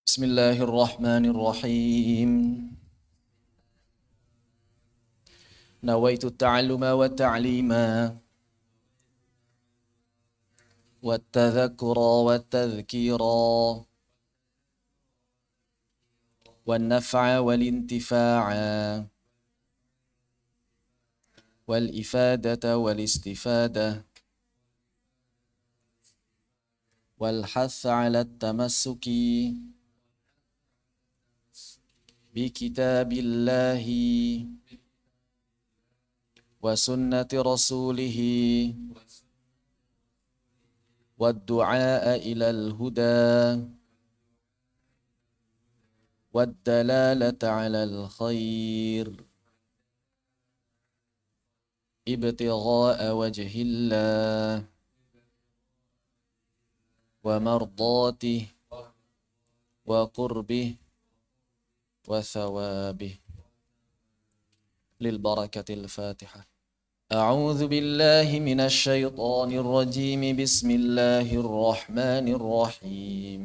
Bismillahirrahmanirrahim. Nawaitu ta'alluma wa ta'lima wa tadhakura wa tadhkira wa naf'a wal intifa'a wal ifadata wal istifada wal hatha 'ala at-tamassuki bi kitabillahi wa sunnati rasulihi wa du'a ilal huda wa dalalata alal khair ibtigha'a wajhillah wa mardatihi wa qurbih wa thawabih lil barakatil fatihah. أعوذ بالله من الشيطان الرجيم بسم الله الرحمن الرحيم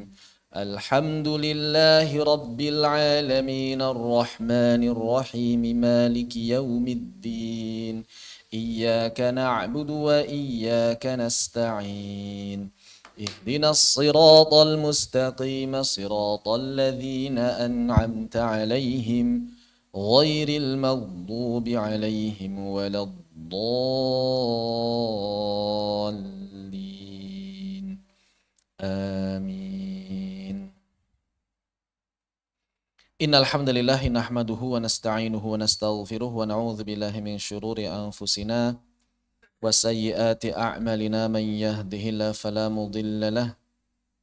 الحمد لله رب العالمين الرحمن الرحيم مالك يوم الدين إياك نعبد وإياك نستعين اهدنا الصراط المستقيم صراط الذين أنعمت عليهم غير المغضوب عليهم ولا الضالين آمين إن الحمد لله نحمده ونستعينه ونستغفره ونعوذ بالله من شرور أنفسنا وسيئات أعمالنا من يهده الله فلا مضل له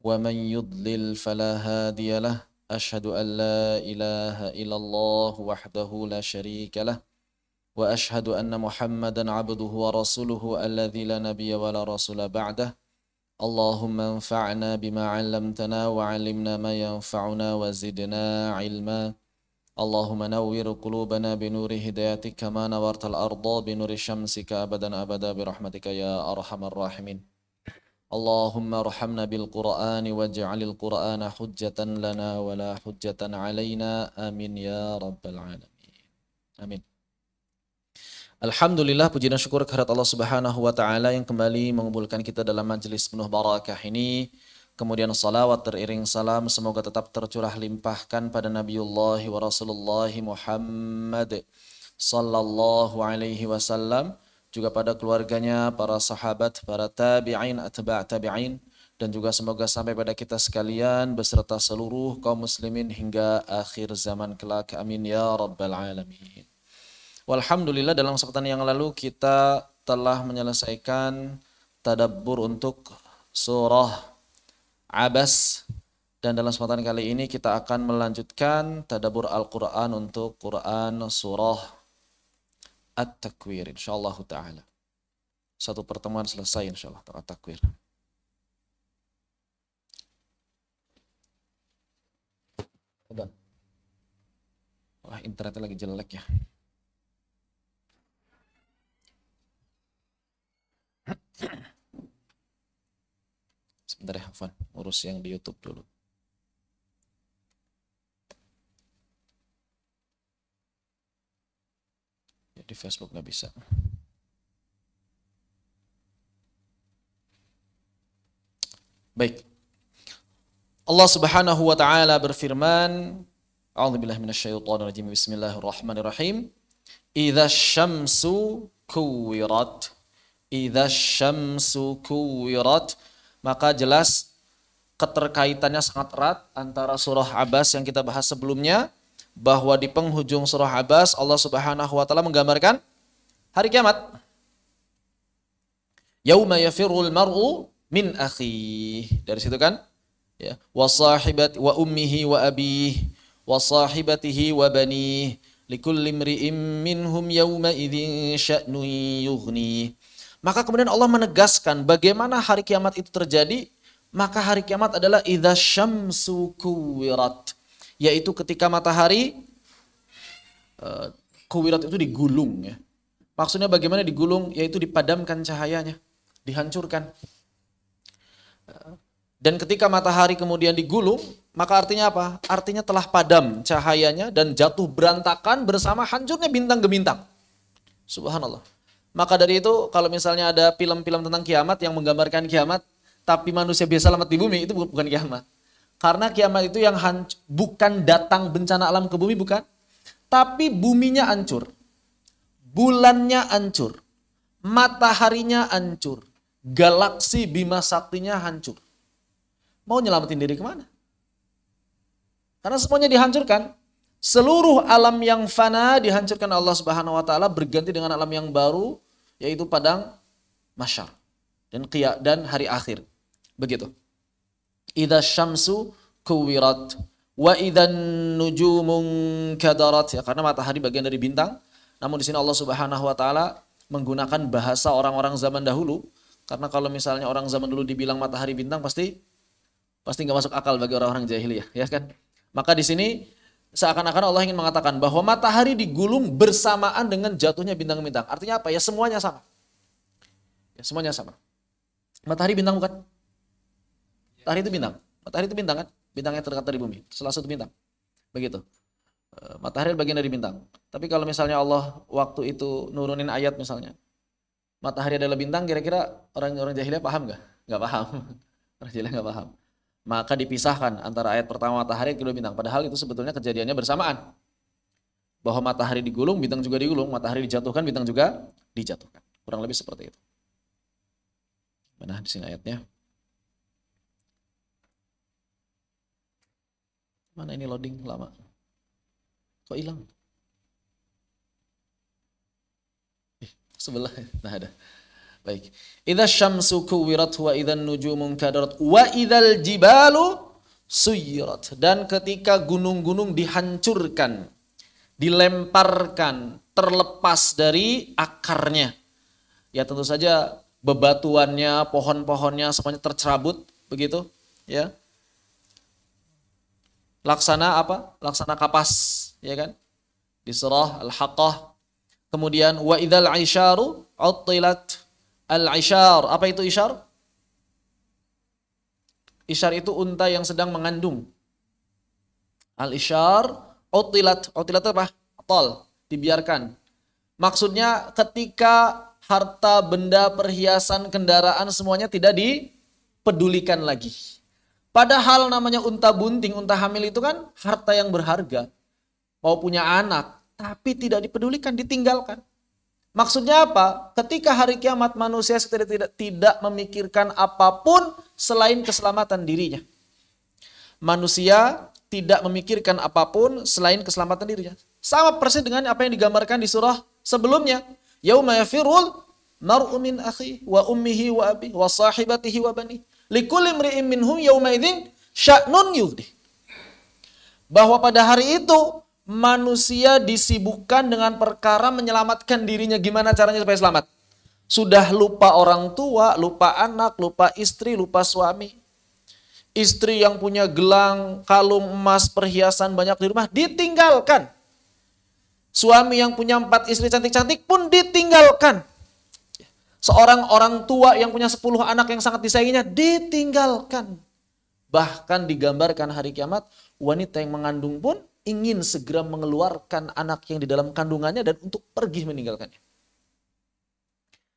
ومن يضلل فلا هادي له أشهد أن لا إله إلا الله وحده لا شريك له وأشهد أن محمدا عبده ورسوله الذي لا نبي ولا رسول بعده اللهم انفعنا بما علمتنا وعلمنا ما ينفعنا وزدنا علما اللهم نور قلوبنا بنور هدايتك كما نورت الأرض بنور شمسك أبدا أبدا برحمتك يا أرحم الراحمين اللهم ارحمنا بالقرآن واجعل القرآن حجة لنا ولا حجة علينا آمين يا رب العالمين آمين. Alhamdulillah, puji dan syukur kehadirat Allah Subhanahu wa taala yang kembali mengumpulkan kita dalam majelis penuh barakah ini. Kemudian salawat teriring salam semoga tetap tercurah limpahkan pada Nabiullah wa Rasulullah Muhammad sallallahu alaihi wasallam, juga pada keluarganya, para sahabat, para tabi'in, atba' tabi'in, dan juga semoga sampai pada kita sekalian beserta seluruh kaum muslimin hingga akhir zaman kelak. Amin ya rabbal alamin. Walhamdulillah, dalam kesempatan yang lalu kita telah menyelesaikan tadabbur untuk surah Abas, dan dalam kesempatan kali ini kita akan melanjutkan tadabbur Al-Quran untuk Quran surah At-Takwir insyaallah ta'ala. Satu pertemuan selesai insyaallah At-Takwir. Wah, internetnya lagi jelek ya. Sebentar ya, Afwan, urus yang di YouTube dulu. Ya, di Facebook nggak bisa. Baik. Allah Subhanahu wa taala berfirman, A'udzubillahi minasyaitonirrajim. Bismillahirrahmanirrahim. Idza syamsu kuwirat. Idza syamsu kuwirat. Maka jelas keterkaitannya sangat erat antara surah Abas yang kita bahas sebelumnya, bahwa di penghujung surah Abas Allah Subhanahu wa taala menggambarkan hari kiamat. Yauma yafirrul mar'u min akhihi. Dari situ kan? Ya, wa sahibati wa ummihi wa abihi wa sahibatihi wa banihi likulli imri'in minhum yauma idzin sya'nun yughni. Maka kemudian Allah menegaskan bagaimana hari kiamat itu terjadi. Maka hari kiamat adalah idza syamsu kuwirat, yaitu ketika matahari kuwirat itu digulung ya. Maksudnya bagaimana digulung? Yaitu dipadamkan cahayanya, dihancurkan. Dan ketika matahari kemudian digulung, maka artinya apa? Artinya telah padam cahayanya dan jatuh berantakan bersama hancurnya bintang gemintang. Subhanallah. Maka dari itu kalau misalnya ada film-film tentang kiamat yang menggambarkan kiamat, tapi manusia biasa selamat di bumi, itu bukan kiamat. Karena kiamat itu yang bukan datang bencana alam ke bumi, bukan. Tapi buminya hancur. Bulannya hancur. Mataharinya hancur. Galaksi Bima Saktinya hancur. Mau nyelamatin diri kemana? Karena semuanya dihancurkan. Seluruh alam yang fana dihancurkan Allah Subhanahu wa taala berganti dengan alam yang baru, yaitu padang mahsyar dan hari akhir. Begitu. Idza syamsu kuwirat wa idzan nujumun kadarat, ya, karena matahari bagian dari bintang. Namun di sini Allah Subhanahu wa taala menggunakan bahasa orang-orang zaman dahulu, karena kalau misalnya orang zaman dulu dibilang matahari bintang pasti nggak masuk akal bagi orang-orang jahiliyah, ya kan? Maka di sini seakan-akan Allah ingin mengatakan bahwa matahari digulung bersamaan dengan jatuhnya bintang-bintang. Artinya apa? Ya semuanya sama. Ya semuanya sama. Matahari bintang bukan? Matahari itu bintang. Matahari itu bintang kan? Bintang yang terdekat dari bumi. Salah satu bintang. Begitu. Matahari bagian dari bintang. Tapi kalau misalnya Allah waktu itu nurunin ayat misalnya, matahari adalah bintang, kira-kira orang-orang jahiliyah paham nggak? Nggak paham. Orang jahiliyah nggak paham. Maka dipisahkan antara ayat pertama matahari kedua bintang. Padahal itu sebetulnya kejadiannya bersamaan. Bahwa matahari digulung, bintang juga digulung. Matahari dijatuhkan, bintang juga dijatuhkan. Kurang lebih seperti itu. Mana di sini ayatnya? Mana ini loading lama? Kok hilang? Sebelah. Nah ada. Baik. Idza syamsu kuwirat wa idzan nujumun kadarat wa idzal jibalu suyirat. Dan ketika gunung-gunung dihancurkan, dilemparkan, terlepas dari akarnya. Ya tentu saja bebatuannya, pohon-pohonnya semuanya tercerabut, begitu, ya. Laksana apa? Laksana kapas, ya kan? Di surah Al-Haqqah. Kemudian wa idzal aisyaru uttilat. Al-ishar, apa itu ishar? Ishar itu unta yang sedang mengandung. Al-ishar, utilat. Utilat apa? Tol, dibiarkan. Maksudnya ketika harta, benda, perhiasan, kendaraan semuanya tidak dipedulikan lagi. Padahal namanya unta bunting, unta hamil itu kan harta yang berharga. Mau punya anak, tapi tidak dipedulikan, ditinggalkan. Maksudnya apa? Ketika hari kiamat manusia tidak memikirkan apapun selain keselamatan dirinya. Manusia tidak memikirkan apapun selain keselamatan dirinya. Sama persis dengan apa yang digambarkan di surah sebelumnya. Yauma yafirul mar'u min akhi wa ummihi wa abi wa sahibatihi wa bani. Likulli imri'in minhum yauma idzin sya'nun yughni. Bahwa pada hari itu manusia disibukkan dengan perkara menyelamatkan dirinya. Gimana caranya supaya selamat? Sudah lupa orang tua, lupa anak, lupa istri, lupa suami. Istri yang punya gelang, kalung emas, perhiasan banyak di rumah ditinggalkan. Suami yang punya 4 istri cantik-cantik pun ditinggalkan. Seorang orang tua yang punya 10 anak yang sangat disayanginya ditinggalkan. Bahkan digambarkan hari kiamat, wanita yang mengandung pun ingin segera mengeluarkan anak yang di dalam kandungannya dan untuk pergi meninggalkannya.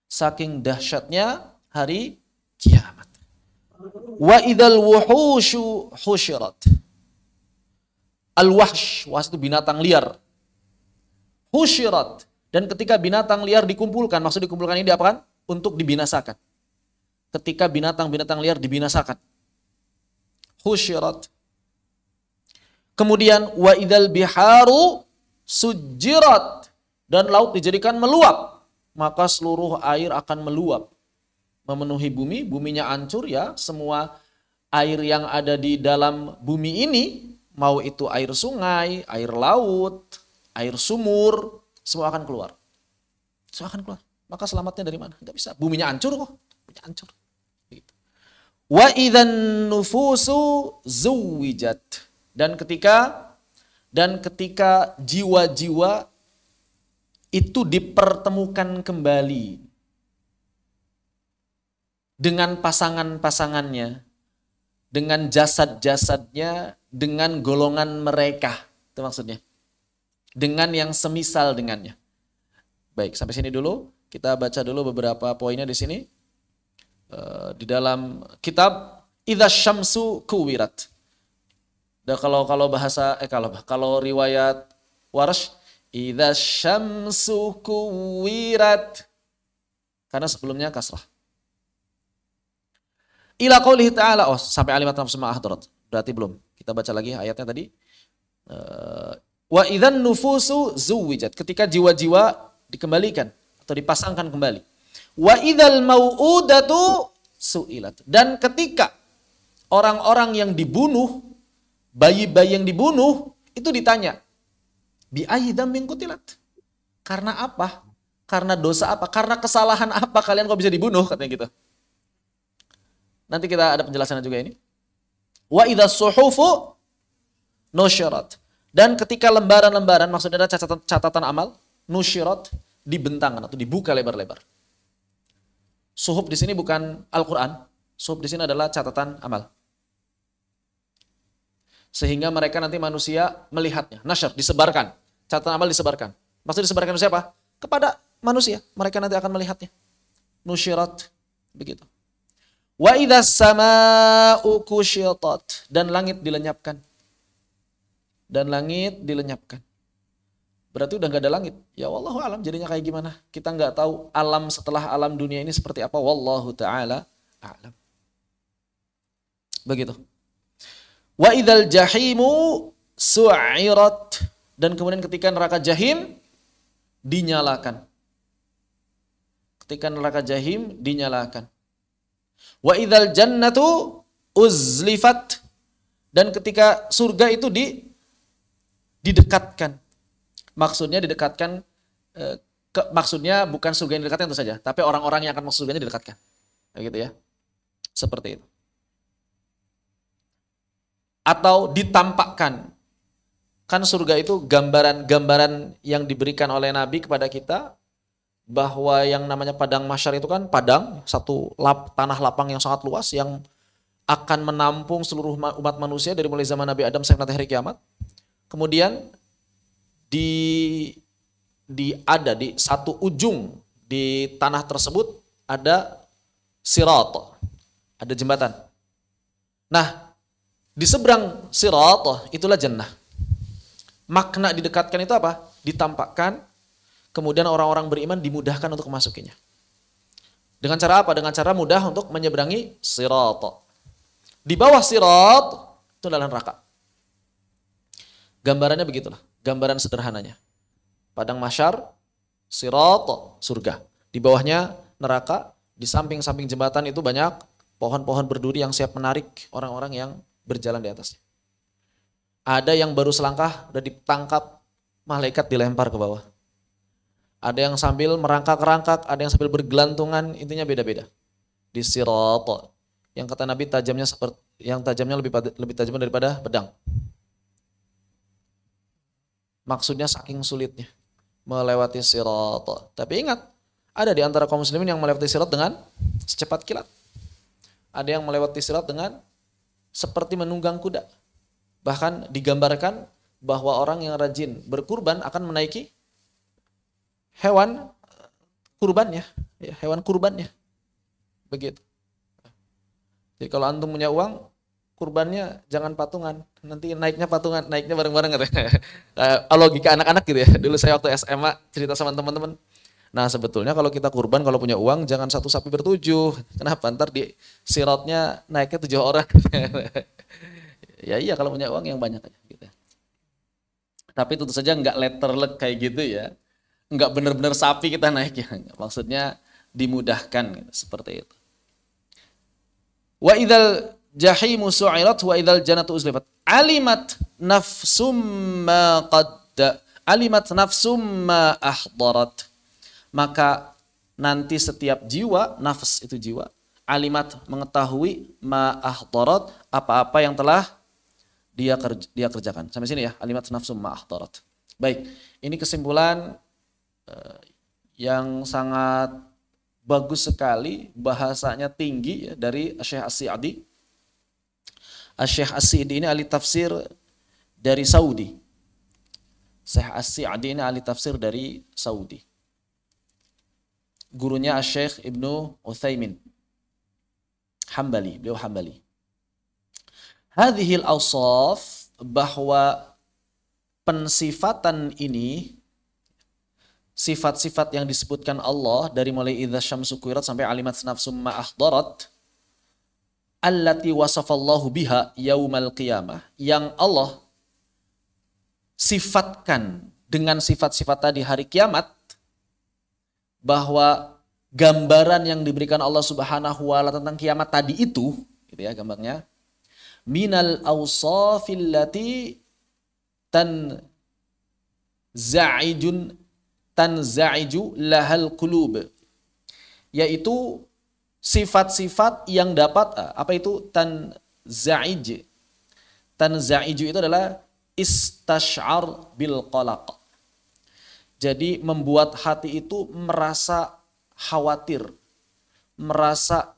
Saking dahsyatnya hari kiamat. Wa idzal wuhushu husyirat. Al-wahsh, wahsh itu binatang liar. Husyirat. Dan ketika binatang liar dikumpulkan, maksud dikumpulkan ini diapakan? Untuk dibinasakan. Ketika binatang-binatang liar dibinasakan. Husyirat. Kemudian wa idzal biharu sujirat, dan laut dijadikan meluap, maka seluruh air akan meluap memenuhi bumi, buminya hancur, ya, semua air yang ada di dalam bumi ini, mau itu air sungai, air laut, air sumur, semua akan keluar. Semua akan keluar. Maka selamatnya dari mana? Enggak bisa. Buminya hancur kok. Buminya hancur. Begitu. Wa idzan nufusu zuwijat. Dan ketika jiwa-jiwa itu dipertemukan kembali dengan pasangan-pasangannya, dengan jasad-jasadnya, dengan golongan mereka. Itu maksudnya. Dengan yang semisal dengannya. Baik, sampai sini dulu. Kita baca dulu beberapa poinnya di sini. Di dalam kitab Idza Syamsu Kuwirat. Dan kalau bahasa kalau riwayat Warsh, Idza Syamsu Kuwirat. Karena sebelumnya kasrah. Ila qaulihi ta'ala, sampai alimat nafsu ma ahdarat. Berarti belum. Kita baca lagi ayatnya tadi. Wa idzan nufusu zuwijat. Ketika jiwa-jiwa dikembalikan atau dipasangkan kembali. Wa idzal mau'udatu su'ilat. Dan ketika orang-orang yang dibunuh, bayi-bayi yang dibunuh, itu ditanya. Bi ayyi dzambin qutilat. Karena apa? Karena dosa apa? Karena kesalahan apa kalian kok bisa dibunuh? Katanya gitu. Nanti kita ada penjelasannya juga ini. Wa idzas suhufu nusyirat. Dan ketika lembaran-lembaran, maksudnya ada catatan amal, nusyirat, dibentangkan atau dibuka lebar-lebar. Suhuf di sini bukan Al-Qur'an. Suhuf di sini adalah catatan amal. Sehingga mereka nanti manusia melihatnya. Nasyr, disebarkan. Catatan amal disebarkan. Maksudnya disebarkan ke siapa? Kepada manusia. Mereka nanti akan melihatnya. Nusyirat. Begitu. Wa idzas samaa'u kusyitat. Dan langit dilenyapkan. Dan langit dilenyapkan. Berarti udah gak ada langit. Ya wallahu alam jadinya kayak gimana. Kita gak tahu alam setelah alam dunia ini seperti apa. Wallahu ta'ala a'lam. Begitu. Wa idzal jahimu su'irat. Dan kemudian ketika neraka jahim dinyalakan. Ketika neraka jahim dinyalakan. Wa idzal jannatu uzlifat. Dan ketika surga itu didekatkan. Maksudnya didekatkan, maksudnya bukan surga yang didekatkan itu saja, tapi orang-orang yang akan masuk surganya didekatkan. Begitu ya. Seperti itu. Atau ditampakkan. Kan surga itu gambaran-gambaran yang diberikan oleh Nabi kepada kita, bahwa yang namanya padang mahsyar itu kan padang, satu tanah lapang yang sangat luas, yang akan menampung seluruh umat manusia dari mulai zaman Nabi Adam sampai nanti hari kiamat. Kemudian di satu ujung di tanah tersebut ada sirat, ada jembatan. Nah, di seberang sirat itulah jannah. Makna didekatkan itu apa? Ditampakkan, kemudian orang-orang beriman dimudahkan untuk memasukinya. Dengan cara apa? Dengan cara mudah untuk menyeberangi sirat. Di bawah sirat itu adalah neraka. Gambarannya begitulah, gambaran sederhananya. Padang mahsyar, sirat, surga. Di bawahnya neraka, di samping-samping jembatan itu banyak pohon-pohon berduri yang siap menarik orang-orang yang berjalan di atasnya. Ada yang baru selangkah udah ditangkap malaikat dilempar ke bawah. Ada yang sambil merangkak-rangkak, ada yang sambil bergelantungan, intinya beda-beda. Di sirat, yang kata Nabi tajamnya lebih tajam daripada pedang. Maksudnya saking sulitnya melewati sirat. Tapi ingat, ada di antara kaum muslimin yang melewati sirat dengan secepat kilat. Ada yang melewati sirat dengan seperti menunggang kuda. Bahkan digambarkan bahwa orang yang rajin berkurban akan menaiki hewan kurbannya, hewan kurbannya. Begitu. Jadi kalau antum punya uang, kurbannya jangan patungan, nanti naiknya patungan, naiknya bareng-bareng katanya. Logika anak-anak gitu ya. Dulu saya waktu SMA cerita sama teman-teman. Nah sebetulnya kalau kita kurban, kalau punya uang jangan satu sapi bertujuh. Kenapa? Ntar di siratnya naiknya 7 orang. Ya iya kalau punya uang yang banyak aja. Gitu. Tapi tentu saja nggak letterlek kayak gitu ya. Nggak benar-benar sapi kita naiknya. Maksudnya dimudahkan gitu, seperti itu. Wa idzal jahimu su'irat wa idzal jannatu uzlifat. Alimat nafsum ma ahdarat. Maka nanti setiap jiwa, nafs itu jiwa, alimat mengetahui ma ahdarat, apa-apa yang telah dia kerjakan. Sampai sini ya, alimat nafsum ma ahdarat. Baik, ini kesimpulan yang sangat bagus sekali, bahasanya tinggi ya, dari Syekh As-Sa'di. Syekh As-Sa'di ini ahli tafsir dari Saudi. Syekh As-Sa'di ini ahli tafsir dari Saudi. Gurunya Syekh Ibnu Utsaimin. Hambali, beliau Hambali. Hadhil awsaf, bahwa pensifatan ini, sifat-sifat yang disebutkan Allah dari mulai idza syamsu kuwirat sampai alimat nafsum ma ahdarat, allati wasafallahu biha yaumal qiyamah, yang Allah sifatkan dengan sifat-sifat tadi hari kiamat, bahwa gambaran yang diberikan Allah Subhanahu wa taala tentang kiamat tadi itu, gitu ya gambarnya, minal awsafil lati tanza'iju lahal qulub, yaitu sifat-sifat yang dapat, apa itu tanza'ij? Tanza'iju itu adalah istash'ar bil qalaq. Jadi membuat hati itu merasa khawatir, merasa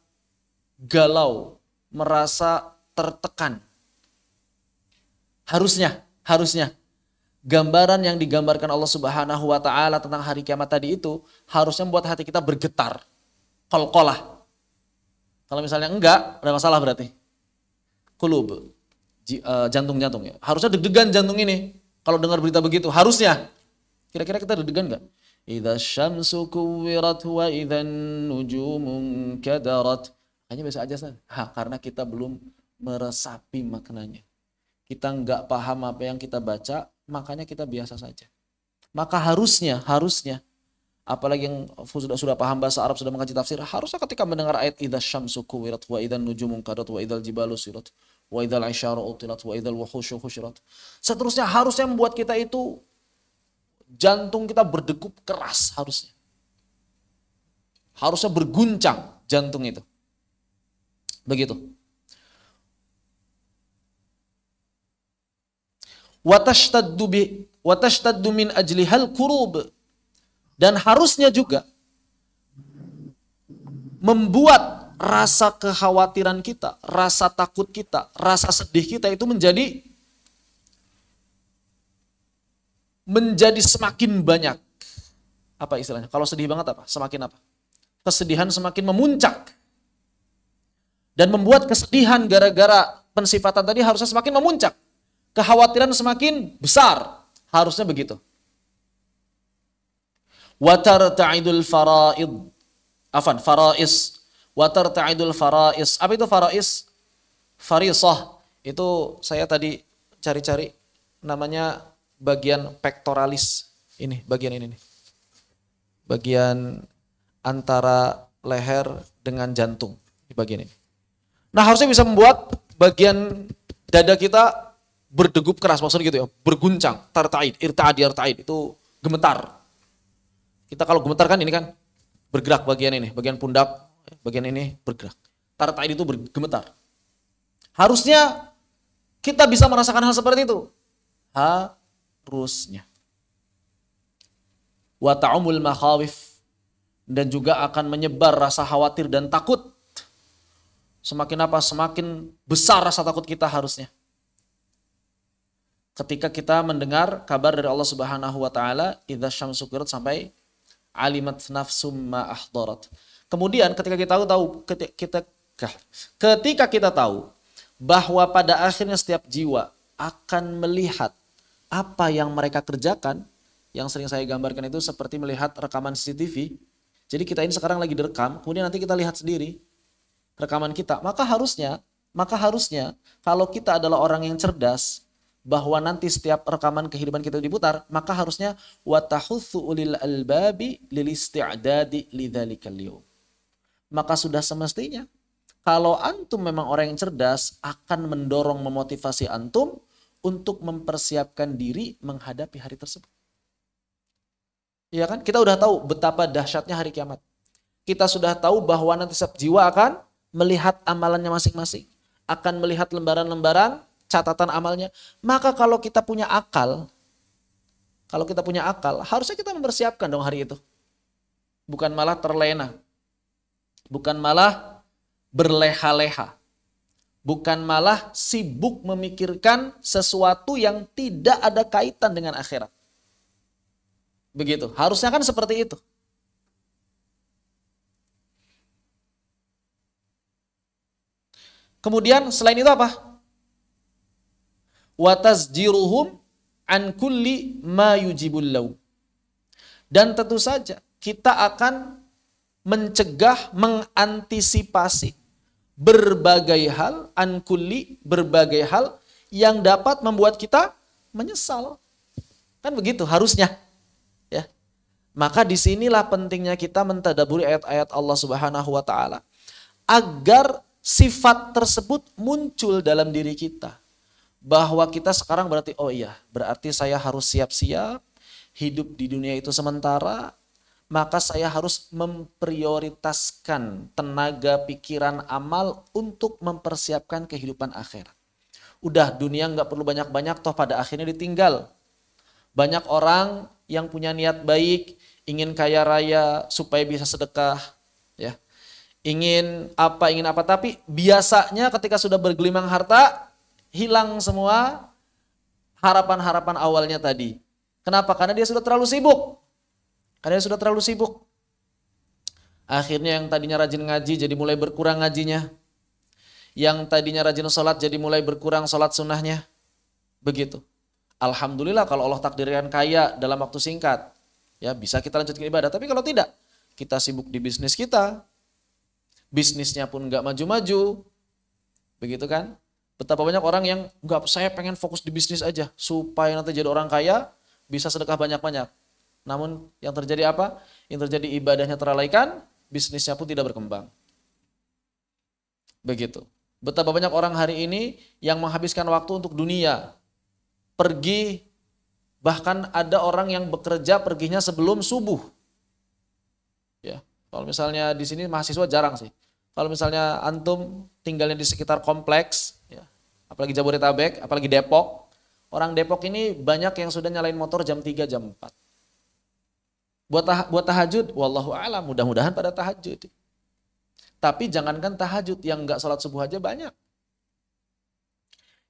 galau, merasa tertekan. Harusnya gambaran yang digambarkan Allah Subhanahu wa taala tentang hari kiamat tadi itu harusnya membuat hati kita bergetar, qalqalah. Kalau misalnya enggak, ada masalah berarti. Qulub, jantung-jantung ya. Harusnya deg-degan jantung ini kalau dengar berita begitu, harusnya. Kira-kira kita deg-degan enggak? Idza syamsu kuwirat wa idzan nujumun kadarat. Hanya biasa aja, karena kita belum meresapi maknanya. Kita enggak paham apa yang kita baca, makanya kita biasa saja. Maka harusnya apalagi yang sudah paham bahasa Arab, sudah mengkaji tafsir, harusnya ketika mendengar ayat idza syamsu kuwirat wa idzan nujumun kadarat wa idzal jibalu sirat wa idzal isyaru utilat wa idzal wuhusyu husyirat, seterusnya harusnya membuat kita itu jantung kita berdegup keras, harusnya berguncang jantung itu. Begitu. Watashtaddu min ajlihal kurub, dan harusnya juga membuat rasa kekhawatiran kita, rasa takut kita, rasa sedih kita itu menjadi semakin banyak. Apa istilahnya? Kalau sedih banget apa? Semakin apa? Kesedihan semakin memuncak. Dan membuat kesedihan gara-gara pensifatan tadi harusnya semakin memuncak. Kekhawatiran semakin besar. Harusnya begitu. Watarta'idul faraid. Farais. Watarta'idul farais. Apa itu farais? Farisah. Itu saya tadi cari-cari. Namanya bagian pectoralis. Ini, bagian ini nih. Bagian antara leher dengan jantung. Di bagian ini. Nah, harusnya bisa membuat bagian dada kita berdegup keras, maksudnya gitu ya, berguncang, tartaid, irtaid itu gemetar. Kita kalau gemetar kan ini kan bergerak bagian ini, bagian pundak, bagian ini bergerak. Tartaid itu bergemetar. Harusnya kita bisa merasakan hal seperti itu. Harusnya. Wa ta'umul makhawif, dan juga akan menyebar rasa khawatir dan takut. Semakin apa? Semakin besar rasa takut kita harusnya. Ketika kita mendengar kabar dari Allah Subhanahu wa taala, idza syamsu kuwirat sampai alimat nafsum ma ahdarat. Kemudian ketika kita tahu bahwa pada akhirnya setiap jiwa akan melihat apa yang mereka kerjakan, yang sering saya gambarkan itu seperti melihat rekaman CCTV. Jadi kita ini sekarang lagi direkam, kemudian nanti kita lihat sendiri rekaman kita. Maka harusnya kalau kita adalah orang yang cerdas, bahwa nanti setiap rekaman kehidupan kita diputar, maka harusnya wa tahutsu ulil albabi lil isti'dadi lidzalikal yaum. Maka sudah semestinya kalau antum memang orang yang cerdas, akan mendorong, memotivasi antum untuk mempersiapkan diri menghadapi hari tersebut. Iya kan? Kita udah tahu betapa dahsyatnya hari kiamat. Kita sudah tahu bahwa nanti setiap jiwa akan melihat amalannya masing-masing, akan melihat lembaran-lembaran catatan amalnya. Maka kalau kita punya akal, harusnya kita mempersiapkan dong hari itu. Bukan malah terlena. Bukan malah berleha-leha. Bukan malah sibuk memikirkan sesuatu yang tidak ada kaitan dengan akhirat. Begitu. Harusnya kan seperti itu. Kemudian selain itu apa? Wa tazjiruhum an kulli ma yujibul laum. Dan tentu saja kita akan mencegah, mengantisipasi berbagai hal, an kulli, berbagai hal yang dapat membuat kita menyesal. Kan begitu harusnya. Ya. Maka disinilah pentingnya kita mentadaburi ayat-ayat Allah Subhanahu wa taala agar sifat tersebut muncul dalam diri kita. Bahwa kita sekarang berarti saya harus siap-siap, hidup di dunia itu sementara, maka saya harus memprioritaskan tenaga, pikiran, amal untuk mempersiapkan kehidupan akhirat. Udah dunia nggak perlu banyak-banyak, toh pada akhirnya ditinggal. Banyak orang yang punya niat baik, ingin kaya raya supaya bisa sedekah, ya. Ingin apa, tapi biasanya ketika sudah bergelimang harta, hilang semua harapan-harapan awalnya tadi. Kenapa? Karena dia sudah terlalu sibuk. Akhirnya yang tadinya rajin ngaji jadi mulai berkurang ngajinya. Yang tadinya rajin sholat jadi mulai berkurang sholat sunnahnya. Begitu. Alhamdulillah kalau Allah takdirkan kaya dalam waktu singkat, ya bisa kita lanjutkan ibadah. Tapi kalau tidak, kita sibuk di bisnis kita. Bisnisnya pun nggak maju-maju, begitu kan? Betapa banyak orang yang saya pengen fokus di bisnis aja supaya nanti jadi orang kaya, bisa sedekah banyak-banyak. Namun yang terjadi apa? Yang terjadi ibadahnya teralaikan, bisnisnya pun tidak berkembang. Begitu. Betapa banyak orang hari ini yang menghabiskan waktu untuk dunia, pergi, bahkan ada orang yang bekerja perginya sebelum subuh. Ya. Kalau misalnya di sini mahasiswa jarang sih. Kalau misalnya antum tinggalnya di sekitar kompleks, ya, apalagi Jabodetabek, apalagi Depok, orang Depok ini banyak yang sudah nyalain motor jam 3, jam 4. Buat tahajud, wallahu a'lam, mudah-mudahan pada tahajud. Tapi jangankan tahajud, yang enggak sholat subuh aja banyak.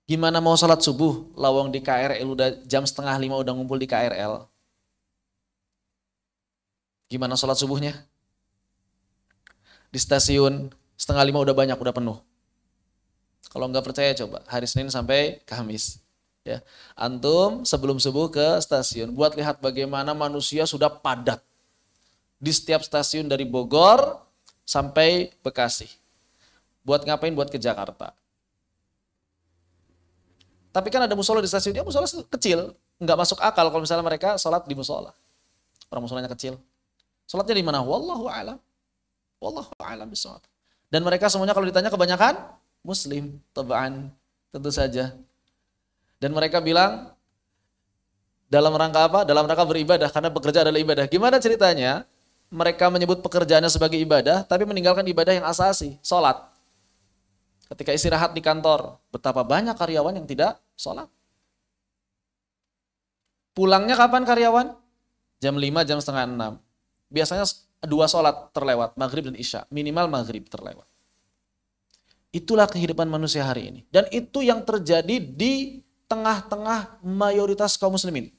Gimana mau sholat subuh, lawang di KRL udah jam 4:30 udah ngumpul di KRL. Gimana sholat subuhnya? Di stasiun 4:30 udah banyak, udah penuh. Kalau nggak percaya coba hari Senin sampai Kamis, ya. Antum sebelum subuh ke stasiun, buat lihat bagaimana manusia sudah padat di setiap stasiun dari Bogor sampai Bekasi. Buat ngapain? Buat ke Jakarta. Tapi kan ada musola di stasiun, ya musola kecil, nggak masuk akal kalau misalnya mereka sholat di musola. Orang musolanya kecil. Sholatnya di mana? Wallahu a'lam. Wallahu a'lam bishawab. Dan mereka semuanya kalau ditanya kebanyakan Muslim, tab'an, tentu saja. Dan mereka bilang dalam rangka apa? Dalam rangka beribadah, karena bekerja adalah ibadah. Gimana ceritanya? Mereka menyebut pekerjaannya sebagai ibadah, tapi meninggalkan ibadah yang asasi, sholat. Ketika istirahat di kantor, betapa banyak karyawan yang tidak sholat. Pulangnya kapan karyawan? Jam 5, jam 5:30. Biasanya 2 sholat terlewat, maghrib dan isya. Minimal maghrib terlewat. Itulah kehidupan manusia hari ini. Dan itu yang terjadi di tengah-tengah mayoritas kaum muslimin.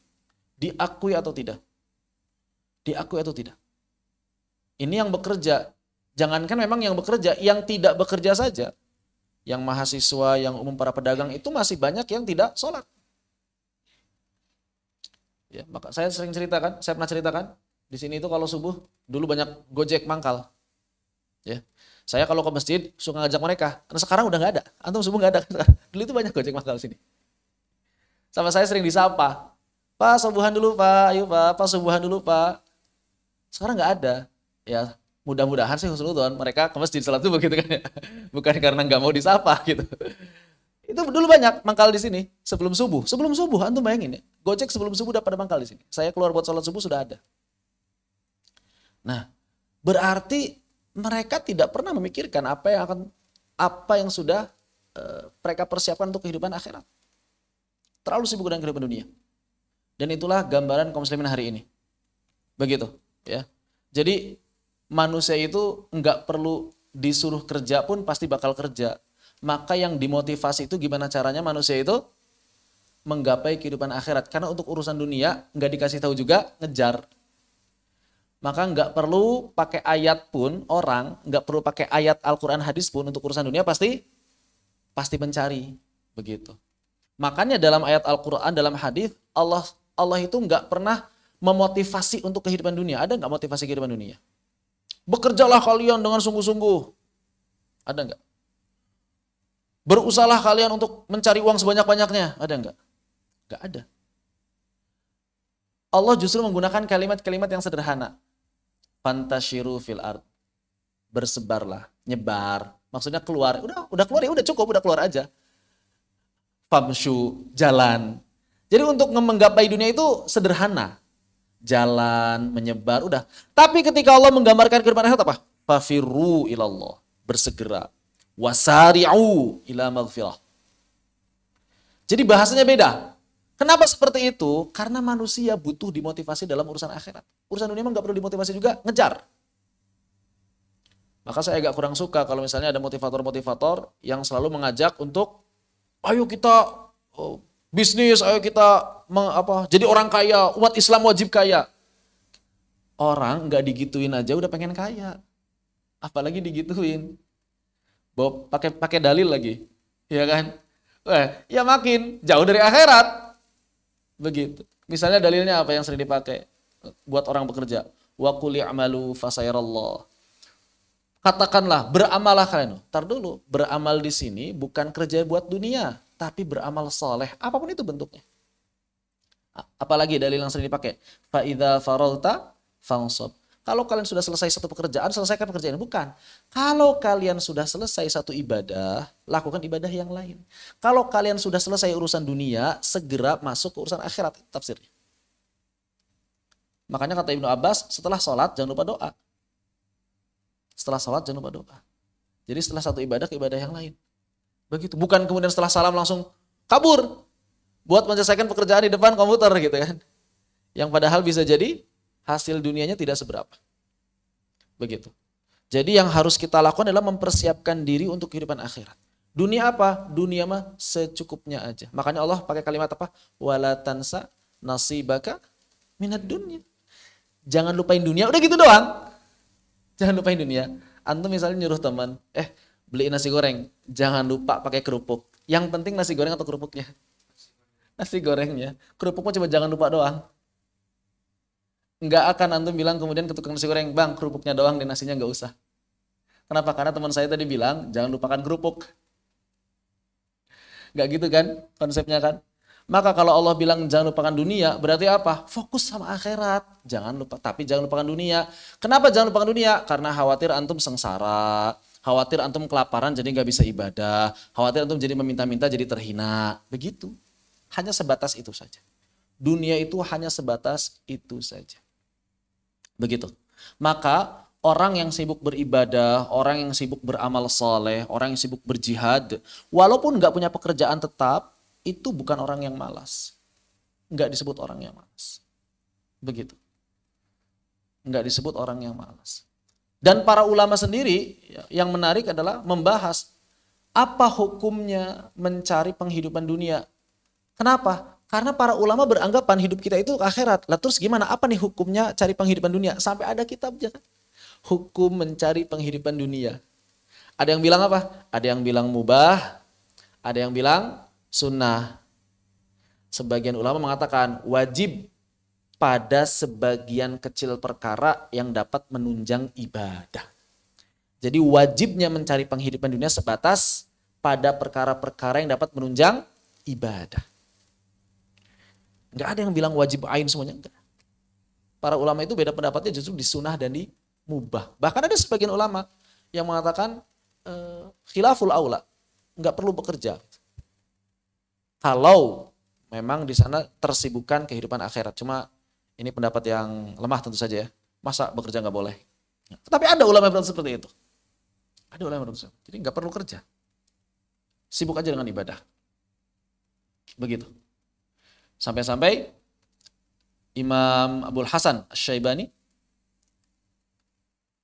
Diakui atau tidak? Diakui atau tidak? Ini yang bekerja. Jangankan memang yang bekerja, yang tidak bekerja saja. Yang mahasiswa, yang umum para pedagang itu masih banyak yang tidak sholat. Ya, maka saya sering ceritakan, saya pernah ceritakan, di sini itu kalau subuh dulu banyak Gojek mangkal. Ya. Saya kalau ke masjid suka ngajak mereka, karena sekarang udah nggak ada. Antum subuh nggak ada. Dulu itu banyak Gojek mangkal sini. Sama saya sering disapa, Pak subuhan dulu Pak, ayo Pak subuhan dulu Pak. Sekarang nggak ada. Ya mudah-mudahan sih husnuzon mereka ke masjid salat subuh gitu kan ya. Bukan karena nggak mau disapa gitu. Itu dulu banyak mangkal di sini sebelum subuh. Sebelum subuh antum bayangin ya. Gojek sebelum subuh udah pada mangkal di sini. Saya keluar buat sholat subuh sudah ada. Nah, berarti mereka tidak pernah memikirkan apa yang sudah mereka persiapkan untuk kehidupan akhirat. Terlalu sibuk dengan kehidupan dunia. Dan itulah gambaran kaum muslimin hari ini. Begitu, ya. Jadi manusia itu enggak perlu disuruh kerja pun pasti bakal kerja. Maka yang dimotivasi itu gimana caranya manusia itu menggapai kehidupan akhirat. Karena untuk urusan dunia nggak dikasih tahu juga, ngejar. Maka nggak perlu pakai ayat pun, orang nggak perlu pakai ayat Al-Quran hadis pun untuk urusan dunia pasti mencari. Begitu. Makanya dalam ayat Al-Quran, dalam hadis Allah itu nggak pernah memotivasi untuk kehidupan dunia. Ada nggak motivasi kehidupan dunia? Bekerjalah kalian dengan sungguh-sungguh. Ada nggak? Berusahalah kalian untuk mencari uang sebanyak-banyaknya. Ada nggak? Nggak ada. Allah justru menggunakan kalimat-kalimat yang sederhana. Fantashiru fil ard. Bersebarlah, nyebar. Maksudnya keluar. Udah keluar ya udah cukup, udah keluar aja. Famshu, jalan. Jadi untuk menggapai dunia itu sederhana. Jalan, menyebar, udah. Tapi ketika Allah menggambarkan kehidupan akhirat apa? Fafirru ilallah. Bersegera. Wasari'u ila maghfirah. Jadi bahasanya beda. Kenapa seperti itu? Karena manusia butuh dimotivasi dalam urusan akhirat. Urusan dunia memang nggak perlu dimotivasi juga, ngejar. Maka saya agak kurang suka kalau misalnya ada motivator-motivator yang selalu mengajak untuk ayo kita bisnis, ayo kita jadi orang kaya, umat Islam wajib kaya. Orang nggak digituin aja udah pengen kaya. Apalagi digituin. Bawa pakai dalil lagi. Ya kan? Ya makin jauh dari akhirat. Begitu. Misalnya dalilnya apa yang sering dipakai buat orang bekerja? Wa qul i'malu fasayarallah. Katakanlah, beramalah kalian. Tar dulu, beramal di sini bukan kerja buat dunia, tapi beramal soleh. Apapun itu bentuknya. Apalagi dalil yang sering dipakai. Fa idza faragta fansab. Kalau kalian sudah selesai satu pekerjaan, selesaikan pekerjaan. Bukan. Kalau kalian sudah selesai satu ibadah, lakukan ibadah yang lain. Kalau kalian sudah selesai urusan dunia, segera masuk ke urusan akhirat. Tafsirnya. Makanya kata Ibnu Abbas, setelah sholat jangan lupa doa. Setelah sholat jangan lupa doa. Jadi setelah satu ibadah ke ibadah yang lain. Begitu. Bukan kemudian setelah salam langsung kabur. Buat menyelesaikan pekerjaan di depan komputer gitu kan. Yang padahal bisa jadi hasil dunianya tidak seberapa. Begitu. Jadi yang harus kita lakukan adalah mempersiapkan diri untuk kehidupan akhirat. Dunia apa? Dunia mah secukupnya aja. Makanya Allah pakai kalimat apa? Wala tansa nasibaka minad dunya. Jangan lupain dunia, udah gitu doang. Jangan lupain dunia. Antum misalnya nyuruh teman, beliin nasi goreng, jangan lupa pakai kerupuk. Yang penting nasi goreng atau kerupuknya? Nasi gorengnya. Kerupuknya coba jangan lupa doang. Nggak akan antum bilang kemudian ke tukang nasi goreng, bang kerupuknya doang dan nasinya nggak usah. Kenapa? Karena teman saya tadi bilang jangan lupakan kerupuk. Nggak gitu kan konsepnya kan? Maka kalau Allah bilang jangan lupakan dunia, berarti apa? Fokus sama akhirat. Jangan lupa, tapi jangan lupakan dunia. Kenapa jangan lupakan dunia? Karena khawatir antum sengsara, khawatir antum kelaparan jadi nggak bisa ibadah, khawatir antum jadi meminta-minta jadi terhina. Begitu. Hanya sebatas itu saja. Dunia itu hanya sebatas itu saja. Begitu. Maka orang yang sibuk beribadah, orang yang sibuk beramal soleh, orang yang sibuk berjihad, walaupun nggak punya pekerjaan tetap, itu bukan orang yang malas. Nggak disebut orang yang malas. Begitu. Nggak disebut orang yang malas. Dan para ulama sendiri yang menarik adalah membahas apa hukumnya mencari penghidupan dunia. Kenapa? Karena para ulama beranggapan hidup kita itu akhirat. Lah terus gimana? Apa nih hukumnya cari penghidupan dunia? Sampai ada kitabnya kan? Hukum mencari penghidupan dunia. Ada yang bilang apa? Ada yang bilang mubah, ada yang bilang sunnah. Sebagian ulama mengatakan wajib pada sebagian kecil perkara yang dapat menunjang ibadah. Jadi wajibnya mencari penghidupan dunia sebatas pada perkara-perkara yang dapat menunjang ibadah. Enggak ada yang bilang wajib ain semuanya, enggak. Para ulama itu beda pendapatnya justru di sunnah dan di mubah. Bahkan ada sebagian ulama yang mengatakan khilaful aula, enggak perlu bekerja. Kalau memang di sana tersibukan kehidupan akhirat. Cuma ini pendapat yang lemah tentu saja ya. Masa bekerja enggak boleh? Tapi ada ulama yang berpendapat seperti itu. Ada ulama yang berpendapat seperti itu. Jadi enggak perlu kerja. Sibuk aja dengan ibadah. Begitu. Sampai-sampai Imam Abul Hasan Asy-Syaibani,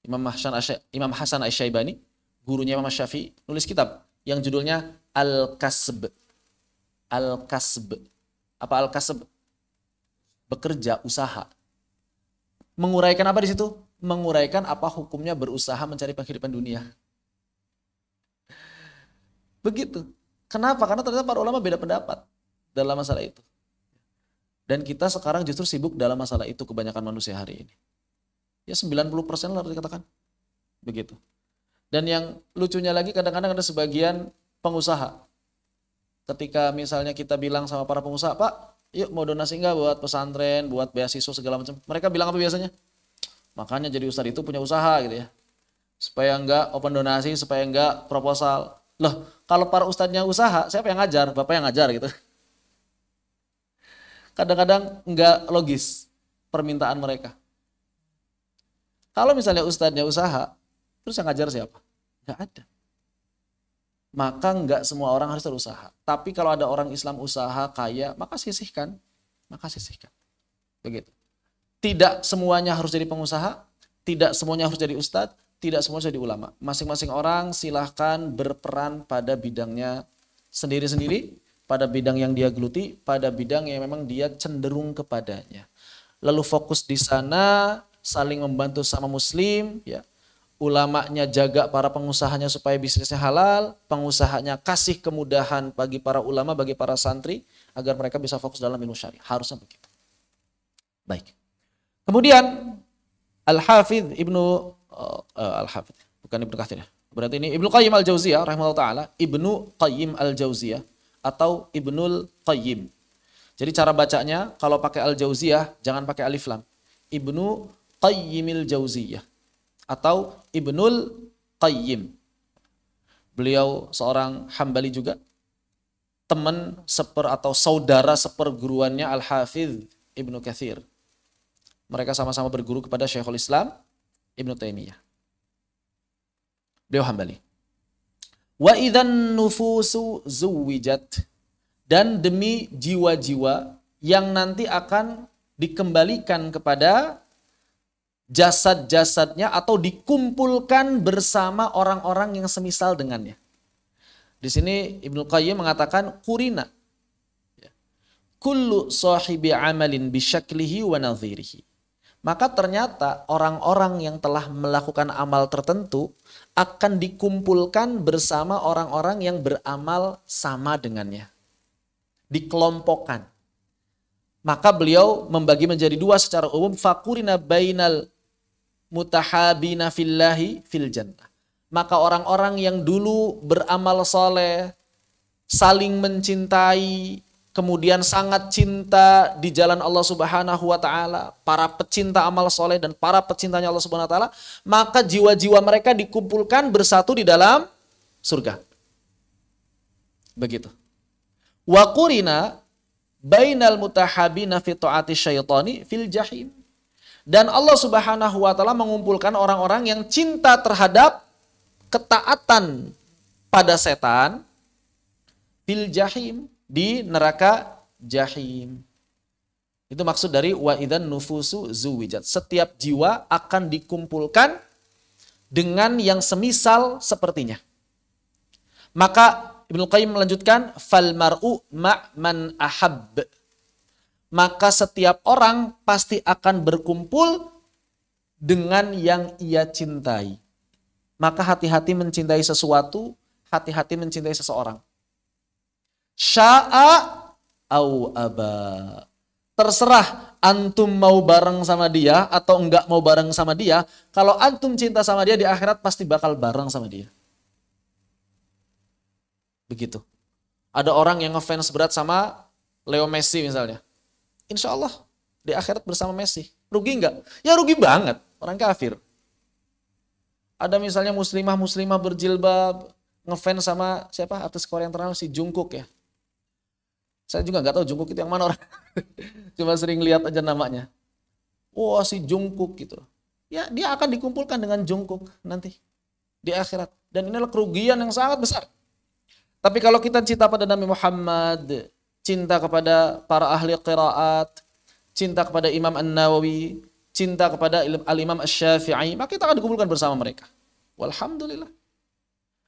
Imam Hasan Asy-Syaibani, gurunya Imam Syafi'i, nulis kitab yang judulnya Al-Kasb. Al-Kasb. Apa Al-Kasb? Bekerja, usaha. Menguraikan apa di situ? Menguraikan apa hukumnya berusaha mencari penghidupan dunia. Begitu. Kenapa? Karena ternyata para ulama beda pendapat dalam masalah itu. Dan kita sekarang justru sibuk dalam masalah itu kebanyakan manusia hari ini. Ya 90% lah harus dikatakan. Begitu. Dan yang lucunya lagi kadang-kadang ada sebagian pengusaha. Ketika misalnya kita bilang sama para pengusaha, Pak, yuk mau donasi enggak buat pesantren, buat beasiswa segala macam. Mereka bilang apa biasanya? Makanya jadi ustadz itu punya usaha gitu ya. Supaya enggak open donasi, supaya enggak proposal. Loh, kalau para ustadznya usaha, siapa yang ngajar? Bapak yang ngajar gitu. Kadang-kadang enggak logis permintaan mereka. Kalau misalnya ustadznya usaha, terus yang ngajar siapa? Enggak ada. Maka enggak semua orang harus berusaha. Tapi kalau ada orang Islam usaha, kaya, maka sisihkan. Maka sisihkan. Begitu. Tidak semuanya harus jadi pengusaha, tidak semuanya harus jadi ustadz, tidak semuanya jadi ulama. Masing-masing orang silahkan berperan pada bidangnya sendiri-sendiri, pada bidang yang dia geluti, pada bidang yang memang dia cenderung kepadanya. Lalu fokus di sana, saling membantu sama muslim, ya. Ulamanya jaga para pengusahanya supaya bisnisnya halal, pengusahanya kasih kemudahan bagi para ulama, bagi para santri, agar mereka bisa fokus dalam ilmu syari. Harusnya begitu. Baik. Kemudian Al-Hafidh Al-Hafidh, bukan Ibnu Katsir ya. Berarti ini Ibnu Qayyim Al-Jauziyah rahimahullah taala, Ibnu Qayyim Al-Jauziyah atau Ibnul Qayyim. Jadi cara bacanya kalau pakai Al-Jauziyah jangan pakai alif lam. Ibnu Qayyimil Jauziyah atau Ibnul Qayyim. Beliau seorang Hambali juga, teman atau saudara seperguruannya Al-Hafidh Ibnu Katsir. Mereka sama-sama berguru kepada Syekhul Islam Ibnu Taimiyah. Beliau Hambali. Wa idzan nufusu zuwijat, dan demi jiwa-jiwa yang nanti akan dikembalikan kepada jasad-jasadnya atau dikumpulkan bersama orang-orang yang semisal dengannya. Di sini Ibnu Qayyim mengatakan kurina. Kullu sahibi amalin bisyaklihi wa nadhirihi. Maka ternyata orang-orang yang telah melakukan amal tertentu akan dikumpulkan bersama orang-orang yang beramal sama dengannya. Dikelompokkan. Maka beliau membagi menjadi dua secara umum. Fakurina bainal mutahabina fillahi fil jannah. Maka orang-orang yang dulu beramal soleh, saling mencintai, kemudian sangat cinta di jalan Allah Subhanahu wa taala, para pecinta amal soleh dan para pecintanya Allah Subhanahu wa taala, maka jiwa-jiwa mereka dikumpulkan bersatu di dalam surga. Begitu. Wa qurina bainal mutahabina fi ta'ati syaitani fil jahim. Dan Allah Subhanahu wa taala mengumpulkan orang-orang yang cinta terhadap ketaatan pada setan fil jahim, di neraka jahim. Itu maksud dari wa idzan nufusu zuwijat. Setiap jiwa akan dikumpulkan dengan yang semisal sepertinya. Maka Ibnu Qayyim melanjutkan fal mar'u ma'man ahab. Maka setiap orang pasti akan berkumpul dengan yang ia cintai. Maka hati-hati mencintai sesuatu, hati-hati mencintai seseorang. Sya'a au aba. Terserah antum mau bareng sama dia atau enggak mau bareng sama dia. Kalau antum cinta sama dia, di akhirat pasti bakal bareng sama dia. Begitu. Ada orang yang ngefans berat sama Leo Messi misalnya. Insya Allah di akhirat bersama Messi. Rugi enggak? Ya rugi banget. Orang kafir. Ada misalnya muslimah berjilbab ngefans sama siapa? Artis Korea yang terkenal si Jungkook ya. Saya juga nggak tahu Jungkook itu yang mana orang. Cuma sering lihat aja namanya. Wah si Jungkook gitu. Ya dia akan dikumpulkan dengan Jungkook nanti di akhirat. Dan inilah kerugian yang sangat besar. Tapi kalau kita cinta pada Nabi Muhammad, cinta kepada para ahli qiraat, cinta kepada Imam An-Nawawi, cinta kepada Al-Imam Asy-Syafi'i, maka kita akan dikumpulkan bersama mereka. Walhamdulillah.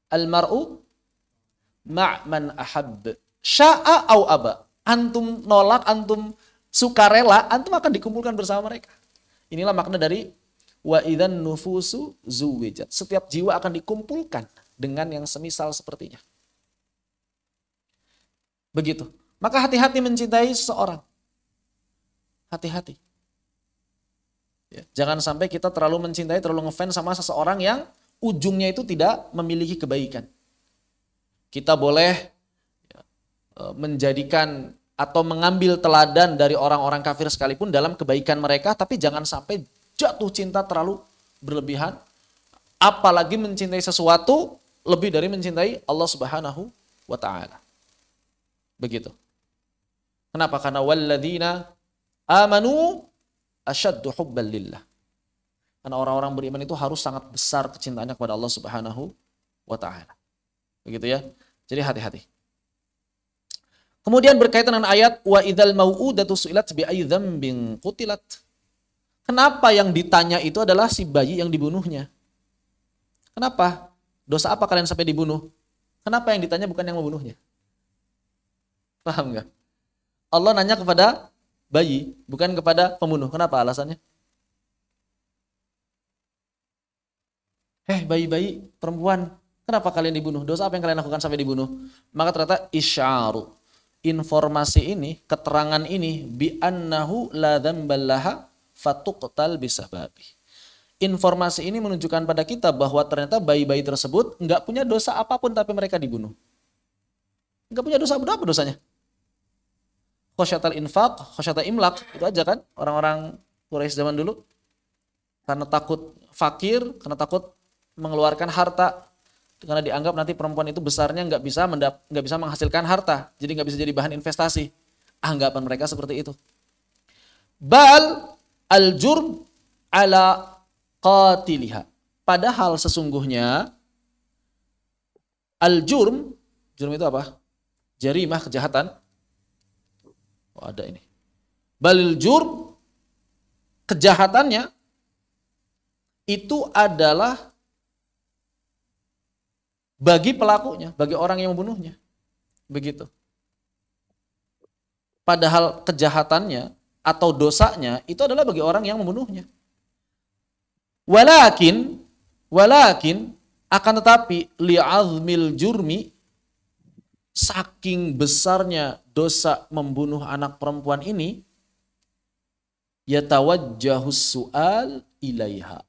Al-mar'u ma'man ahab. Sya'a au aba. Antum nolak, antum sukarela, antum akan dikumpulkan bersama mereka. Inilah makna dari wa idzan nufusu zuwijat. Setiap jiwa akan dikumpulkan dengan yang semisal sepertinya. Begitu. Maka hati-hati mencintai seseorang. Hati-hati. Ya, jangan sampai kita terlalu mencintai, terlalu ngefans sama seseorang yang ujungnya itu tidak memiliki kebaikan. Kita boleh menjadikan atau mengambil teladan dari orang-orang kafir sekalipun dalam kebaikan mereka, tapi jangan sampai jatuh cinta terlalu berlebihan, apalagi mencintai sesuatu lebih dari mencintai Allah Subhanahu wa taala. Begitu. Kenapa? Karena walladzina amanu asyaddu hubban lillah. Karena orang-orang beriman itu harus sangat besar kecintaannya kepada Allah Subhanahu wa taala. Begitu ya. Jadi hati-hati. Kemudian berkaitan dengan ayat wa idzal mau'udatu su'ilat bi ayyi dzambin qutilat. Kenapa yang ditanya itu adalah si bayi yang dibunuhnya? Kenapa? Dosa apa kalian sampai dibunuh? Kenapa yang ditanya bukan yang membunuhnya? Paham enggak? Allah nanya kepada bayi, bukan kepada pembunuh. Kenapa alasannya? Bayi-bayi perempuan, kenapa kalian dibunuh? Dosa apa yang kalian lakukan sampai dibunuh? Maka ternyata isya'ru. Informasi ini, keterangan ini, bi annahu la dzamballaha fatuqtal bisababi. Informasi ini menunjukkan pada kita bahwa ternyata bayi-bayi tersebut enggak punya dosa apapun tapi mereka dibunuh. Enggak punya dosa, apa dosanya? Khosyatal infaq, khosyatal imlak, itu aja kan orang-orang Quraisy zaman dulu. Karena takut fakir, karena takut mengeluarkan harta, karena dianggap nanti perempuan itu besarnya nggak bisa menghasilkan harta, jadi nggak bisa jadi bahan investasi. Anggapan mereka seperti itu. Bal al-jurm ala qatiliha. Padahal sesungguhnya al-jurm itu apa? Jarimah, kejahatan. Oh, ada ini. Balil jurm, kejahatannya itu adalah bagi pelakunya, bagi orang yang membunuhnya. Begitu. Padahal kejahatannya atau dosanya itu adalah bagi orang yang membunuhnya. Walakin akan tetapi li'azmil jurmi, saking besarnya dosa membunuh anak perempuan ini, yatawajjahus su'al ilaiha.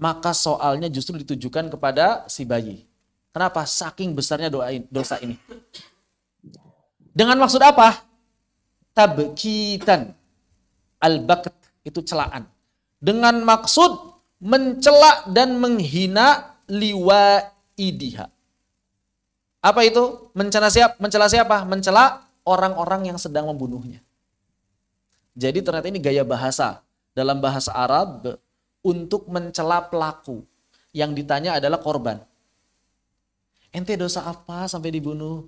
Maka soalnya justru ditujukan kepada si bayi. Kenapa? Saking besarnya dosa ini. Dengan maksud apa? Tabkitan. Al-bakt itu celaan. Dengan maksud mencela dan menghina liwaidiha. Apa itu? Mencela siapa? Mencela orang-orang yang sedang membunuhnya. Jadi ternyata ini gaya bahasa dalam bahasa Arab untuk mencela pelaku. Yang ditanya adalah korban. Ente dosa apa sampai dibunuh?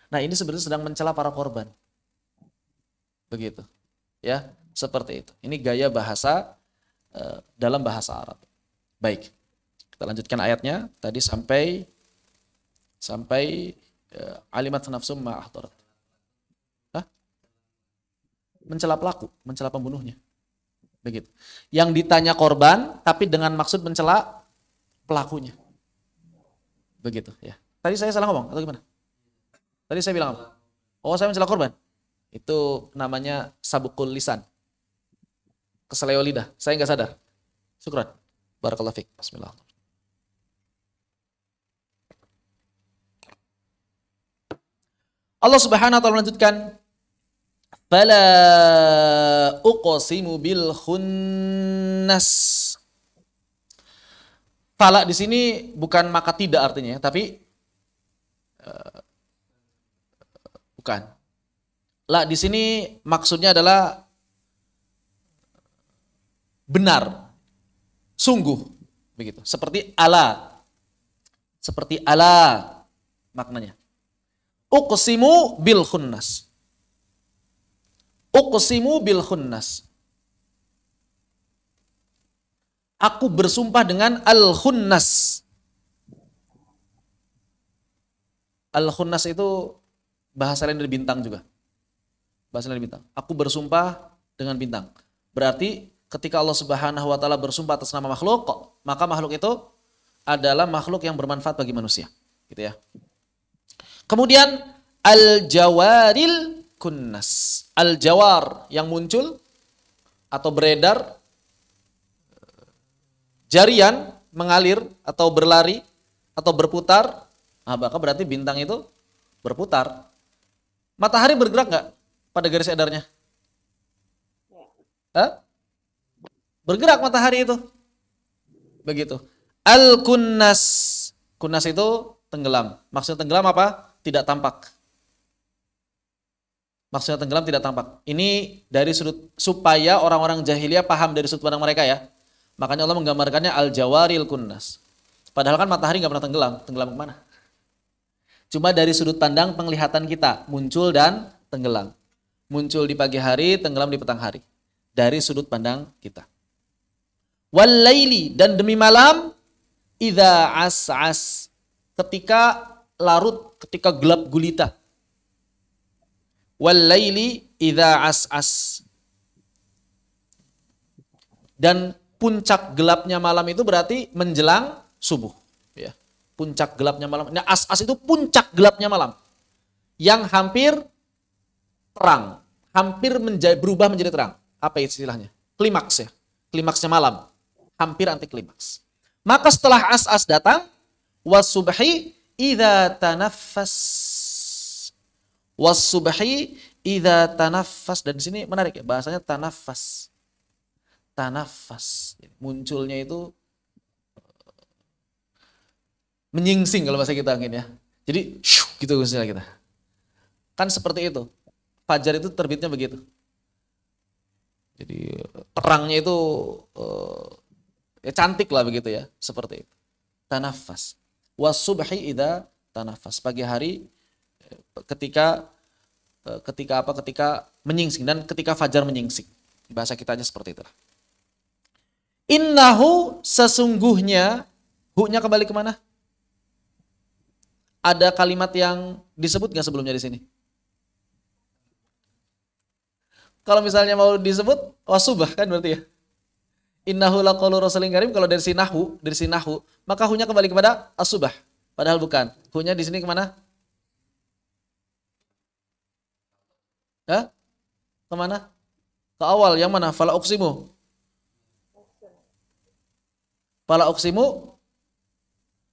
Nah, ini sebenarnya sedang mencela para korban. Begitu. Ya, seperti itu. Ini gaya bahasa dalam bahasa Arab. Baik. Kita lanjutkan ayatnya. Tadi sampai alimat nafsum ma ahdarat. Mencela pelaku, mencela pembunuhnya. Begitu. Yang ditanya korban tapi dengan maksud mencela pelakunya. Begitu ya. Tadi saya salah ngomong atau gimana? Tadi saya bilang apa? Oh, saya mencela korban. Itu namanya sabukul lisan. Keseleo lidah. Saya nggak sadar. Syukran. Barakallahu fiik. Bismillah. Allah Subhanahu wa taala melanjutkan, fala uqsimu bil khunnas. Fala di sini bukan maka tidak artinya, tapi bukan. La di sini maksudnya adalah benar, sungguh, begitu. Seperti ala maknanya. Uqsimu bil khunnas. Uqsimu bil khunnas. Aku bersumpah dengan al khunnas. Al-khunnas itu bahasa lain dari bintang juga. Bahasa lain dari bintang. Aku bersumpah dengan bintang. Berarti ketika Allah Subhanahu wa taala bersumpah atas nama makhluk, maka makhluk itu adalah makhluk yang bermanfaat bagi manusia, gitu ya. Kemudian al-jawaril kunnas. Al-jawar yang muncul atau beredar, jarian, mengalir atau berlari atau berputar. Nah, maka berarti bintang itu berputar. Matahari bergerak nggak pada garis edarnya? Hah? Bergerak matahari itu. Begitu. Al-kunnas. Kunnas itu tenggelam. Maksudnya tenggelam apa? Tidak tampak. Maksudnya tenggelam tidak tampak. Ini dari sudut supaya orang-orang jahiliyah paham dari sudut pandang mereka ya. Makanya Allah menggambarkannya al-jawaril kunnas. Padahal kan matahari nggak pernah tenggelam. Tenggelam kemana? Cuma dari sudut pandang penglihatan kita. Muncul dan tenggelam. Muncul di pagi hari, tenggelam di petang hari. Dari sudut pandang kita. Wal laili, dan demi malam, idza as'as, ketika larut, ketika gelap gulita. Wal laili idza as'as. Dan puncak gelapnya malam itu berarti menjelang subuh, ya. Puncak gelapnya malam. Nah, as-as itu puncak gelapnya malam. Yang hampir terang, hampir berubah menjadi terang. Apa istilahnya? Klimaks ya. Klimaksnya malam. Hampir anti klimaks. Maka setelah as-as datang, was-subhi idza tanaffas. Was-subhi idza tanaffas. Dan di sini menarik ya, bahasanya tanaffas. Tanaffas. Munculnya itu menyingsing kalau bahasa kita mungkin ya. Jadi gitu istilah kita. Kan seperti itu. Fajar itu terbitnya begitu. Jadi terangnya itu ya cantik lah begitu ya, seperti itu. Tanafas. Was-subhi idza tanafas. Pagi hari ketika apa? Ketika menyingsing dan ketika fajar menyingsing. Bahasa kitanya seperti itulah. Innahu, sesungguhnya, hu-nya kembali kemana? Ada kalimat yang disebut nggak sebelumnya di sini? Kalau misalnya mau disebut wasubah kan berarti ya. Innahu laqaulu rasulin karim, kalau dari sinahu, maka hu-nya kembali kepada as-subah. Padahal bukan. Hu-nya di sini kemana? Hah? Kemana? Ke awal, yang mana? Fala uqsimu. Fala uqsimu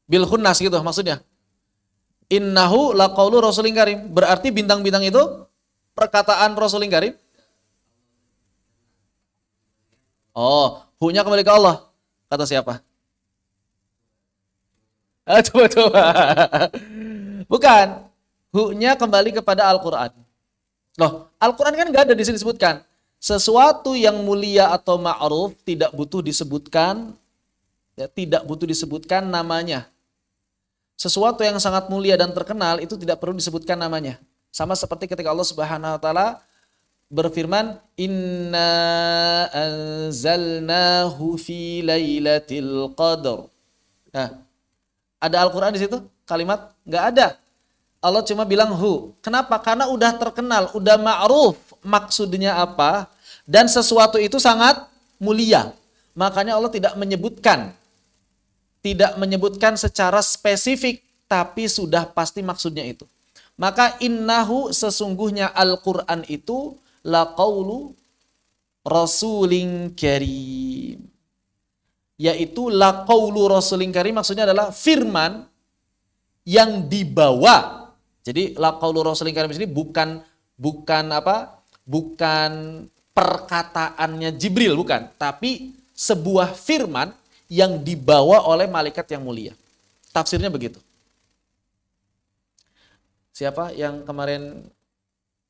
bil khunnas gitu maksudnya. Innahu laqaulu rasulin karim. Berarti bintang-bintang itu perkataan rasulin karim. Oh, hu-nya kembali ke Allah. Kata siapa? Coba. Bukan. Hu-nya kembali kepada Al-Quran. Loh, Al-Quran kan nggak ada di sini disebutkan. Sesuatu yang mulia atau ma'ruf tidak butuh disebutkan, ya, tidak butuh disebutkan namanya. Sesuatu yang sangat mulia dan terkenal itu tidak perlu disebutkan namanya. Sama seperti ketika Allah Subhanahu wa taala berfirman, inna anzalnahu fi lailatul qadar. Nah, ada Al-Quran di situ? Kalimat? Nggak ada. Allah cuma bilang hu. Kenapa? Karena udah terkenal, udah ma'ruf maksudnya apa, dan sesuatu itu sangat mulia. Makanya Allah tidak menyebutkan secara spesifik, tapi sudah pasti maksudnya itu. Maka innahu, sesungguhnya Al-Quran itu laqaulu rasulin karim. Yaitu laqaulu rasulin karim maksudnya adalah firman yang dibawa. Jadi laqaulu rasulin karim ini bukan apa? Bukan perkataannya Jibril, bukan, tapi sebuah firman yang dibawa oleh malaikat yang mulia. Tafsirnya begitu. Siapa yang kemarin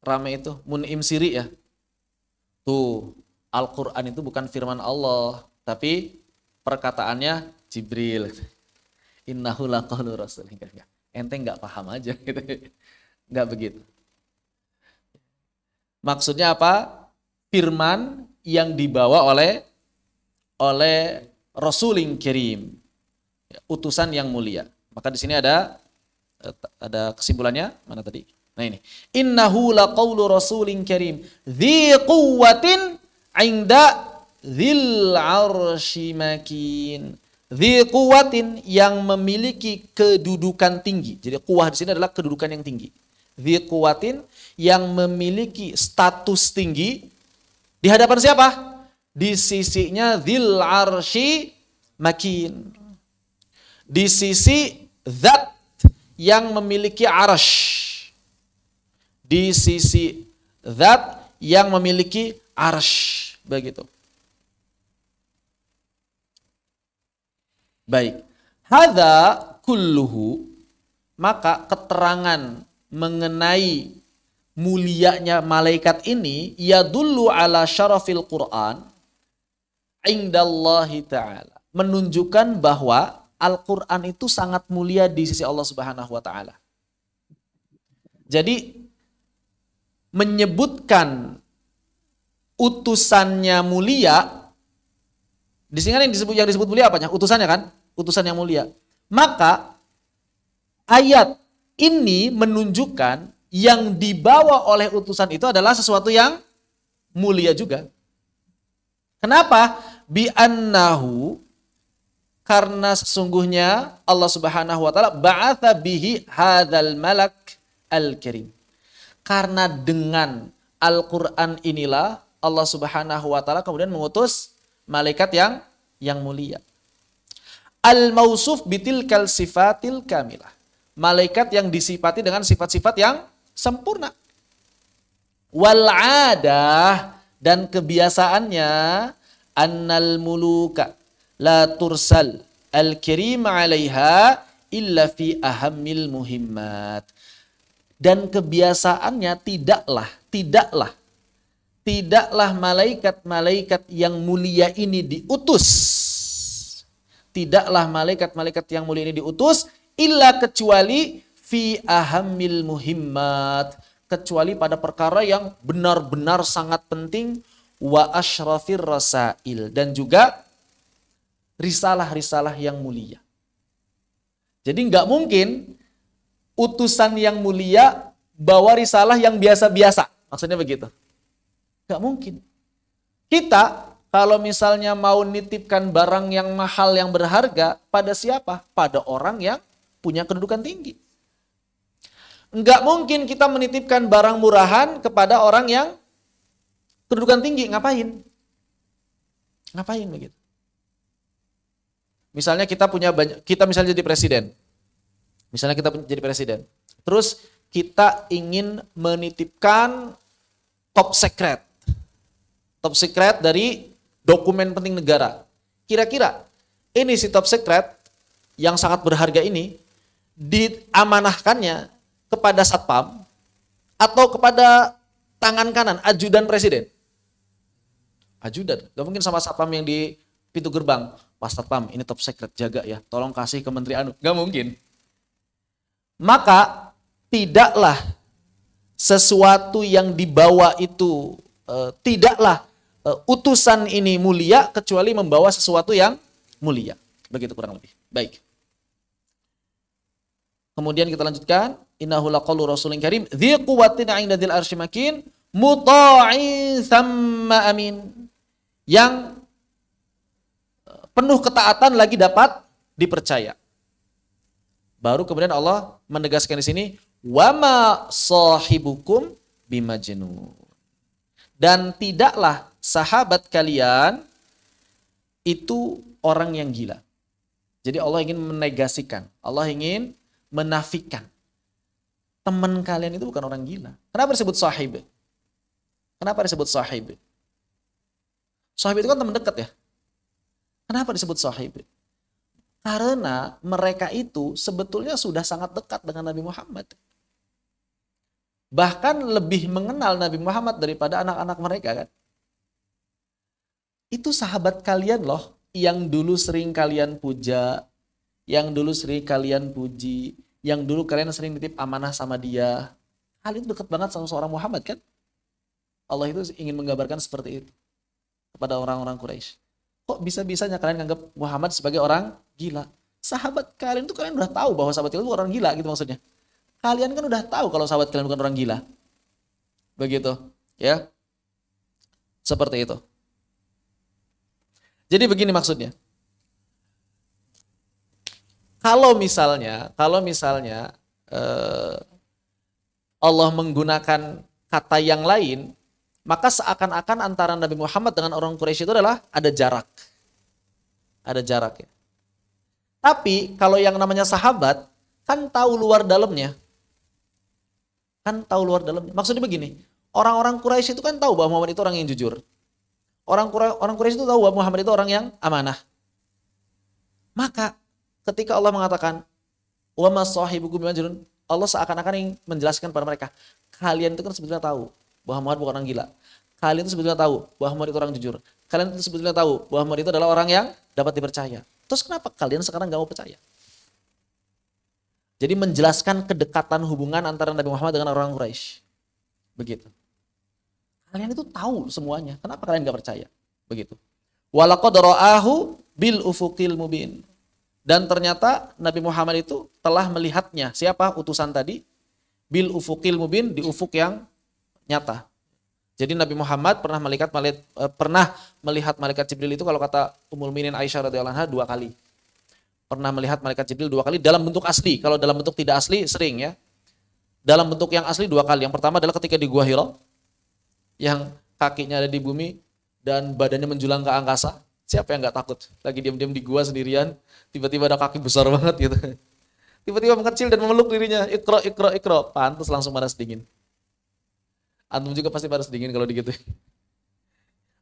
rame itu? Mun'im Siri ya. Tuh, Al-Quran itu bukan firman Allah, tapi perkataannya Jibril. Innahu laqaulu rasulin karim. Ente nggak paham aja gitu. Nggak begitu. Maksudnya apa? Firman yang dibawa oleh Rasulin Karim, utusan yang mulia. Maka di sini ada Ada kesimpulannya? Mana tadi? Nah ini. Innahu laqaulu rasulin karim dzi quwwatin 'inda dzil 'arsy makin. Dzi quwwatin yang memiliki kedudukan tinggi. Jadi quwwah di sini adalah kedudukan yang tinggi. Dzi quwwatin yang memiliki status tinggi di hadapan siapa? Di sisinya dzil 'arsy makin. Di sisi zat yang memiliki arsh. Di sisi zat yang memiliki arsh. Begitu. Baik. Hadza kulluhu, maka keterangan mengenai mulianya malaikat ini yadullu ala syarafil Qur'an indallahi ta'ala. Menunjukkan bahwa Al-Qur'an itu sangat mulia di sisi Allah Subhanahu wa taala. Jadi menyebutkan utusannya mulia, di sini kan yang disebut mulia apanya? Utusannya kan? Utusan yang mulia. Maka ayat ini menunjukkan yang dibawa oleh utusan itu adalah sesuatu yang mulia juga. Kenapa? Bi'annahu, karena sesungguhnya Allah Subhanahu wa taala ba'atha bihi hadzal malak al-karim. Karena dengan Al-Qur'an inilah Allah Subhanahu wa taala kemudian mengutus malaikat yang mulia. Al-mausuf bitilkal sifatil kamilah. Malaikat yang disifati dengan sifat-sifat yang sempurna. Wal adah, dan kebiasaannya annal muluka la tursal al-karim 'alaiha illa fi ahammil muhimmat. Dan kebiasaannya tidaklah malaikat-malaikat yang mulia ini diutus. Tidaklah malaikat-malaikat yang mulia ini diutus illa kecuali fi ahammil muhimmat, kecuali pada perkara yang benar-benar sangat penting, wa asyrafir rasail, dan juga risalah-risalah yang mulia. Jadi nggak mungkin utusan yang mulia bawa risalah yang biasa-biasa. Maksudnya begitu. Nggak mungkin. Kita kalau misalnya mau nitipkan barang yang mahal, yang berharga, pada siapa? Pada orang yang punya kedudukan tinggi. Enggak mungkin kita menitipkan barang murahan kepada orang yang kedudukan tinggi. Ngapain? Ngapain begitu? Misalnya kita misalnya jadi presiden. Misalnya kita jadi presiden. Terus kita ingin menitipkan top secret. Top secret dari dokumen penting negara. Kira-kira ini si top secret yang sangat berharga ini diamanahkannya kepada satpam atau kepada tangan kanan ajudan presiden? Ajudan. Gak mungkin sama satpam yang di pintu gerbang. Pas satpam, ini top secret, jaga ya. Tolong kasih ke Menteri Anu. Gak mungkin. Maka tidaklah sesuatu yang dibawa itu tidaklah utusan ini mulia kecuali membawa sesuatu yang mulia. Begitu kurang lebih. Baik. Kemudian kita lanjutkan. Innahu laqaulu rasulin karim dzi quwwatin 'inda dzil arsy makin muta'in tsamma amin. Yang penuh ketaatan lagi dapat dipercaya. Baru kemudian Allah menegaskan di sini wama sahibukum bimajnun. Dan tidaklah sahabat kalian itu orang yang gila. Jadi Allah ingin menegasikan, Allah ingin menafikan. Teman kalian itu bukan orang gila. Kenapa disebut sahib? Kenapa disebut sahib? Sahib itu kan teman dekat ya. Kenapa disebut sahib? Karena mereka itu sebetulnya sudah sangat dekat dengan Nabi Muhammad. Bahkan lebih mengenal Nabi Muhammad daripada anak-anak mereka kan. Itu sahabat kalian loh, yang dulu sering kalian puja, yang dulu sering kalian puji, yang dulu kalian sering nitip amanah sama dia. Hal itu dekat banget sama seorang Muhammad kan. Allah itu ingin menggambarkan seperti itu kepada orang-orang Quraisy. Kok bisa-bisanya kalian anggap Muhammad sebagai orang gila? Sahabat kalian itu kalian udah tahu bahwa sahabat kalian itu orang gila gitu maksudnya. Kalian kan udah tahu kalau sahabat kalian bukan orang gila. Begitu, ya. Seperti itu. Jadi begini maksudnya. Kalau misalnya Allah menggunakan kata yang lain, maka seakan-akan antara Nabi Muhammad dengan orang Quraisy itu adalah ada jarak. Ada jarak ya. Tapi kalau yang namanya sahabat, kan tahu luar dalamnya. Kan tahu luar dalamnya. Maksudnya begini, orang-orang Quraisy itu kan tahu bahwa Muhammad itu orang yang jujur. Orang Quraisy itu tahu bahwa Muhammad itu orang yang amanah. Maka ketika Allah mengatakan, wa ma sahibukum bimajnun, Allah seakan-akan ingin menjelaskan pada mereka, kalian itu kan sebetulnya tahu bahwa Muhammad bukan orang gila. Kalian itu sebetulnya tahu bahwa Muhammad itu orang jujur. Kalian itu sebetulnya tahu bahwa Muhammad itu adalah orang yang dapat dipercaya. Terus kenapa kalian sekarang gak mau percaya? Jadi menjelaskan kedekatan hubungan antara Nabi Muhammad dengan orang Quraisy. Begitu. Kalian itu tahu semuanya. Kenapa kalian gak percaya? Begitu. Walaqad ra'ahu bil ufuqil mubin. Dan ternyata Nabi Muhammad itu telah melihatnya. Siapa utusan tadi? Bil ufuqil mubin, di ufuk yang nyata. Jadi Nabi Muhammad pernah melihat malaikat Jibril itu, kalau kata Ummul Mukminin Aisyah radhiyallahu anha, 2 kali. Pernah melihat malaikat Jibril 2 kali dalam bentuk asli. Kalau dalam bentuk tidak asli sering ya. Dalam bentuk yang asli 2 kali. Yang pertama adalah ketika di Gua Hira, yang kakinya ada di bumi dan badannya menjulang ke angkasa. Siapa yang nggak takut? Lagi diam-diam di gua sendirian, tiba-tiba ada kaki besar banget gitu. Tiba-tiba mengecil dan memeluk dirinya. Iqra, iqra, iqra. Pantas langsung panas dingin. Antum juga pasti panas dingin kalau digitu.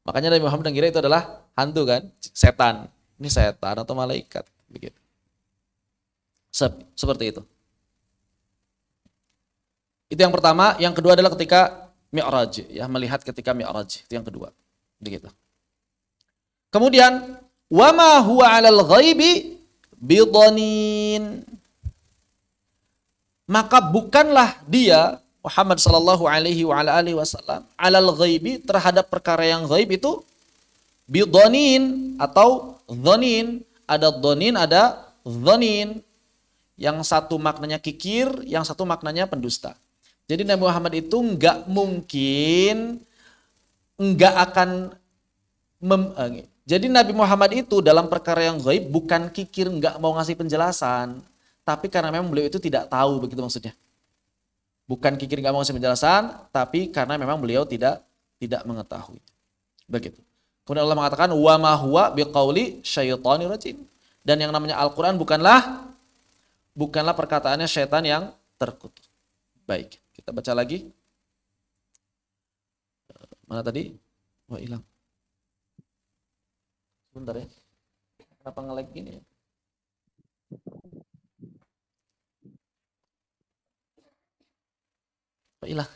Makanya Nabi Muhammad mengira itu adalah hantu kan, setan. Ini setan atau malaikat, begitu. Seperti itu. Itu yang pertama. Yang kedua adalah ketika Mi'raj, ya, melihat ketika Mi'raj. Itu yang kedua. Begitu. Kemudian wa ma huwa 'alal ghaibi bidhanin. Maka bukanlah dia Muhammad sallallahu alaihi wa ala alihi wasallam 'alal ghaibi, terhadap perkara yang ghaib itu bidhanin atau dhanin. Ada dhanin, ada dhanin. Yang satu maknanya kikir, yang satu maknanya pendusta. Jadi Nabi Muhammad itu enggak mungkin, enggak akan jadi Nabi Muhammad itu dalam perkara yang gaib bukan kikir, enggak mau ngasih penjelasan, tapi karena memang beliau itu tidak tahu, begitu maksudnya. Bukan kikir enggak mau ngasih penjelasan, tapi karena memang beliau tidak mengetahui. Begitu. Kemudian Allah mengatakan wa ma huwa biqauli syaitonir rajim. Dan yang namanya Al-Qur'an bukanlah perkataannya syaitan yang terkutuk. Baik, kita baca lagi. Mana tadi? Wah, hilang. Sebentar ya. Kenapa nge-lag gini ya? Oh, hilang.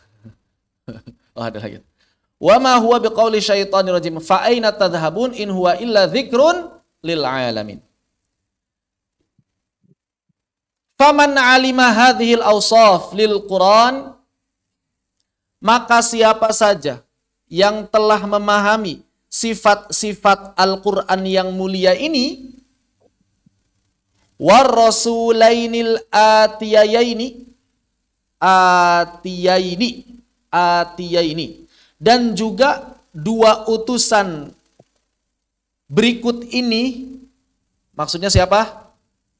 Oh, ada lagi. Wa ma huwa biqauli syaitonir rajim fa aina tadhhabun in huwa illa dzikrun lil alamin. Faman 'alima hadhil awsaf lil Qur'an, maka siapa saja yang telah memahami sifat-sifat Al-Qur'an yang mulia ini, war rasulainil atiyaini, dan juga 2 utusan berikut ini, maksudnya siapa?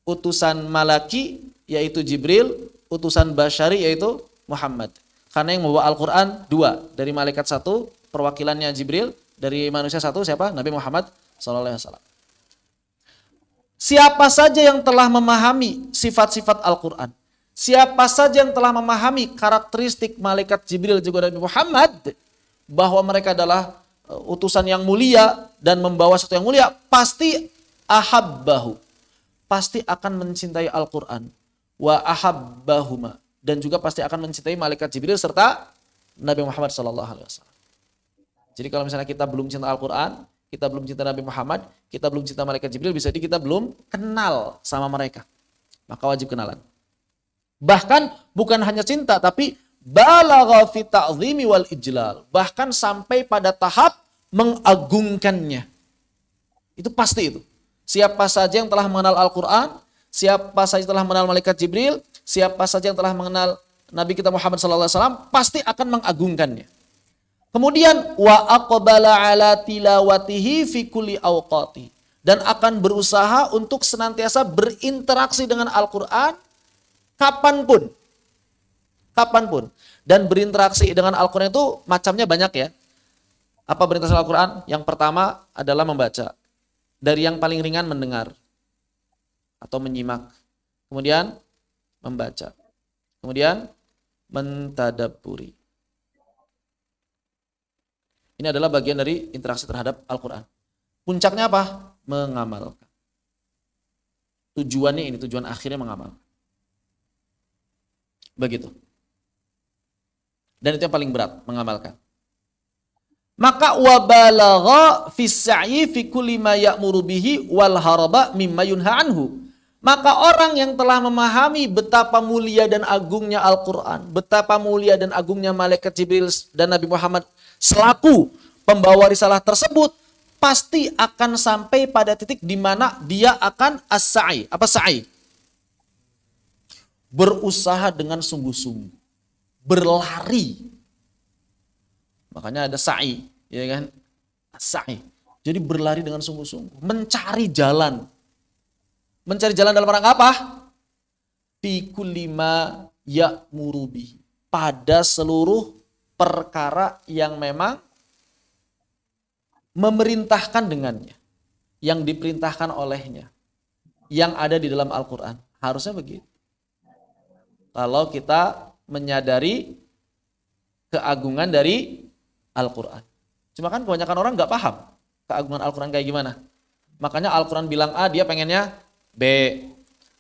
Utusan malaki yaitu Jibril, utusan basyari yaitu Muhammad. Karena yang membawa Al-Quran 2, dari malaikat 1 perwakilannya Jibril, dari manusia 1 siapa? Nabi Muhammad SAW. Siapa saja yang telah memahami sifat-sifat Al-Quran, siapa saja yang telah memahami karakteristik malaikat Jibril juga Nabi Muhammad, bahwa mereka adalah utusan yang mulia dan membawa sesuatu yang mulia, pasti ahabbahu, pasti akan mencintai Al-Quran, wa ahabbahuma, dan juga pasti akan mencintai malaikat Jibril serta Nabi Muhammad SAW. Jadi kalau misalnya kita belum cinta Al-Quran, kita belum cinta Nabi Muhammad, kita belum cinta malaikat Jibril, bisa jadi kita belum kenal sama mereka. Maka wajib kenalan. Bahkan bukan hanya cinta, tapi balagha fi ta'zimi wal ijlal. Bahkan sampai pada tahap mengagungkannya. Itu pasti itu. Siapa saja yang telah mengenal Al-Quran, siapa saja telah mengenal malaikat Jibril, siapa saja yang telah mengenal Nabi kita Muhammad SAW, pasti akan mengagungkannya. Kemudian wa aqbala ala tilawatihi fi kulli awqati, dan akan berusaha untuk senantiasa berinteraksi dengan Al-Qur'an kapanpun. Kapanpun. Dan berinteraksi dengan Al-Qur'an itu macamnya banyak ya. Apa berinteraksi dengan Al-Qur'an? Yang pertama adalah membaca. Dari yang paling ringan mendengar atau menyimak. Kemudian membaca. Kemudian mentadabburi. Ini adalah bagian dari interaksi terhadap Al-Quran. Puncaknya apa? Mengamalkan. Tujuannya ini, tujuan akhirnya mengamalkan. Begitu. Dan itu yang paling berat, mengamalkan. Maka wabalagha fis sa'i fi kulli ma ya'muru bihi wal haraba mimma yunha anhu. Maka orang yang telah memahami betapa mulia dan agungnya Al-Quran, betapa mulia dan agungnya malaikat Jibril dan Nabi Muhammad selaku pembawa risalah tersebut, pasti akan sampai pada titik di mana dia akan as-sa'i. Apa sa'i? Berusaha dengan sungguh-sungguh, berlari. Makanya ada sa'i, ya kan? Sa'i. Jadi berlari dengan sungguh-sungguh, mencari jalan. Mencari jalan dalam rangka apa? Fi kulli ma ya'muru bihi. Pada seluruh perkara yang memang memerintahkan dengannya, yang diperintahkan olehnya, yang ada di dalam Al-Quran. Harusnya begitu. Kalau kita menyadari keagungan dari Al-Quran. Cuma kan kebanyakan orang nggak paham keagungan Al-Quran kayak gimana. Makanya Al-Quran bilang A, dia pengennya B.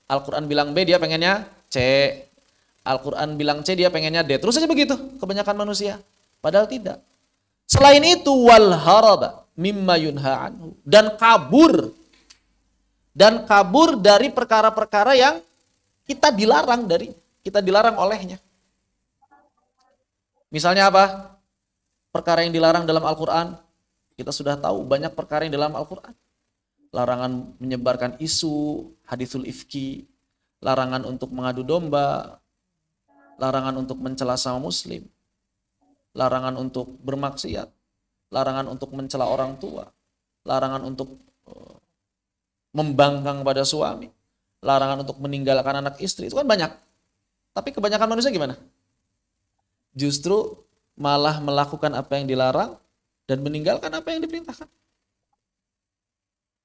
Al-Quran bilang B, dia pengennya C. Al-Quran bilang C, dia pengennya D. Terus aja begitu kebanyakan manusia. Padahal tidak. Selain itu, wal haraba mimma yunha anhu. Dan kabur dari perkara-perkara yang kita dilarang olehnya. Misalnya apa? Perkara yang dilarang dalam Al-Quran, kita sudah tahu banyak perkara yang dalam Al-Quran. Larangan menyebarkan isu, hadithul ifki, larangan untuk mengadu domba, larangan untuk mencela sama muslim, larangan untuk bermaksiat, larangan untuk mencela orang tua, larangan untuk membangkang pada suami, larangan untuk meninggalkan anak istri, itu kan banyak. Tapi kebanyakan manusia gimana? Justru malah melakukan apa yang dilarang dan meninggalkan apa yang diperintahkan.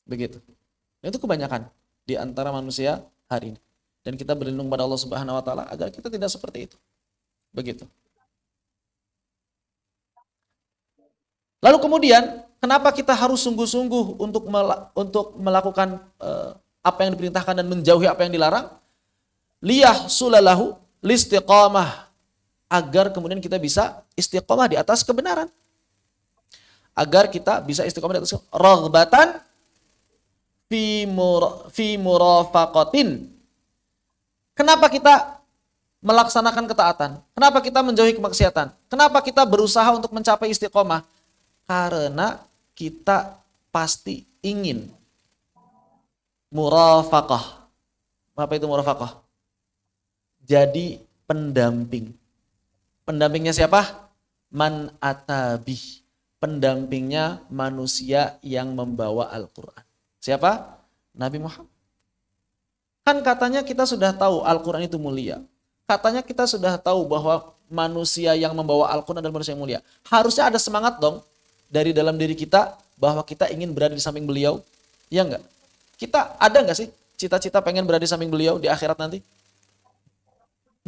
Begitu. Dan itu kebanyakan di antara manusia hari ini. Dan kita berlindung pada Allah Subhanahu wa taala agar kita tidak seperti itu. Begitu. Lalu kemudian, kenapa kita harus sungguh-sungguh untuk melakukan apa yang diperintahkan dan menjauhi apa yang dilarang? Liyah sulalahu listiqamah, agar kemudian kita bisa istiqamah di atas kebenaran. Agar kita bisa istiqamah di atas raghbatan fi murafaqatin. Kenapa kita melaksanakan ketaatan? Kenapa kita menjauhi kemaksiatan? Kenapa kita berusaha untuk mencapai istiqomah? Karena kita pasti ingin murafaqah. Apa itu murafaqah? Jadi pendamping. Pendampingnya siapa? Man atabi. Pendampingnya manusia yang membawa Al-Quran. Siapa? Nabi Muhammad. Kan katanya kita sudah tahu Al-Quran itu mulia. Katanya kita sudah tahu bahwa manusia yang membawa Al-Quran adalah manusia yang mulia. Harusnya ada semangat dong dari dalam diri kita bahwa kita ingin berada di samping beliau. Iya enggak? Kita ada enggak sih cita-cita pengen berada di samping beliau di akhirat nanti?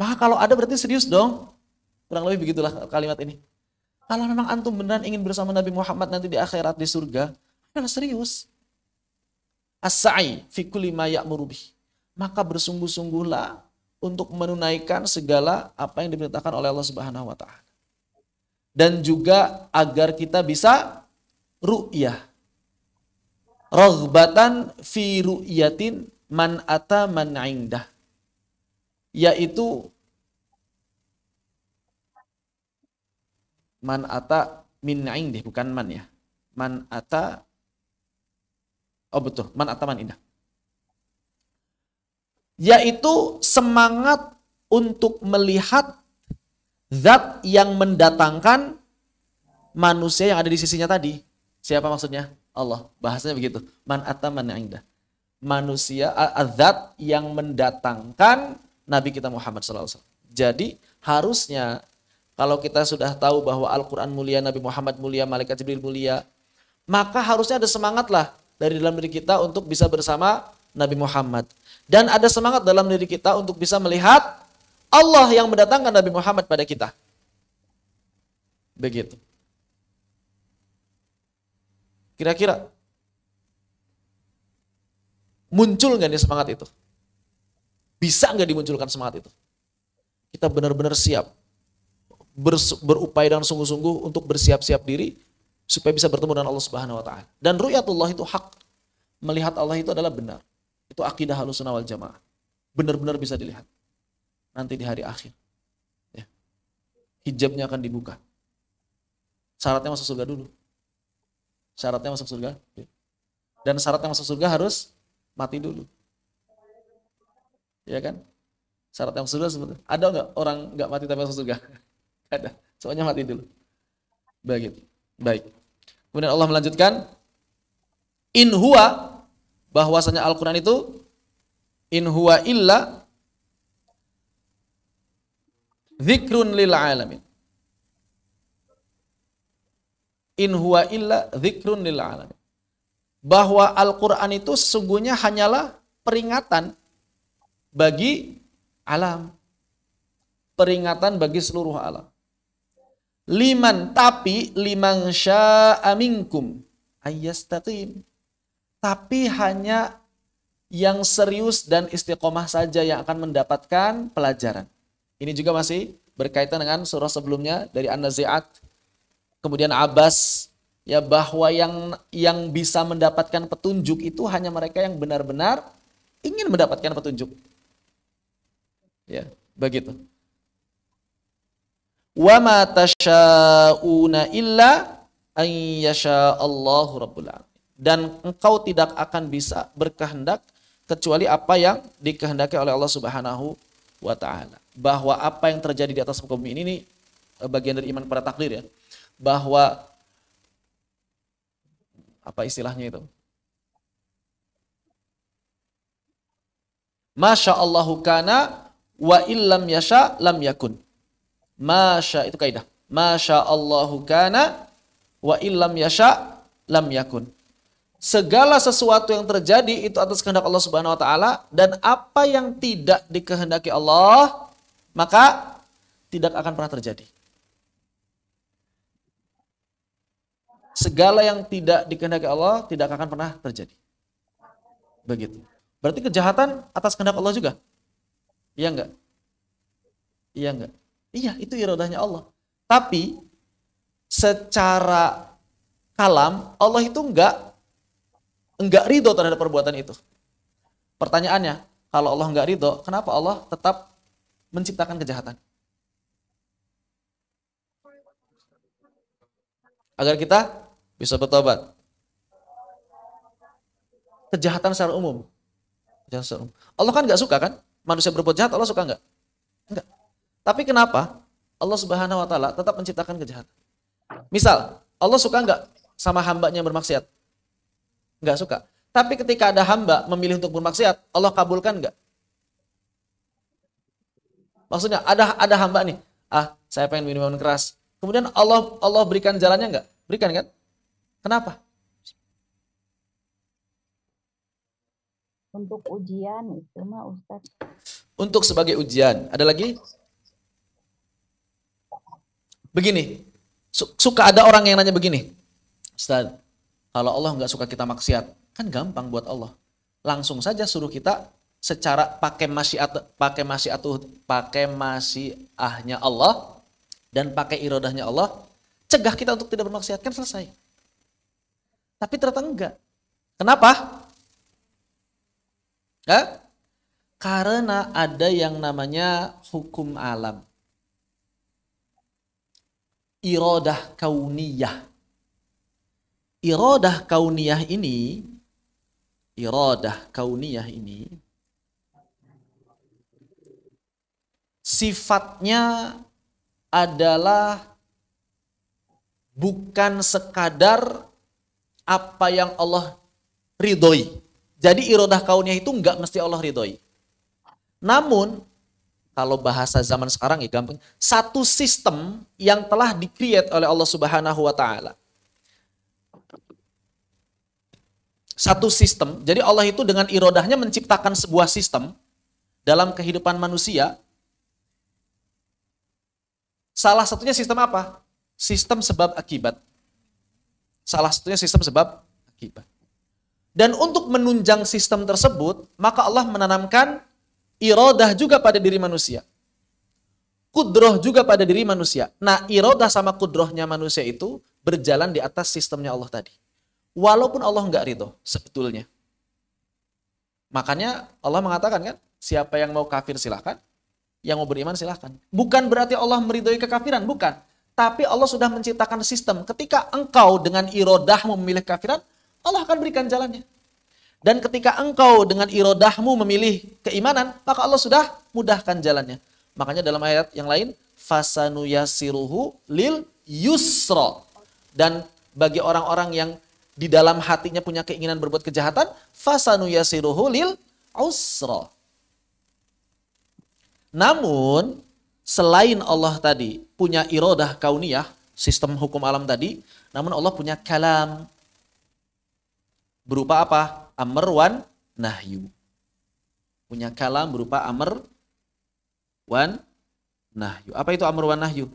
Maka kalau ada berarti serius dong. Kurang lebih begitulah kalimat ini. Kalau memang antum beneran ingin bersama Nabi Muhammad nanti di akhirat di surga, adalah serius. As-sa'i fi kulli ma ya'muru bih. Maka bersungguh-sungguhlah untuk menunaikan segala apa yang diperintahkan oleh Allah Subhanahu wa taala. Dan juga agar kita bisa ru'yah. Raghbatan fi ru'yatin man ata man 'indah. Yaitu man ata min 'indih, bukan man ya. Man ata, oh betul, man ata man indah. yaitu semangat untuk melihat zat yang mendatangkan manusia yang ada di sisinya tadi. Siapa maksudnya? Allah. Bahasanya begitu. Man ataman indah. Manusia, zat yang mendatangkan Nabi kita Muhammad SAW. Jadi harusnya kalau kita sudah tahu bahwa Al-Quran mulia, Nabi Muhammad mulia, Malaikat Jibril mulia, maka harusnya ada semangatlah dari dalam diri kita untuk bisa bersama Nabi Muhammad. Dan ada semangat dalam diri kita untuk bisa melihat Allah yang mendatangkan Nabi Muhammad pada kita. Begitu. Kira-kira muncul nggak nih semangat itu? Bisa nggak dimunculkan semangat itu? Kita benar-benar siap. Berupaya dengan sungguh-sungguh untuk bersiap-siap diri supaya bisa bertemu dengan Allah Subhanahu wa taala. Dan ru'yatullah itu hak. Melihat Allah itu adalah benar. Itu akidah Ahlussunnah wal Jamaah. Benar-benar bisa dilihat. Nanti di hari akhir. Ya. Hijabnya akan dibuka. Syaratnya masuk surga dulu. Syaratnya masuk surga. Dan syaratnya masuk surga harus mati dulu. Ya kan? Syaratnya masuk surga sebetulnya. Ada nggak orang nggak mati tapi masuk surga? Ada. Soalnya mati dulu. Begitu. Baik. Kemudian Allah melanjutkan, in huwa, bahwasanya Al-Quran itu in huwa illa dzikrun lil alamin. In huwa illa dzikrun lil alamin. Bahwa Al-Quran itu sesungguhnya hanyalah peringatan bagi alam. Peringatan bagi seluruh alam. Liman, tapi liman sya'a minkum ayyastaqim. Tapi hanya yang serius dan istiqomah saja yang akan mendapatkan pelajaran. Ini juga masih berkaitan dengan surah sebelumnya dari An-Nazi'at. Kemudian Abbas, ya, bahwa yang bisa mendapatkan petunjuk itu hanya mereka yang benar-benar ingin mendapatkan petunjuk. Ya, begitu. Wa ma tasyauna illa an yasha Allahu rabbul alamin. Dan engkau tidak akan bisa berkehendak kecuali apa yang dikehendaki oleh Allah Subhanahu wa taala. Bahwa apa yang terjadi di atas muka bumi ini bagian dari iman pada takdir, ya. Bahwa apa istilahnya itu? Masya Allahu kana wa illam yasha lam yakun. Masya itu kaidah. Masya Allahu kana wa illam yasha lam yakun. Segala sesuatu yang terjadi itu atas kehendak Allah Subhanahu wa taala, dan apa yang tidak dikehendaki Allah maka tidak akan pernah terjadi. Segala yang tidak dikehendaki Allah tidak akan pernah terjadi. Begitu. Berarti kejahatan atas kehendak Allah juga? Iya enggak? Iya enggak? Iya, itu iradahnya Allah. Tapi secara kalam Allah itu enggak ridho terhadap perbuatan itu. Pertanyaannya, kalau Allah enggak ridho, kenapa Allah tetap menciptakan kejahatan? Agar kita bisa bertobat. Kejahatan secara umum. Allah kan enggak suka kan? Manusia berbuat jahat, Allah suka enggak? Enggak. Tapi kenapa Allah Subhanahu wa taala tetap menciptakan kejahatan? Misal, Allah suka enggak sama hambanya yang bermaksiat? Enggak suka. Tapi ketika ada hamba memilih untuk bermaksiat, Allah kabulkan enggak? Maksudnya ada hamba nih, saya pengen minum minuman keras. Kemudian Allah berikan jalannya enggak? Berikan kan? Kenapa? Untuk ujian itu mah Ustaz. Untuk sebagai ujian. Ada lagi? Begini, suka ada orang yang nanya begini, Ustaz, kalau Allah nggak suka kita maksiat, kan gampang buat Allah. Langsung saja suruh kita secara pakai masyiahnya Allah dan pakai iradahnya Allah, cegah kita untuk tidak bermaksiat, kan selesai. Tapi ternyata enggak. Kenapa? Karena ada yang namanya hukum alam. Iradah kauniyah. Iradah kauniyah ini sifatnya adalah bukan sekadar apa yang Allah ridhoi. Jadi iradah kauniyah itu enggak mesti Allah ridhoi. Namun kalau bahasa zaman sekarang ya gampang, satu sistem yang telah di-create oleh Allah Subhanahu wa taala. Satu sistem. Jadi Allah itu dengan irodahnya menciptakan sebuah sistem dalam kehidupan manusia. Salah satunya sistem apa? Sistem sebab akibat. Salah satunya sistem sebab akibat. Dan untuk menunjang sistem tersebut, maka Allah menanamkan irodah juga pada diri manusia. Kudroh juga pada diri manusia. Nah, irodah sama kudrohnya manusia itu berjalan di atas sistemnya Allah tadi. Walaupun Allah enggak ridho sebetulnya. Makanya Allah mengatakan kan, siapa yang mau kafir silahkan, yang mau beriman silahkan. Bukan berarti Allah meridhoi kekafiran, bukan. Tapi Allah sudah menciptakan sistem. Ketika engkau dengan irodahmu memilih kafiran, Allah akan berikan jalannya. Dan ketika engkau dengan irodahmu memilih keimanan, maka Allah sudah mudahkan jalannya. Makanya dalam ayat yang lain, fasanuyasiruhu lil yusra. Dan bagi orang-orang yang di dalam hatinya punya keinginan berbuat kejahatan, fasanuyasiruhu lil usra. Namun, selain Allah tadi punya iradah kauniyah, sistem hukum alam tadi, namun Allah punya kalam. Berupa apa? Amr wan nahyu. Punya kalam berupa amr wan nahyu. Apa itu amr wan nahyu?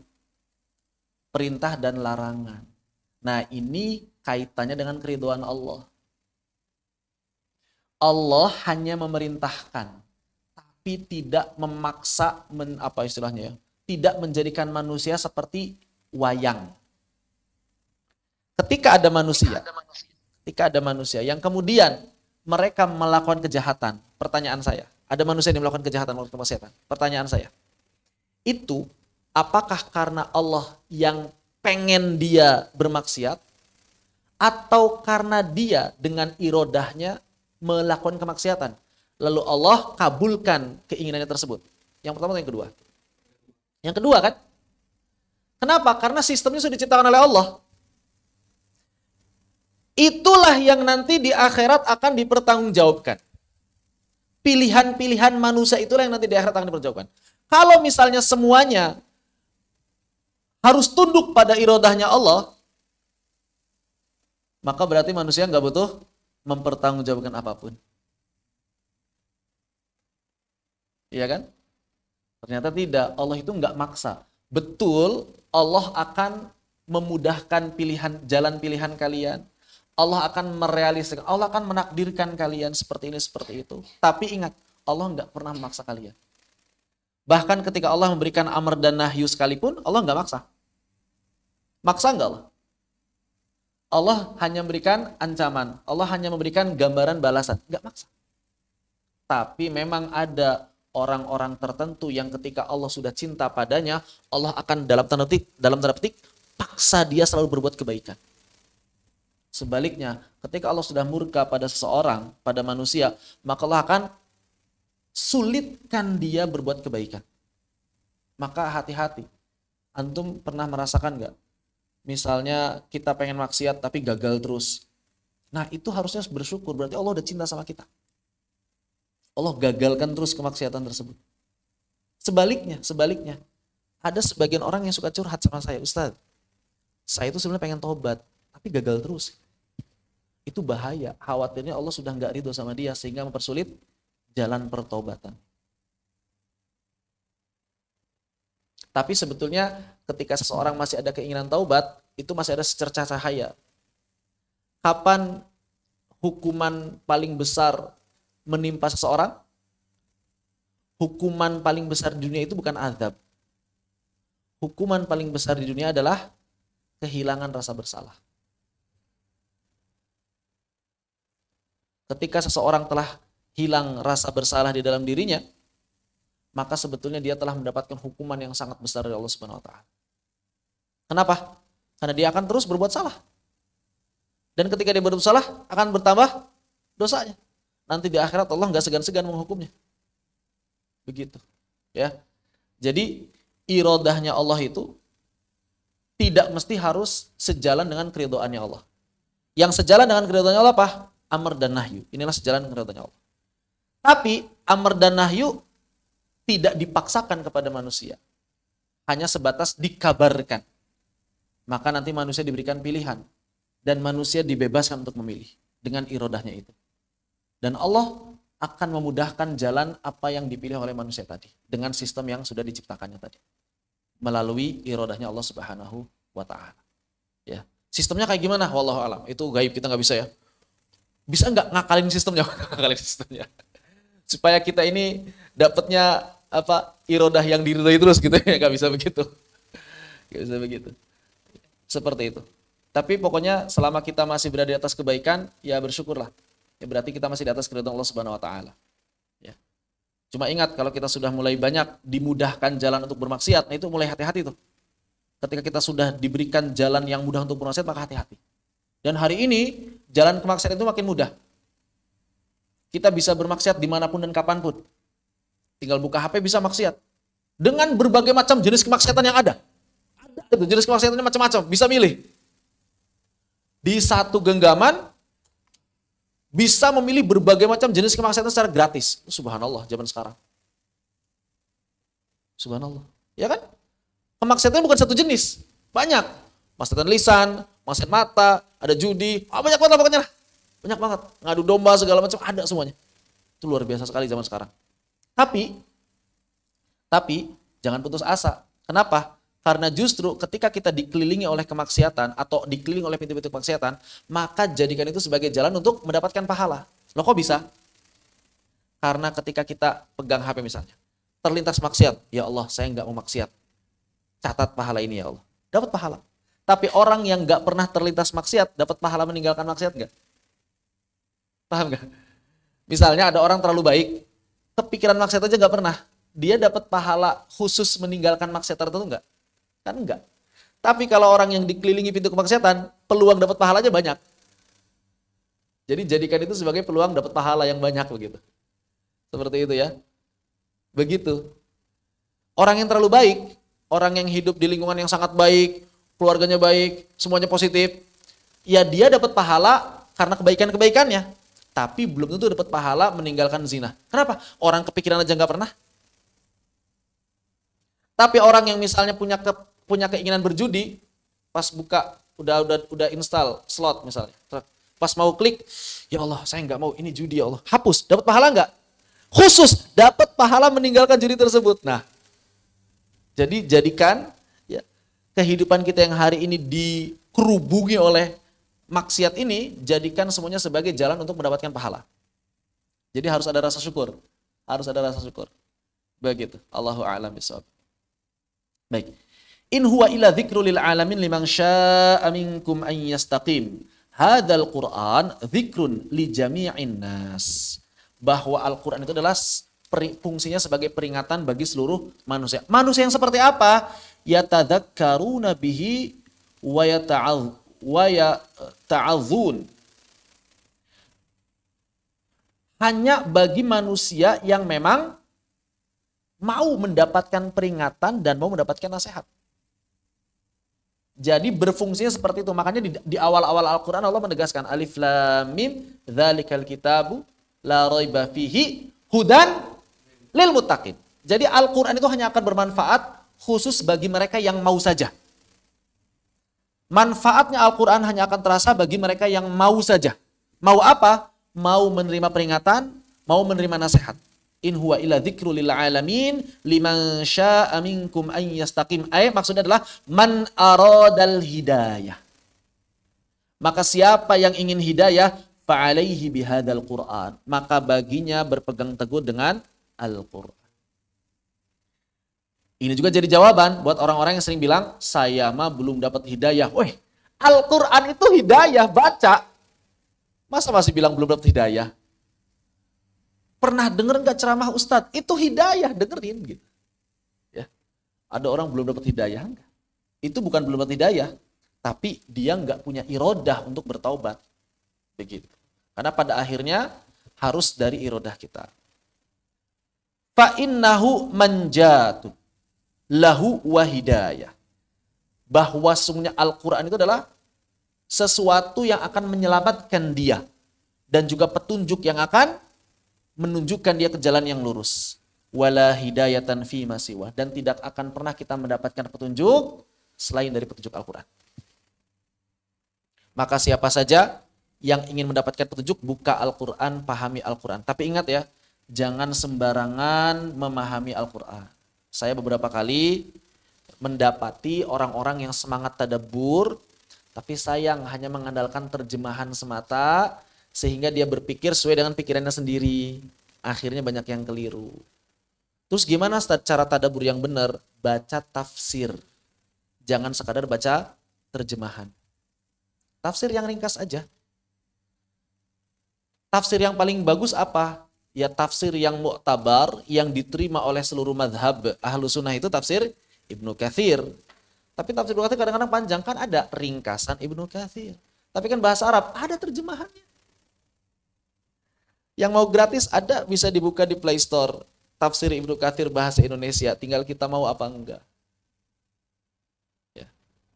Perintah dan larangan. Nah, ini kaitannya dengan keridhaan Allah. Allah hanya memerintahkan, tapi tidak memaksa, apa istilahnya ya? Tidak menjadikan manusia seperti wayang. Ketika ada manusia yang kemudian mereka melakukan kejahatan, pertanyaan saya, ada manusia yang melakukan kejahatan, melakukan kemaksiatan. Pertanyaan saya, itu apakah karena Allah yang pengen dia bermaksiat, atau karena dia dengan irodahnya melakukan kemaksiatan, lalu Allah kabulkan keinginannya tersebut? Yang pertama atau yang kedua? Yang kedua kan? Kenapa? Karena sistemnya sudah diciptakan oleh Allah. Itulah yang nanti di akhirat akan dipertanggungjawabkan. Pilihan-pilihan manusia itulah yang nanti di akhirat akan dipertanggungjawabkan. Kalau misalnya semuanya harus tunduk pada irodahnya Allah, maka berarti manusia nggak butuh mempertanggungjawabkan apapun. Iya kan? Ternyata tidak. Allah itu nggak maksa. Betul, Allah akan memudahkan jalan pilihan kalian. Allah akan merealisasikan, Allah akan menakdirkan kalian seperti ini, seperti itu. Tapi ingat, Allah nggak pernah memaksa kalian. Bahkan ketika Allah memberikan amr dan nahyu sekalipun, Allah nggak maksa. Maksa nggak Allah? Allah hanya memberikan ancaman. Allah hanya memberikan gambaran balasan. Nggak maksa. Tapi memang ada orang-orang tertentu yang ketika Allah sudah cinta padanya, Allah akan dalam tanda petik paksa dia selalu berbuat kebaikan. Sebaliknya, ketika Allah sudah murka pada seseorang, pada manusia, maka Allah akan sulitkan dia berbuat kebaikan. Maka hati-hati. Antum pernah merasakan nggak? Misalnya kita pengen maksiat tapi gagal terus. Nah, itu harusnya bersyukur, berarti Allah udah cinta sama kita. Allah gagalkan terus kemaksiatan tersebut. Sebaliknya. Ada sebagian orang yang suka curhat sama saya, Ustaz, saya itu sebenarnya pengen tobat, tapi gagal terus. Itu bahaya. Khawatirnya Allah sudah nggak ridho sama dia sehingga mempersulit jalan pertobatan. Tapi sebetulnya ketika seseorang masih ada keinginan taubat, itu masih ada secercah cahaya. Kapan hukuman paling besar menimpa seseorang? Hukuman paling besar di dunia itu bukan azab. Hukuman paling besar di dunia adalah kehilangan rasa bersalah. Ketika seseorang telah hilang rasa bersalah di dalam dirinya, maka sebetulnya dia telah mendapatkan hukuman yang sangat besar dari Allah Subhanahu wa taala. Kenapa? Karena dia akan terus berbuat salah. Dan ketika dia berbuat salah, akan bertambah dosanya. Nanti di akhirat Allah nggak segan-segan menghukumnya. Begitu. Ya. Jadi irodahnya Allah itu tidak mesti harus sejalan dengan keridhaannya Allah. Yang sejalan dengan keridhaannya Allah apa? Amr dan nahyu. Inilah sejalan dengan keridhaannya Allah. Tapi amr dan nahyu tidak dipaksakan kepada manusia. Hanya sebatas dikabarkan. Maka nanti manusia diberikan pilihan. Dan manusia dibebaskan untuk memilih. Dengan irodahnya itu. Dan Allah akan memudahkan jalan apa yang dipilih oleh manusia tadi. Dengan sistem yang sudah diciptakannya tadi. Melalui irodahnya Allah Subhanahu wa ta'ala. Ya. Sistemnya kayak gimana? Wallahu alam. Itu gaib, kita nggak bisa ya. Bisa nggak ngakalin sistemnya? Ngakalin sistemnya. Supaya kita ini dapatnya irodah yang diridhoi terus gitu ya. Nggak bisa begitu. Nggak bisa begitu. Seperti itu. Tapi pokoknya selama kita masih berada di atas kebaikan, ya bersyukurlah. Ya berarti kita masih di atas keridhaan Allah Subhanahu wa taala. Ya. Cuma ingat kalau kita sudah mulai banyak dimudahkan jalan untuk bermaksiat, nah itu mulai hati-hati tuh. Ketika kita sudah diberikan jalan yang mudah untuk bermaksiat, maka hati-hati. Dan hari ini jalan kemaksiatan itu makin mudah. Kita bisa bermaksiat dimanapun dan kapanpun. Tinggal buka HP bisa maksiat. Dengan berbagai macam jenis kemaksiatan yang ada. Ada itu jenis kemaksiatannya macam-macam, bisa milih. Di satu genggaman bisa memilih berbagai macam jenis kemaksiatan secara gratis. Subhanallah zaman sekarang. Subhanallah. Ya kan? Kemaksiatannya bukan satu jenis. Banyak. Maksiatan lisan, maksiatan mata, ada judi. Banyak banget lah pokoknya. Banyak banget. Ngadu domba segala macam ada semuanya. Itu luar biasa sekali zaman sekarang. Tapi jangan putus asa. Kenapa? Karena justru ketika kita dikelilingi oleh kemaksiatan atau dikelilingi oleh pintu-pintu kemaksiatan, maka jadikan itu sebagai jalan untuk mendapatkan pahala. Loh kok bisa? Karena ketika kita pegang HP misalnya, terlintas maksiat, ya Allah saya nggak mau maksiat. Catat pahala ini ya Allah. Dapat pahala. Tapi orang yang nggak pernah terlintas maksiat, dapat pahala meninggalkan maksiat nggak? Paham nggak? Misalnya ada orang terlalu baik, kepikiran maksiat aja nggak pernah. Dia dapat pahala khusus meninggalkan maksiat tertentu nggak? Kan enggak. Tapi kalau orang yang dikelilingi pintu kemaksiatan, peluang dapat pahalanya banyak. Jadi jadikan itu sebagai peluang dapat pahala yang banyak begitu. Seperti itu ya. Begitu. Orang yang terlalu baik, orang yang hidup di lingkungan yang sangat baik, keluarganya baik, semuanya positif, ya dia dapat pahala karena kebaikan-kebaikannya. Tapi belum tentu dapat pahala meninggalkan zina. Kenapa? Orang kepikiran aja nggak pernah. Tapi orang yang misalnya punya keinginan berjudi, pas buka udah install slot misalnya, pas mau klik, ya Allah saya nggak mau ini judi ya Allah, hapus, dapat pahala nggak? Khusus dapat pahala meninggalkan judi tersebut. Nah, jadi jadikan ya, kehidupan kita yang hari ini dikerubungi oleh maksiat ini, jadikan semuanya sebagai jalan untuk mendapatkan pahala. Jadi harus ada rasa syukur, begitu. Allahu a'lam bishawab. Baik. In huwa illa dzikrul lil alamin liman syaa'a minkum an yastaqim. Hadzal Qur'an dzikrun li jami'in nas. Bahwa Al-Qur'an itu adalah fungsinya sebagai peringatan bagi seluruh manusia. Manusia yang seperti apa? Yatadzakkaruna bihi wa yata'adzun. Hanya bagi manusia yang memang mau mendapatkan peringatan dan mau mendapatkan nasihat. Jadi berfungsinya seperti itu. Makanya di awal-awal Al-Quran Allah menegaskan Alif Lam Mim dzalikal kitabu la raiba fihi hudan lil muttaqin. Jadi Al-Quran itu hanya akan bermanfaat khusus bagi mereka yang mau saja. Manfaatnya Al-Quran hanya akan terasa bagi mereka yang mau saja. Mau apa? Mau menerima peringatan, mau menerima nasihat. In huwa illa dzikrul lil alamin liman syaa'a minkum an yastaqim. Maksudnya adalah man aradal hidayah. Maka siapa yang ingin hidayah, fa alaihi bihadzal Qur'an. Maka baginya berpegang teguh dengan Al-Qur'an. Ini juga jadi jawaban buat orang-orang yang sering bilang, saya mah belum dapat hidayah. Weh, Al-Qur'an itu hidayah, baca. Masa masih bilang belum dapat hidayah? Pernah denger nggak ceramah Ustadz? Itu hidayah, dengerin gitu. Ya. Ada orang belum dapat hidayah enggak? Itu bukan belum dapat hidayah, tapi dia nggak punya irodah untuk bertaubat. Begitu. Karena pada akhirnya harus dari irodah kita. Fa innahu manjatun. lahu wa hidayah. Bahwa sungguhnya Al-Quran itu adalah sesuatu yang akan menyelamatkan dia. Dan juga petunjuk yang akan menunjukkan dia ke jalan yang lurus. Wala hidayatan fi masiwah. Dan tidak akan pernah kita mendapatkan petunjuk selain dari petunjuk Al-Quran. Maka siapa saja yang ingin mendapatkan petunjuk, buka Al-Quran, pahami Al-Quran. Tapi ingat ya, jangan sembarangan memahami Al-Quran. Saya beberapa kali mendapati orang-orang yang semangat tadabbur, tapi sayang hanya mengandalkan terjemahan semata, sehingga dia berpikir sesuai dengan pikirannya sendiri. Akhirnya banyak yang keliru. Terus gimana cara tadabbur yang benar? Baca tafsir. Jangan sekadar baca terjemahan. Tafsir yang ringkas aja. Tafsir yang paling bagus apa? Ya tafsir yang mu'tabar, yang diterima oleh seluruh madhab ahlu sunnah itu tafsir Ibnu Katsir. Tapi tafsir Ibnu Katsir kadang-kadang panjang, kan ada ringkasan Ibnu Katsir. Tapi kan bahasa Arab ada terjemahannya. Yang mau gratis ada, bisa dibuka di Play Store. Tafsir Ibnu Katsir bahasa Indonesia, tinggal kita mau apa enggak. Ya.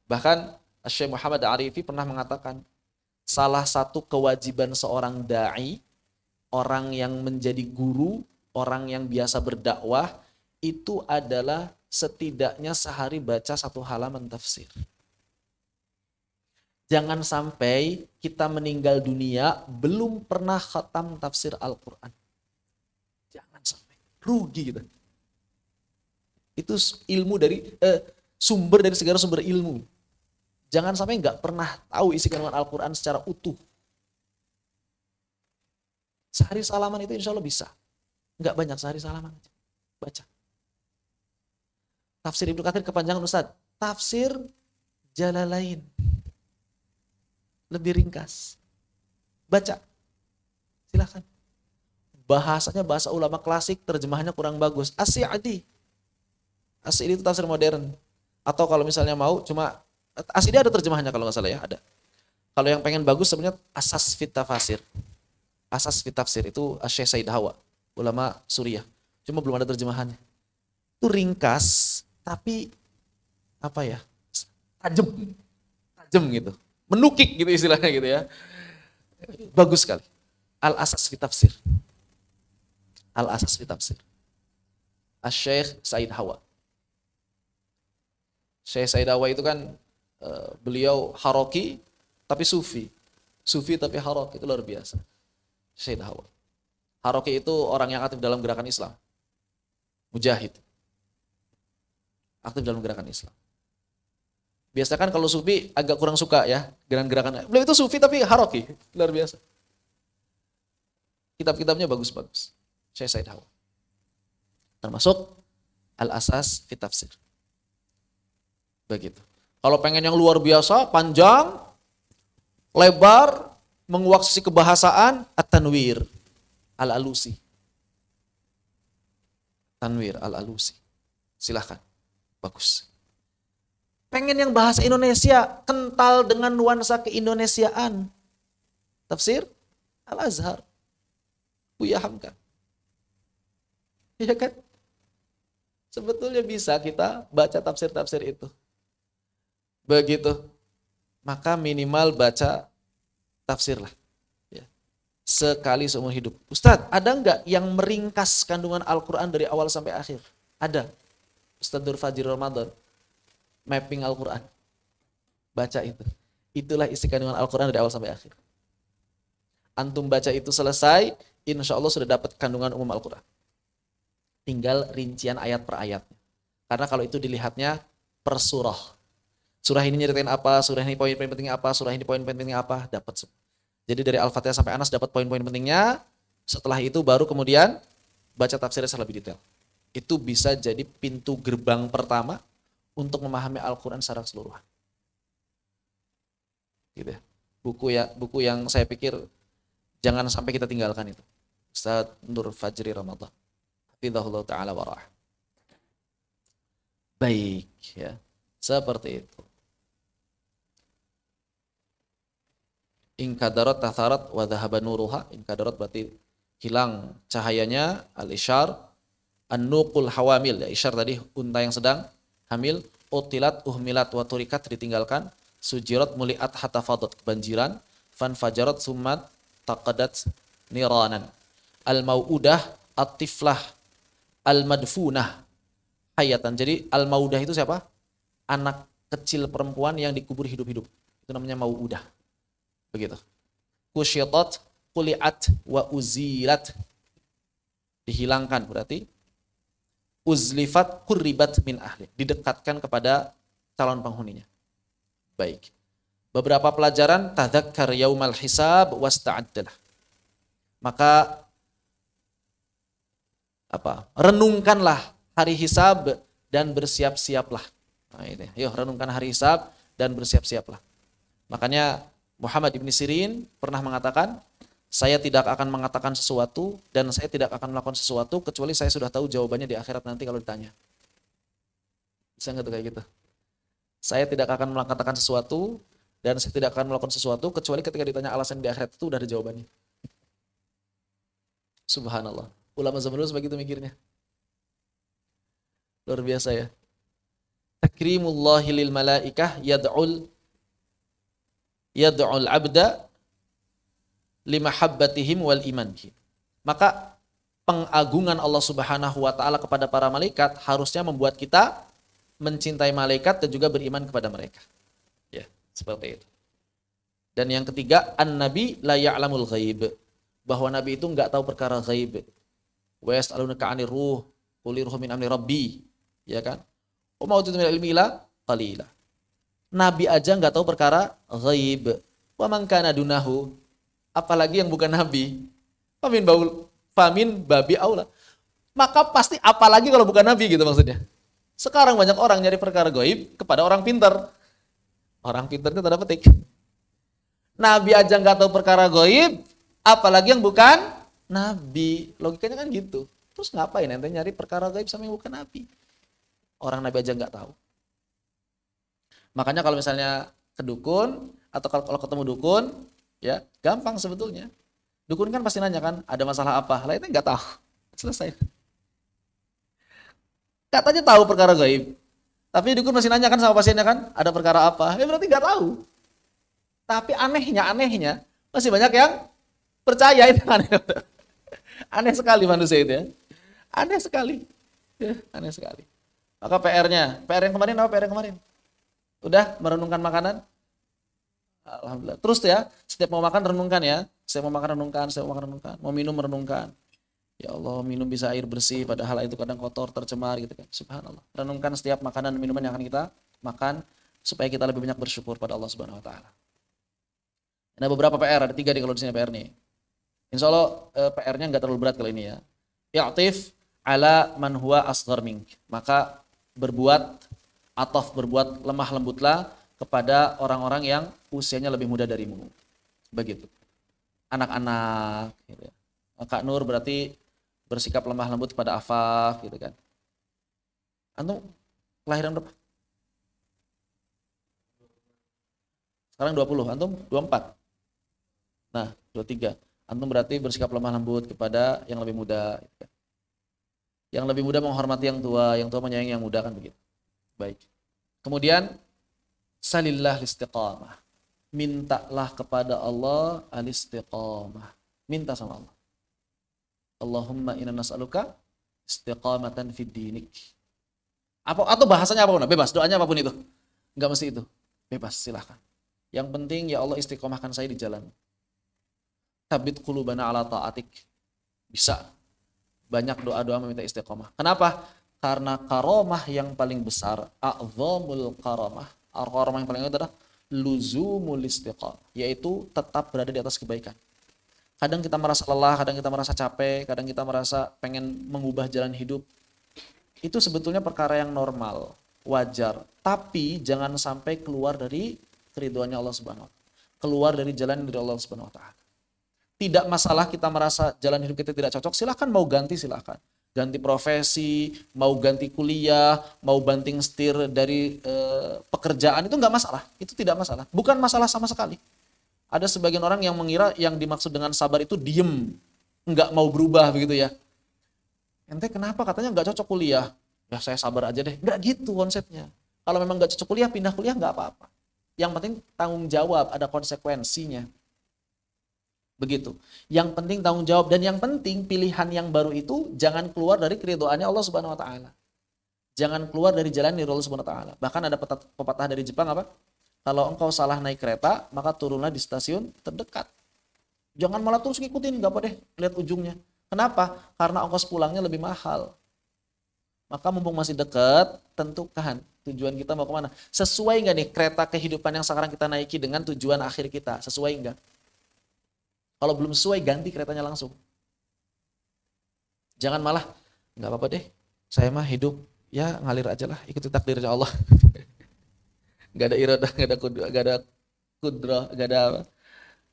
Bahkan Syekh Muhammad Arifi pernah mengatakan, salah satu kewajiban seorang da'i, orang yang menjadi guru, orang yang biasa berdakwah, itu adalah setidaknya sehari baca 1 halaman tafsir. Jangan sampai kita meninggal dunia belum pernah khatam tafsir Al-Quran. Jangan sampai. Rugi kita. Itu ilmu dari sumber dari segala sumber ilmu. Jangan sampai nggak pernah tahu isi kandungan Al-Quran secara utuh. Sehari salaman itu insya Allah bisa. Nggak banyak, sehari salaman aja. Baca. Tafsir Ibnu Katsir kepanjangan Ustaz. Tafsir Jalalain. Lebih ringkas. Baca. Silakan. Bahasanya bahasa ulama klasik, terjemahannya kurang bagus. As-Sa'di. As-Sa'di itu tafsir modern. Atau kalau misalnya mau cuma As-Sa'di ada terjemahannya kalau nggak salah ya, ada. Kalau yang pengen bagus sebenarnya Asas fit Tafsir. Asas fit Tafsir itu Syekh Said Hawa, ulama Suriah. Cuma belum ada terjemahannya. Itu ringkas tapi apa ya? Tajam gitu. Menukik gitu istilahnya gitu ya. Bagus sekali. Al-Asas fit Tafsir. Al-Asas fit Tafsir. Syekh Said Hawa. Syekh Said Hawa itu kan beliau Haroki tapi Sufi. Sufi tapi Haroki, itu luar biasa. Said Hawa. Haroki itu orang yang aktif dalam gerakan Islam. Mujahid. Aktif dalam gerakan Islam. Biasanya kan kalau Sufi agak kurang suka ya dengan gerakan. Beliau itu Sufi tapi Haroki, luar biasa. Kitab-kitabnya bagus-bagus. Syekh Said Hawa. Termasuk Al-Asas fit Tafsir. Begitu. Kalau pengen yang luar biasa, panjang, lebar, menguak sisi kebahasaan, At-Tanwir Al-Alusi. Tanwir Al-Alusi. Silahkan. Bagus. Pengen yang bahasa Indonesia, kental dengan nuansa keindonesiaan. Tafsir Al-Azhar. Buya Hamka. Iya kan? Sebetulnya bisa kita baca tafsir-tafsir itu. Begitu. Maka minimal baca tafsir lah. Ya. Sekali seumur hidup. Ustadz, ada nggak yang meringkas kandungan Al-Quran dari awal sampai akhir? Ada. Ustadz Nur Fajri Ramadan. Mapping Al-Quran. Baca itu. Itulah isi kandungan Al-Quran dari awal sampai akhir. Antum baca itu selesai, insya Allah sudah dapat kandungan umum Al-Quran. Tinggal rincian ayat per ayatnya. Karena kalau itu dilihatnya per surah. Surah ini nyeritain apa, surah ini poin-poin pentingnya apa, surah ini poin-poin pentingnya apa, dapat semua. Jadi dari Al-Fatihah sampai Anas dapat poin-poin pentingnya, setelah itu baru kemudian baca tafsirnya secara lebih detail. Itu bisa jadi pintu gerbang pertama untuk memahami Al-Quran secara keseluruhan. Gitu ya. Buku yang saya pikir jangan sampai kita tinggalkan itu. Ustadz Nur Fajri Ramadan. Hafizahullah ta'ala warah. Baik ya. Seperti itu. Inkadarat tatharat wa dhahaba nuruha. Inkadarat berarti hilang cahayanya. Al-isyar. An-nuqul hawamil. Ya, isyar tadi unta yang sedang hamil, utilat uhmilat wa turikat ditinggalkan, sujirat muliat hatta fadat kebanjiran, fanfajarat summat taqadat niranan. Al-mau'udah at-tiflah al-madfunah hayatan. Jadi al-mau'udah itu siapa? Anak kecil perempuan yang dikubur hidup-hidup. Itu namanya mau'udah. Begitu. Kusyitat kuliat wa uzilat. Dihilangkan berarti uzlifat kurribat min ahli. Didekatkan kepada calon penghuninya. Baik. Beberapa pelajaran tadzakkar yaumal hisab wasta'addalah. Maka renungkanlah hari hisab dan bersiap-siaplah. Nah, ini. Yuk renungkan hari hisab dan bersiap-siaplah. Makanya Muhammad ibn Sirin pernah mengatakan, saya tidak akan mengatakan sesuatu dan saya tidak akan melakukan sesuatu kecuali saya sudah tahu jawabannya di akhirat nanti kalau ditanya. Bisa nggak tuh kayak gitu? Saya tidak akan mengatakan sesuatu dan saya tidak akan melakukan sesuatu kecuali ketika ditanya alasan di akhirat itu udah ada jawabannya. Subhanallah. Ulama zaman dulu begitu mikirnya. Luar biasa ya. Takrimullahi lil malaikah yad'ul abda limahabbatihim wal iman bihim. Maka pengagungan Allah Subhanahu wa taala kepada para malaikat harusnya membuat kita mencintai malaikat dan juga beriman kepada mereka. Ya, seperti itu. Dan yang ketiga, an-nabi la ya'lamul ghaib. Bahwa nabi itu enggak tahu perkara ghaib. Wa yas'alunaka 'anir ruh, qul ruhu min amri rabbi. Ya kan? Wa ma utitu min ilmi illa qalila. Nabi aja enggak tahu perkara ghaib. Wa man kana dunahu, apalagi yang bukan nabi. Famin babi aula. Maka pasti apalagi kalau bukan nabi gitu maksudnya. Sekarang banyak orang nyari perkara gaib kepada orang pintar. Orang pintar itu tanda petik. Nabi aja nggak tahu perkara gaib, apalagi yang bukan nabi. Logikanya kan gitu. Terus ngapain ente nyari perkara gaib sama yang bukan nabi? Orang nabi aja nggak tahu. Makanya kalau misalnya ke dukun atau kalau ketemu dukun, ya gampang sebetulnya. Dukun kan pasti nanya kan, ada masalah apa? Lainnya nggak tahu. Selesai. Katanya tahu perkara gaib. Tapi dukun masih nanya kan sama pasiennya kan, ada perkara apa? Ya berarti nggak tahu. Tapi anehnya masih banyak yang percaya. Itu aneh. Aneh sekali manusia itu ya. Aneh sekali. Ya, aneh sekali. Maka PR yang kemarin apa PR yang kemarin? Udah merenungkan makanan? Alhamdulillah. Terus ya, setiap mau makan renungkan ya. Saya mau makan renungkan, mau minum renungkan. Ya Allah, minum bisa air bersih, padahal itu kadang kotor, tercemar gitu kan. Subhanallah. Renungkan setiap makanan dan minuman yang akan kita makan supaya kita lebih banyak bersyukur pada Allah Subhanahu wa taala. Ada beberapa PR, ada 3 nih kalau di sini PR nih. Insya Allah PR-nya nggak terlalu berat kali ini ya. I'tif ala man huwa asghar mink. Maka berbuat lemah lembutlah kepada orang-orang yang usianya lebih muda darimu. Begitu. Anak-anak gitu ya. Kak Nur berarti bersikap lemah lembut kepada Afaf gitu kan. Antum kelahiran berapa? Sekarang 20, antum 24. Nah, 23. Antum berarti bersikap lemah lembut kepada yang lebih muda gitu kan. Yang lebih muda menghormati yang tua menyayangi yang muda kan begitu. Baik. Kemudian salillah istiqamah. Mintalah kepada Allah al-istiqamah. Minta sama Allah. Allahumma inna nas'aluka istiqamatan fid dinik. Atau bahasanya apapun, bebas, doanya apapun itu. Enggak mesti itu. Bebas, silahkan. Yang penting ya Allah istiqomahkan saya di jalan. Tsabbit qulubana ala ta'atik. Bisa. Banyak doa-doa meminta istiqomah. Kenapa? Karena karamah yang paling besar, a'zamul karamah. Karamah yang paling besar adalah luzumul istiqamah, yaitu tetap berada di atas kebaikan. Kadang kita merasa lelah, kadang kita merasa capek, kadang kita merasa pengen mengubah jalan hidup. Itu sebetulnya perkara yang normal, wajar. Tapi jangan sampai keluar dari keridhoannya Allah Subhanahu wa taala. Keluar dari jalan dari Allah Subhanahu wa taala. Tidak masalah kita merasa jalan hidup kita tidak cocok, silahkan mau ganti silahkan. Ganti profesi, mau ganti kuliah, mau banting setir dari pekerjaan, itu nggak masalah. Itu tidak masalah. Bukan masalah sama sekali. Ada sebagian orang yang mengira yang dimaksud dengan sabar itu diem, nggak mau berubah begitu ya. Ente kenapa katanya nggak cocok kuliah? Ya saya sabar aja deh. Nggak gitu konsepnya. Kalau memang nggak cocok kuliah, pindah kuliah nggak apa-apa. Yang penting tanggung jawab, ada konsekuensinya. Begitu. Yang penting tanggung jawab, dan yang penting pilihan yang baru itu jangan keluar dari keridhaannya Allah Subhanahu wa taala. Jangan keluar dari jalan dari Allah Subhanahu wa taala. Bahkan ada pepatah dari Jepang apa? Kalau engkau salah naik kereta, maka turunlah di stasiun terdekat. Jangan malah terus ngikutin, nggak apa deh, lihat ujungnya. Kenapa? Karena ongkos pulangnya lebih mahal. Maka mumpung masih dekat, tentukan tujuan kita mau kemana. Sesuai nggak nih kereta kehidupan yang sekarang kita naiki dengan tujuan akhir kita? Sesuai nggak? Kalau belum sesuai, ganti keretanya langsung. Jangan malah, nggak apa-apa deh, saya mah hidup, ya ngalir aja lah, ikuti takdirnya Allah. Nggak ada iradah, nggak ada kudrah, nggak ada apa,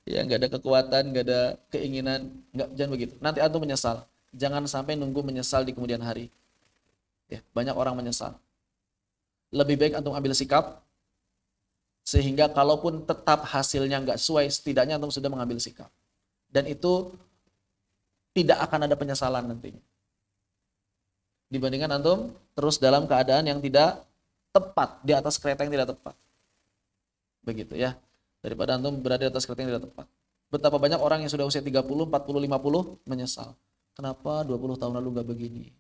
ya nggak ada kekuatan, nggak ada keinginan, nggak, jangan begitu. Nanti antum menyesal. Jangan sampai nunggu menyesal di kemudian hari. Ya, banyak orang menyesal. Lebih baik antum ambil sikap, sehingga kalaupun tetap hasilnya nggak sesuai, setidaknya antum sudah mengambil sikap. Dan itu tidak akan ada penyesalan nantinya. Dibandingkan antum terus dalam keadaan yang tidak tepat, di atas kereta yang tidak tepat. Begitu ya. Daripada antum berada di atas kereta yang tidak tepat. Betapa banyak orang yang sudah usia 30, 40, 50 menyesal. Kenapa 20 tahun lalu nggak begini?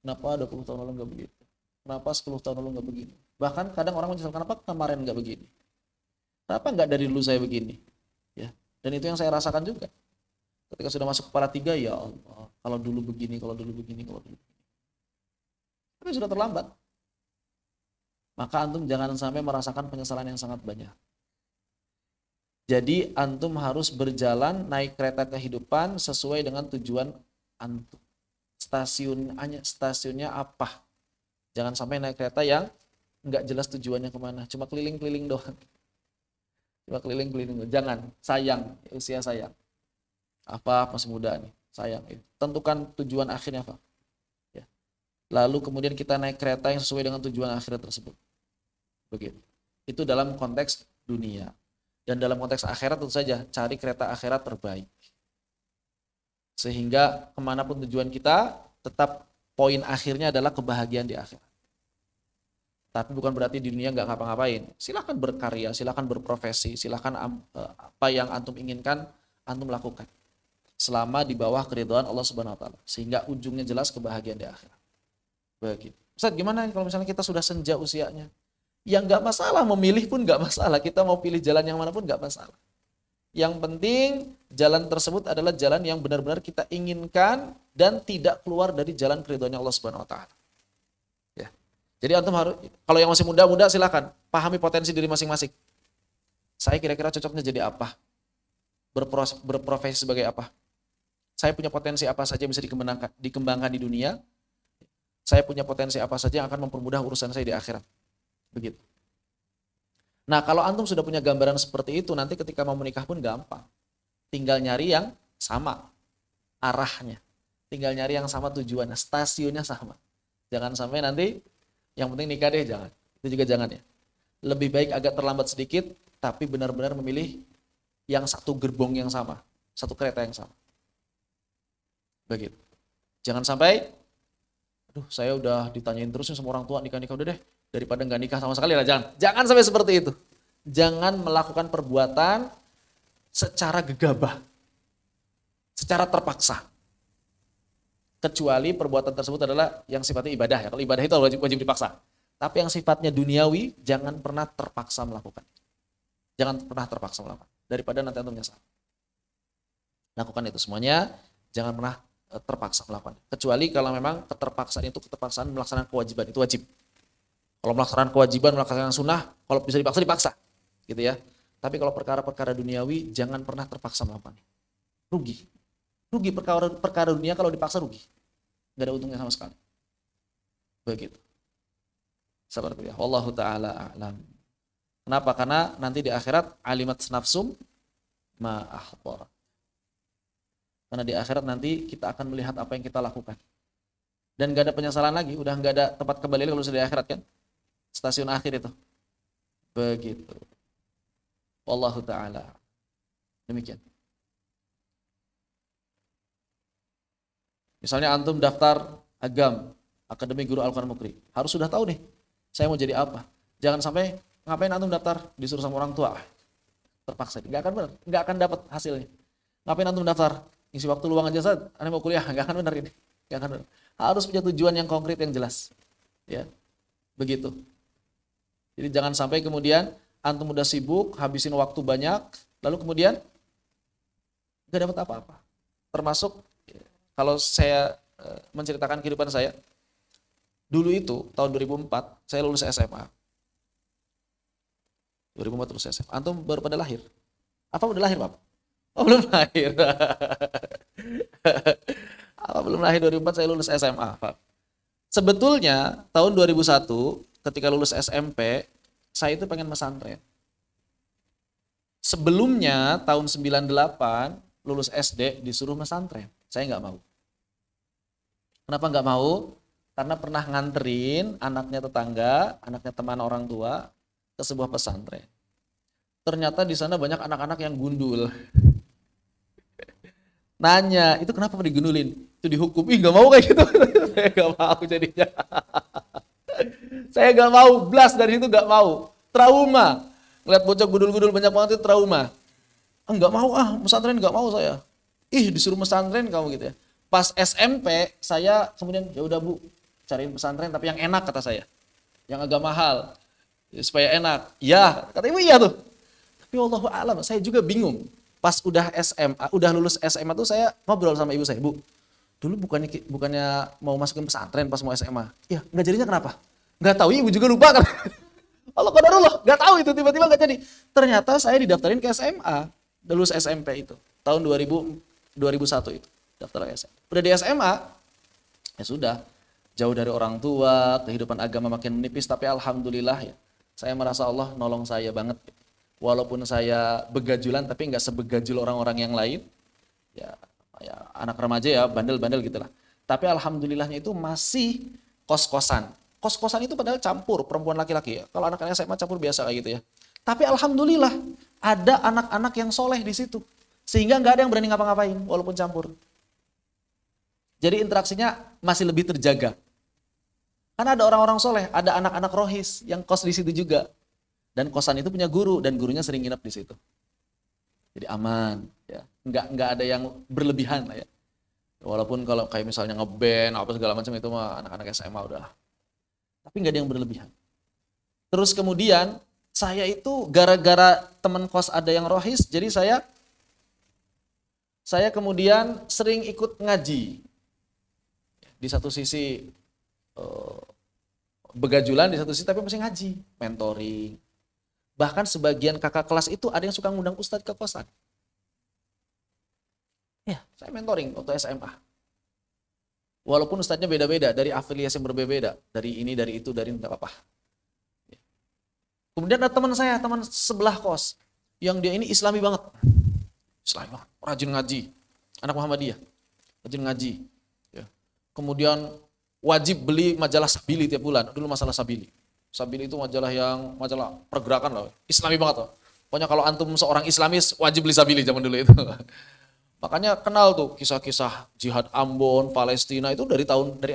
Kenapa 20 tahun lalu nggak begitu? Kenapa 10 tahun lalu nggak begini? Bahkan kadang orang menyesal, kenapa kemarin nggak begini? Kenapa nggak dari dulu saya begini? Ya. Dan itu yang saya rasakan juga. Ketika sudah masuk kepala 3, ya Allah, kalau dulu begini, kalau dulu begini, kalau dulu begini. Tapi sudah terlambat. Maka antum jangan sampai merasakan penyesalan yang sangat banyak. Jadi antum harus berjalan naik kereta kehidupan sesuai dengan tujuan antum. Stasiunnya apa? Jangan sampai naik kereta yang nggak jelas tujuannya kemana. Cuma keliling-keliling doang. Cuma keliling-keliling doang. Jangan, sayang, usia sayang. Apa masih muda nih, sayang. Tentukan tujuan akhirnya apa. Ya. Lalu kemudian kita naik kereta yang sesuai dengan tujuan akhirnya tersebut. Begitu. Itu dalam konteks dunia. Dan dalam konteks akhirat tentu saja cari kereta akhirat terbaik. Sehingga kemanapun tujuan kita, tetap poin akhirnya adalah kebahagiaan di akhirat. Tapi bukan berarti di dunia nggak ngapa-ngapain. Silakan berkarya, silakan berprofesi, silakan apa yang antum inginkan antum lakukan. Selama di bawah keridhaan Allah Subhanahu wa taala, sehingga ujungnya jelas kebahagiaan di akhirat. Begitu. Ustaz, gimana kalau misalnya kita sudah senja usianya? Ya nggak masalah, memilih pun nggak masalah. Kita mau pilih jalan yang mana pun nggak masalah. Yang penting jalan tersebut adalah jalan yang benar-benar kita inginkan dan tidak keluar dari jalan keridhaannya Allah Subhanahu wa taala. Ya. Jadi antum harus, kalau yang masih muda-muda silakan pahami potensi diri masing-masing. Saya kira-kira cocoknya jadi apa? Berprofesi sebagai apa? Saya punya potensi apa saja yang bisa dikembangkan di dunia. Saya punya potensi apa saja yang akan mempermudah urusan saya di akhirat. Begitu. Nah, kalau antum sudah punya gambaran seperti itu, nanti ketika mau menikah pun gampang. Tinggal nyari yang sama arahnya. Tinggal nyari yang sama tujuannya, stasiunnya sama. Jangan sampai nanti yang penting nikah deh, jangan. Itu juga jangan ya. Lebih baik agak terlambat sedikit, tapi benar-benar memilih yang satu gerbong yang sama, satu kereta yang sama. Begitu. Jangan sampai, aduh saya udah ditanyain terus sama orang tua, nikah-nikah udah deh, daripada nggak nikah sama sekali lah, jangan sampai seperti itu. Jangan melakukan perbuatan secara gegabah, secara terpaksa, kecuali perbuatan tersebut adalah yang sifatnya ibadah ya. Kalau ibadah itu wajib dipaksa, tapi yang sifatnya duniawi jangan pernah terpaksa melakukan. Jangan pernah terpaksa melakukan, daripada nanti antum menyesal. Lakukan itu semuanya, jangan pernah terpaksa melakukan. Kecuali kalau memang keterpaksaan itu keterpaksaan melaksanakan kewajiban, itu wajib. Kalau melaksanakan kewajiban, melaksanakan sunnah, kalau bisa dipaksa, gitu ya. Tapi kalau perkara-perkara duniawi, jangan pernah terpaksa melakukannya. Rugi perkara dunia kalau dipaksa rugi, nggak ada untungnya sama sekali. Begitu. Seperti itu. Wallahu taala a'lam. Kenapa? Karena nanti di akhirat alimat nafsum ma ahdara. Karena di akhirat nanti kita akan melihat apa yang kita lakukan. Dan gak ada penyesalan lagi, udah gak ada tempat kembali kalau sudah di akhirat kan. Stasiun akhir itu. Begitu. Wallahu ta'ala. Demikian. Misalnya antum daftar agam, Akademi Guru Al-Quran Mukri. Harus sudah tahu nih, saya mau jadi apa. Jangan sampai ngapain antum daftar disuruh sama orang tua. Terpaksa, nggak akan benar, nggak akan dapat hasilnya. Ngapain antum daftar? Ngisi waktu luang aja saat aneh mau kuliah, nggak akan benar ini. Nggak akan benar. Harus punya tujuan yang konkret yang jelas. Ya, begitu. Jadi jangan sampai kemudian antum udah sibuk, habisin waktu banyak, lalu kemudian nggak dapat apa-apa. Termasuk kalau saya menceritakan kehidupan saya, dulu itu tahun 2004 saya lulus SMA. 2004 lulus SMA. Antum baru pada lahir? Apa udah lahir, Pak? Oh, belum lahir. Apa belum lahir 2004 saya lulus SMA, Pak. Sebetulnya tahun 2001 ketika lulus SMP, saya itu pengen pesantren. Sebelumnya tahun 98 lulus SD disuruh pesantren. Saya nggak mau. Kenapa nggak mau? Karena pernah nganterin anaknya tetangga, anaknya teman orang tua ke sebuah pesantren. Ternyata di sana banyak anak-anak yang gundul. Nanya, itu kenapa digundulin? Itu dihukum. Ih, nggak mau kayak gitu. Saya nggak mau jadinya. Saya nggak mau, blast dari situ nggak mau. Trauma. Ngeliat bocah gundul-gundul banyak banget itu trauma. Nggak mau pesantren nggak mau saya. Ih, disuruh pesantren kamu gitu ya. Pas SMP saya kemudian ya udah Bu, cariin pesantren tapi yang enak kata saya. Yang agak mahal. Ya, supaya enak. Ya, kata ibu iya tuh. Tapi wallahu a'lam, saya juga bingung. Pas udah SMA, udah lulus SMA tuh saya ngobrol sama ibu saya, Bu. Dulu bukannya mau masukin pesantren pas mau SMA. Ya, nggak jadinya kenapa? Nggak tahu, ibu juga lupa kan. Allah qadarullah, nggak tahu itu tiba-tiba nggak jadi. Ternyata saya didaftarin ke SMA, lulus SMP itu tahun 2001 itu daftar ke SMA. Udah di SMA, ya sudah jauh dari orang tua, kehidupan agama makin menipis, tapi alhamdulillah ya, saya merasa Allah nolong saya banget. Walaupun saya begajulan, tapi nggak sebegajul orang-orang yang lain. Ya anak remaja ya, bandel-bandel gitulah. Tapi alhamdulillahnya itu masih kos-kosan. Kos-kosan itu padahal campur perempuan laki-laki ya. Kalau anak-anak SMA campur biasa kayak gitu ya. Tapi alhamdulillah ada anak-anak yang soleh di situ. Sehingga nggak ada yang berani ngapa-ngapain walaupun campur. Jadi interaksinya masih lebih terjaga. Karena ada orang-orang soleh, ada anak-anak rohis yang kos di situ juga. Dan kosan itu punya guru dan gurunya sering nginep di situ. Jadi aman, ya. Nggak ada yang berlebihan lah ya. Walaupun kalau kayak misalnya ngeband apa segala macam itu mah anak-anak SMA udah. Tapi nggak ada yang berlebihan. Terus kemudian saya itu gara-gara teman kos ada yang rohis, jadi saya kemudian sering ikut ngaji. Di satu sisi begajulan, di satu sisi tapi masih ngaji, mentoring. Bahkan sebagian kakak kelas itu ada yang suka ngundang ustadz ke kosan. Ya, saya mentoring waktu SMA. Walaupun ustadznya beda-beda, dari afiliasi yang berbeda, dari ini, dari itu, dari enggak apa-apa. Kemudian ada teman saya, teman sebelah kos, yang dia ini Islami banget. Islami banget, rajin ngaji. Anak Muhammadiyah, rajin ngaji. Ya. Kemudian wajib beli majalah Sabili tiap bulan. Dulu masalah Sabili. Sabili itu majalah pergerakan loh, Islami banget loh. Pokoknya kalau antum seorang Islamis wajib beli Sabili zaman dulu itu. Makanya kenal tuh kisah-kisah jihad Ambon, Palestina itu dari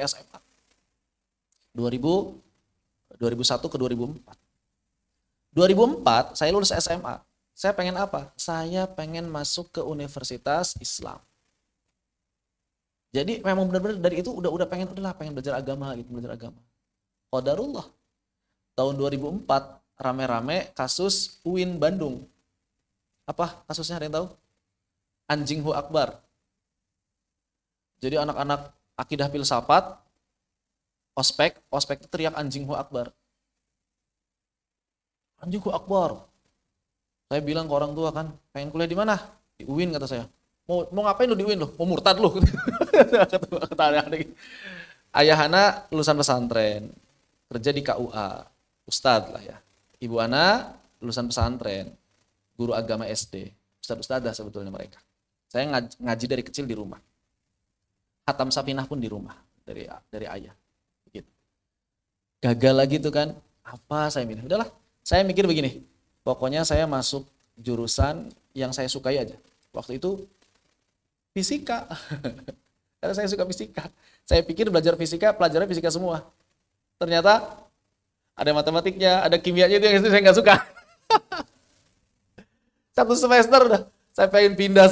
SMA. 2001 ke 2004. 2004 saya lulus SMA. Saya pengen apa? Saya pengen masuk ke Universitas Islam. Jadi memang benar-benar dari itu udah pengen belajar agama gitu, belajar agama. Qadarullah. Tahun 2004 rame-rame kasus UIN Bandung. Apa kasusnya, ada yang tahu? Anjinghu Akbar. Jadi anak-anak akidah filsafat, ospek itu teriak Anjinghu Akbar. Anjinghu Akbar. Saya bilang ke orang tua kan, pengen kuliah di mana? Di UIN kata saya. Mau ngapain lu di UIN lu? Mau murtad lu? Ayahana lulusan pesantren, kerja di KUA. Ustadz lah ya. Ibu Ana lulusan pesantren, guru agama SD. Ustadz-ustadzah sebetulnya mereka. Saya ngaji dari kecil di rumah. Hatam Sapinah pun di rumah dari ayah. Gitu. Gagal lagi tuh kan. Apa saya milih? Udahlah, saya mikir begini. Pokoknya saya masuk jurusan yang saya sukai aja. Waktu itu fisika. Karena saya suka fisika. Saya pikir belajar fisika, pelajaran fisika semua. Ternyata ada matematiknya, ada kimianya, itu yang saya nggak suka. Satu semester udah, saya pengen pindah,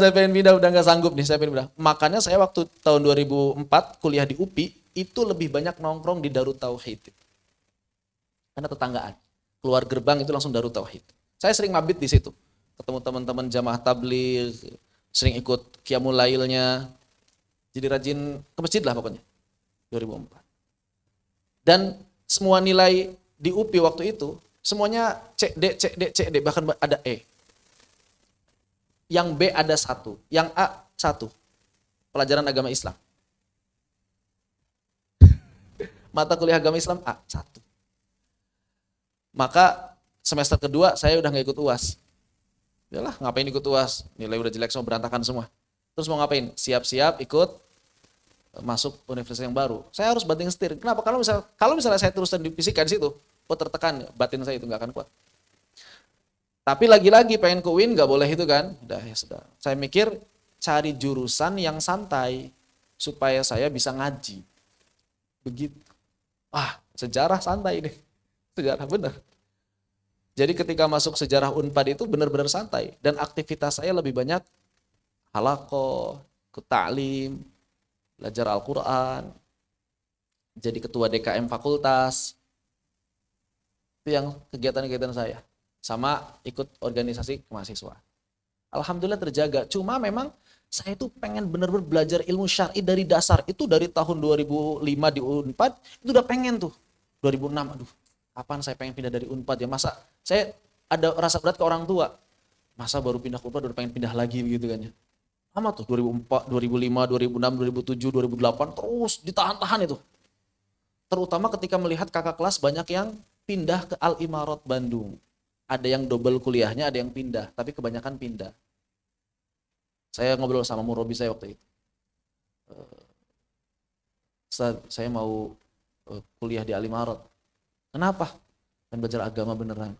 udah nggak sanggup nih, saya pengen pindah. Makanya saya waktu tahun 2004 kuliah di UPI, itu lebih banyak nongkrong di Darut Tauhid. Karena tetanggaan. Keluar gerbang itu langsung Darut Tauhid. Saya sering mabit di situ. Ketemu teman-teman jamaah tabligh, sering ikut qiyamul lailnya. Jadi rajin ke masjid lah pokoknya. 2004. Dan semua nilai di UPI waktu itu, semuanya C, D, bahkan ada E. Yang B ada 1, yang A 1. Pelajaran agama Islam. Mata kuliah agama Islam A 1. Maka semester kedua saya udah gak ikut UAS. Yalah, ngapain ikut UAS? Nilai udah jelek semua, berantakan semua. Terus mau ngapain? Siap-siap ikut masuk universitas yang baru. Saya harus banting setir. Kenapa? Kalau misalnya saya teruskan di fisika di situ, tertekan batin saya itu nggak akan kuat. Tapi lagi-lagi pengen ke UIN nggak boleh itu kan? Udah ya sudah. Saya mikir cari jurusan yang santai supaya saya bisa ngaji. Begitu. Sejarah santai deh. Sejarah bener. Jadi ketika masuk sejarah Unpad itu benar-benar santai dan aktivitas saya lebih banyak halaqah, ikut ta'lim, belajar Al-Quran, jadi ketua DKM fakultas. Itu yang kegiatan-kegiatan saya. Sama ikut organisasi kemahasiswaan. Alhamdulillah terjaga. Cuma memang saya itu pengen benar-benar belajar ilmu syar'i dari dasar. Itu dari tahun 2005 di Unpad, itu udah pengen tuh. 2006, aduh, kapan saya pengen pindah dari Unpad ya? Masa saya ada rasa berat ke orang tua. Masa baru pindah ke Unpad udah pengen pindah lagi begitu kan ya. Lama tuh 2004, 2005, 2006, 2007, 2008 terus ditahan-tahan itu. Terutama ketika melihat kakak kelas banyak yang pindah ke Al-Imarat Bandung. Ada yang double kuliahnya, ada yang pindah, tapi kebanyakan pindah. Saya ngobrol sama murabi saya waktu itu. Saya mau kuliah di Al-Imarat. Kenapa? Kan belajar agama beneran.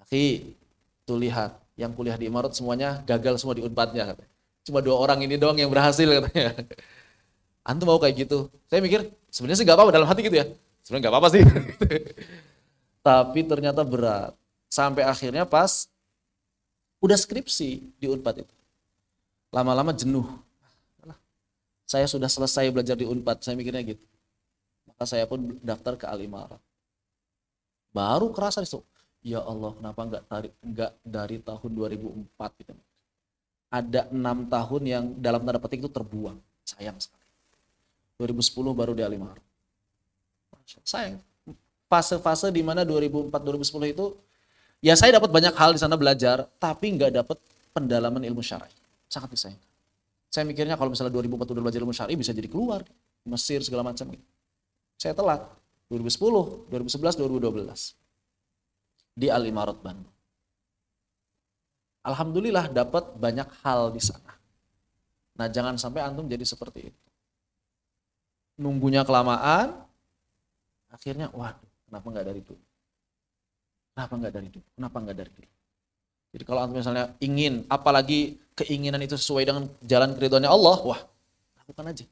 Akhi, tuh lihat, yang kuliah di Imarat semuanya gagal semua di Unpadnya. Cuma 2 orang ini doang yang berhasil katanya. Antum mau kayak gitu? Saya mikir, sebenarnya sih gak apa-apa dalam hati gitu ya. Sebenarnya gak apa-apa sih. Tapi ternyata berat. Sampai akhirnya pas udah skripsi di Unpad itu. Lama-lama jenuh. Saya sudah selesai belajar di Unpad, saya mikirnya gitu. Maka saya pun daftar ke Al-Imarat. Baru kerasa itu, ya Allah kenapa enggak dari tahun 2004 gitu. Ada 6 tahun yang dalam tanda petik itu terbuang. Sayang sekali. 2010 baru di Al-Imarat. Sayang. Fase-fase di mana 2004-2010 itu ya saya dapat banyak hal di sana belajar, tapi nggak dapat pendalaman ilmu syar'i. Sangat disayangkan. Saya mikirnya kalau misalnya 2004 udah belajar ilmu syar'i bisa jadi keluar Mesir segala macam gitu. Saya telat 2010, 2011, 2012 di Al-Imarat Bandung. Alhamdulillah dapat banyak hal di sana. Nah, jangan sampai antum jadi seperti itu. Nunggunya kelamaan, akhirnya waduh, kenapa nggak dari dulu? Kenapa nggak dari dulu? Jadi kalau antum misalnya ingin, apalagi keinginan itu sesuai dengan jalan keridhaannya Allah, wah, lakukan aja.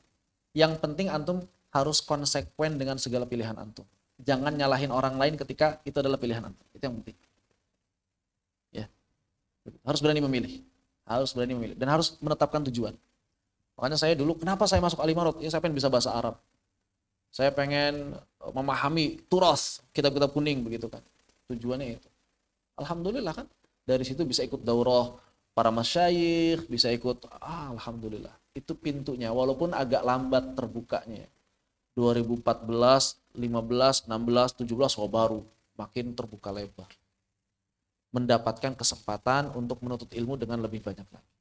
Yang penting antum harus konsekuen dengan segala pilihan antum. Jangan nyalahin orang lain ketika itu adalah pilihan antum. Itu yang penting. Ya. Harus berani memilih. Dan harus menetapkan tujuan. Makanya saya dulu, kenapa saya masuk Al-Imarat? Ya saya pengen bisa bahasa Arab. Saya pengen memahami turas, kitab-kitab kuning begitu kan. Tujuannya itu. Alhamdulillah kan. Dari situ bisa ikut daurah para masyayikh, bisa ikut, alhamdulillah. Itu pintunya, walaupun agak lambat terbukanya. 2014, 15, 16, 17, baru makin terbuka lebar. Mendapatkan kesempatan untuk menuntut ilmu dengan lebih banyak lagi.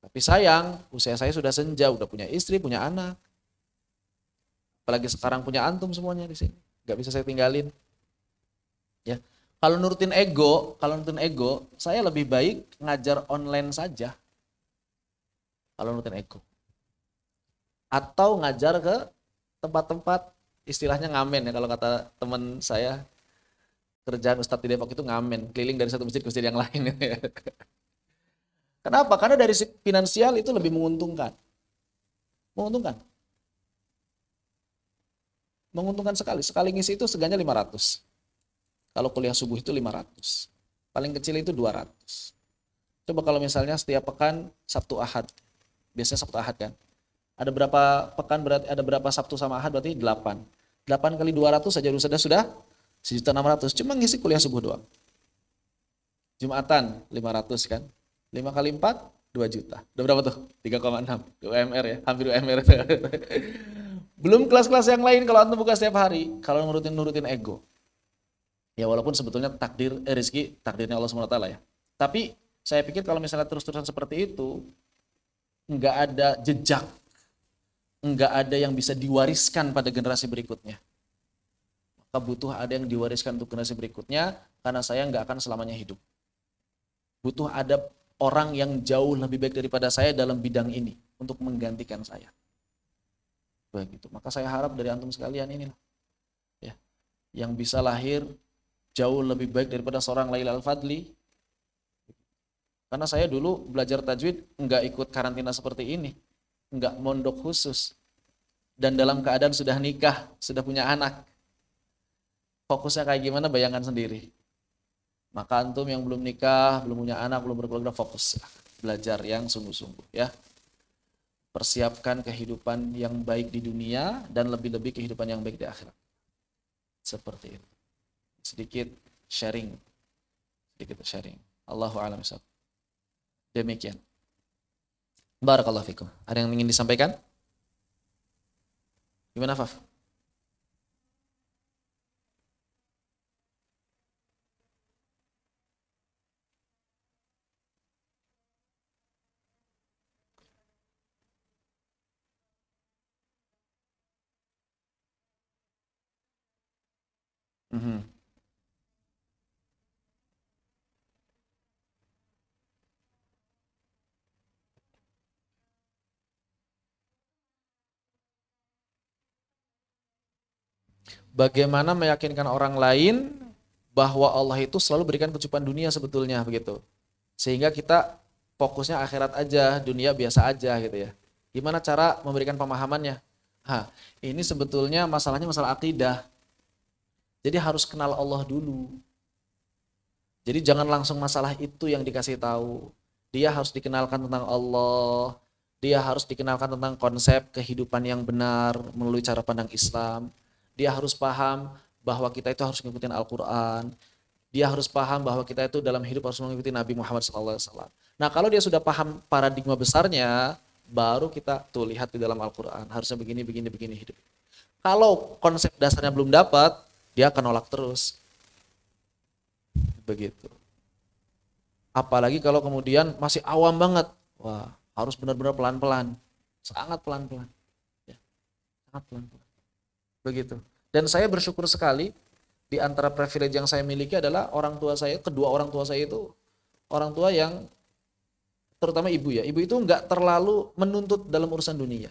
Tapi sayang, usia saya sudah senja, udah punya istri, punya anak. Apalagi sekarang punya antum semuanya di sini. Gak bisa saya tinggalin. Ya. Kalau nurutin ego, saya lebih baik ngajar online saja. Kalau nurutin ego. Atau ngajar ke tempat-tempat istilahnya ngamen ya, kalau kata teman saya, kerjaan Ustadz di Depok itu ngamen, keliling dari satu masjid ke masjid yang lain. Kenapa? Karena dari finansial itu lebih menguntungkan. Menguntungkan. Menguntungkan sekali. Sekali ngisi itu seganya 500. Kalau kuliah subuh itu 500. Paling kecil itu 200. Coba kalau misalnya setiap pekan Sabtu Ahad. Biasanya Sabtu Ahad kan. Ada berapa pekan berarti ada berapa Sabtu sama Ahad berarti 8. 8 kali 200 saja sudah 1.600.000. Cuma ngisi kuliah subuh doang. Jumatan 500 kan. 5 kali 4 2 juta. Udah berapa tuh? 3,6. UMR ya, hampir UMR. Belum kelas-kelas yang lain kalau antum buka setiap hari, kalau nurutin ego. Ya walaupun sebetulnya rezeki takdirnya Allah SWT ya. Tapi saya pikir kalau misalnya terus-terusan seperti itu, nggak ada jejak, nggak ada yang bisa diwariskan pada generasi berikutnya. Maka butuh ada yang diwariskan untuk generasi berikutnya, karena saya nggak akan selamanya hidup. Butuh ada orang yang jauh lebih baik daripada saya dalam bidang ini untuk menggantikan saya. Begitu. Maka saya harap dari antum sekalian inilah ya, yang bisa lahir jauh lebih baik daripada seorang Laila Al-Fadli. Karena saya dulu belajar tajwid nggak ikut karantina seperti ini, nggak mondok khusus, dan dalam keadaan sudah nikah, sudah punya anak. Fokusnya kayak gimana bayangkan sendiri. Maka antum yang belum nikah, belum punya anak, belum berkeluarga, fokus belajar yang sungguh-sungguh ya. Persiapkan kehidupan yang baik di dunia dan lebih-lebih kehidupan yang baik di akhirat. Seperti itu. Sedikit sharing. Allahu a'lam bishawab. Demikian. Barakallahu fikum. Ada yang ingin disampaikan? Gimana, Faf? Mhm. Bagaimana meyakinkan orang lain bahwa Allah itu selalu berikan kecukupan dunia sebetulnya begitu. Sehingga kita fokusnya akhirat aja, dunia biasa aja gitu ya. Gimana cara memberikan pemahamannya? Ini sebetulnya masalahnya masalah akidah. Jadi harus kenal Allah dulu. Jadi jangan langsung masalah itu yang dikasih tahu. Dia harus dikenalkan tentang Allah. Dia harus dikenalkan tentang konsep kehidupan yang benar melalui cara pandang Islam. Dia harus paham bahwa kita itu harus mengikuti Al-Quran. Dia harus paham bahwa kita itu dalam hidup harus mengikuti Nabi Muhammad SAW. Nah kalau dia sudah paham paradigma besarnya, baru kita tuh lihat di dalam Al-Quran. Harusnya begini hidup. Kalau konsep dasarnya belum dapat, dia akan nolak terus. Begitu. Apalagi kalau kemudian masih awam banget. Wah, harus benar-benar pelan-pelan. Sangat pelan-pelan. Ya, sangat pelan-pelan. Begitu. Dan saya bersyukur sekali di antara privilege yang saya miliki adalah orang tua saya, kedua orang tua saya itu orang tua yang terutama ibu ya. Ibu itu nggak terlalu menuntut dalam urusan dunia.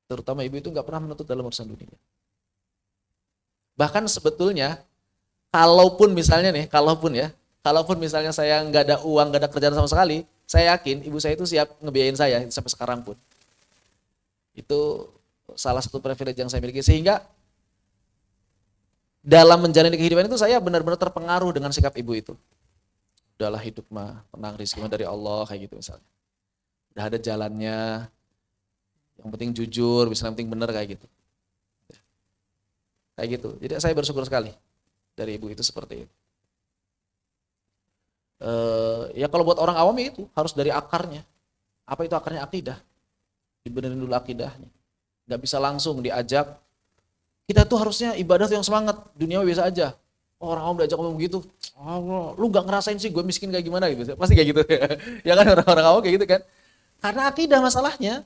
Terutama ibu itu nggak pernah menuntut dalam urusan dunia. Bahkan sebetulnya kalaupun misalnya saya nggak ada uang, nggak ada kerjaan sama sekali, saya yakin ibu saya itu siap ngebiayain saya sampai sekarang pun. Itu salah satu privilege yang saya miliki, sehingga dalam menjalani kehidupan itu saya benar-benar terpengaruh dengan sikap ibu itu. Udahlah hidup mah, tenang, rezeki mah dari Allah, kayak gitu misalnya. Udah ada jalannya, yang penting jujur, bisa yang penting benar, kayak gitu. Kayak gitu. Jadi saya bersyukur sekali dari ibu itu seperti itu. Ya kalau buat orang awam itu harus dari akarnya. Apa itu akarnya? Akidah. Dibenerin dulu akidahnya. Gak bisa langsung diajak. Kita tuh harusnya ibadah tuh yang semangat, dunia biasa aja. Orang awam diajak ngomong begitu, lu gak ngerasain sih gue miskin kayak gimana gitu. Pasti kayak gitu. Ya kan orang-orang awam kayak gitu kan. Karena akidah masalahnya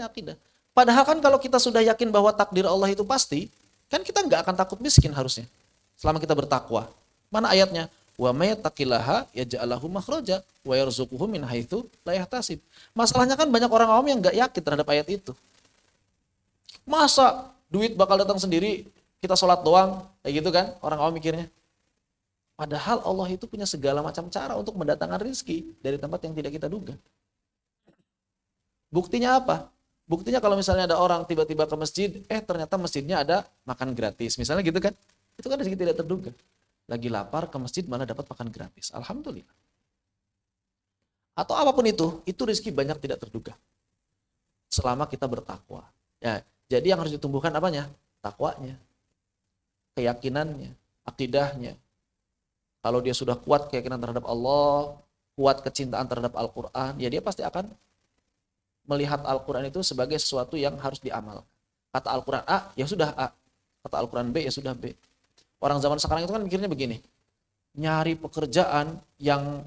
akidah. Padahal kan kalau kita sudah yakin bahwa takdir Allah itu pasti, kan kita nggak akan takut miskin harusnya. Selama kita bertakwa. Mana ayatnya? Wa may yattaqillaha yaj'al lahu makhraja wa yarzuquhu min haitsu la yahtasib. Masalahnya kan banyak orang awam yang nggak yakin terhadap ayat itu. Masa duit bakal datang sendiri, kita sholat doang, kayak gitu kan? Orang awam mikirnya. Padahal Allah itu punya segala macam cara untuk mendatangkan rezeki dari tempat yang tidak kita duga. Buktinya apa? Buktinya kalau misalnya ada orang tiba-tiba ke masjid, ternyata masjidnya ada makan gratis. Misalnya gitu kan. Itu kan rezeki tidak terduga. Lagi lapar ke masjid malah dapat makan gratis. Alhamdulillah. Atau apapun itu rezeki banyak tidak terduga. Selama kita bertakwa. Ya, jadi yang harus ditumbuhkan apanya? Takwanya. Keyakinannya, akidahnya. Kalau dia sudah kuat keyakinan terhadap Allah, kuat kecintaan terhadap Al-Quran, ya dia pasti akan melihat Al-Quran itu sebagai sesuatu yang harus diamal. Kata Al-Quran A, ya sudah A. Kata Al-Quran B, ya sudah B. Orang zaman sekarang itu kan mikirnya begini, nyari pekerjaan yang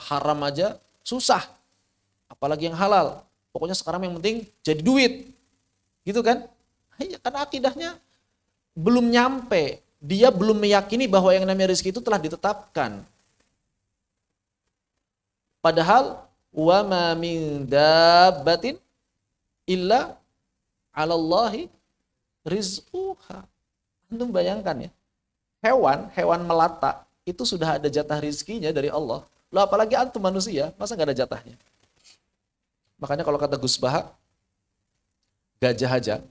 haram aja susah, apalagi yang halal. Pokoknya sekarang yang penting jadi duit, gitu kan? Ya, karena akidahnya belum nyampe, dia belum meyakini bahwa yang namanya rezeki itu telah ditetapkan. Padahal wa ma min dabbatin illa 'alallahi rizquha. Antum bayangkan ya. Hewan melata itu sudah ada jatah rizkinya dari Allah. Loh apalagi antum manusia, masa nggak ada jatahnya? Makanya kalau kata Gus Baha, gajah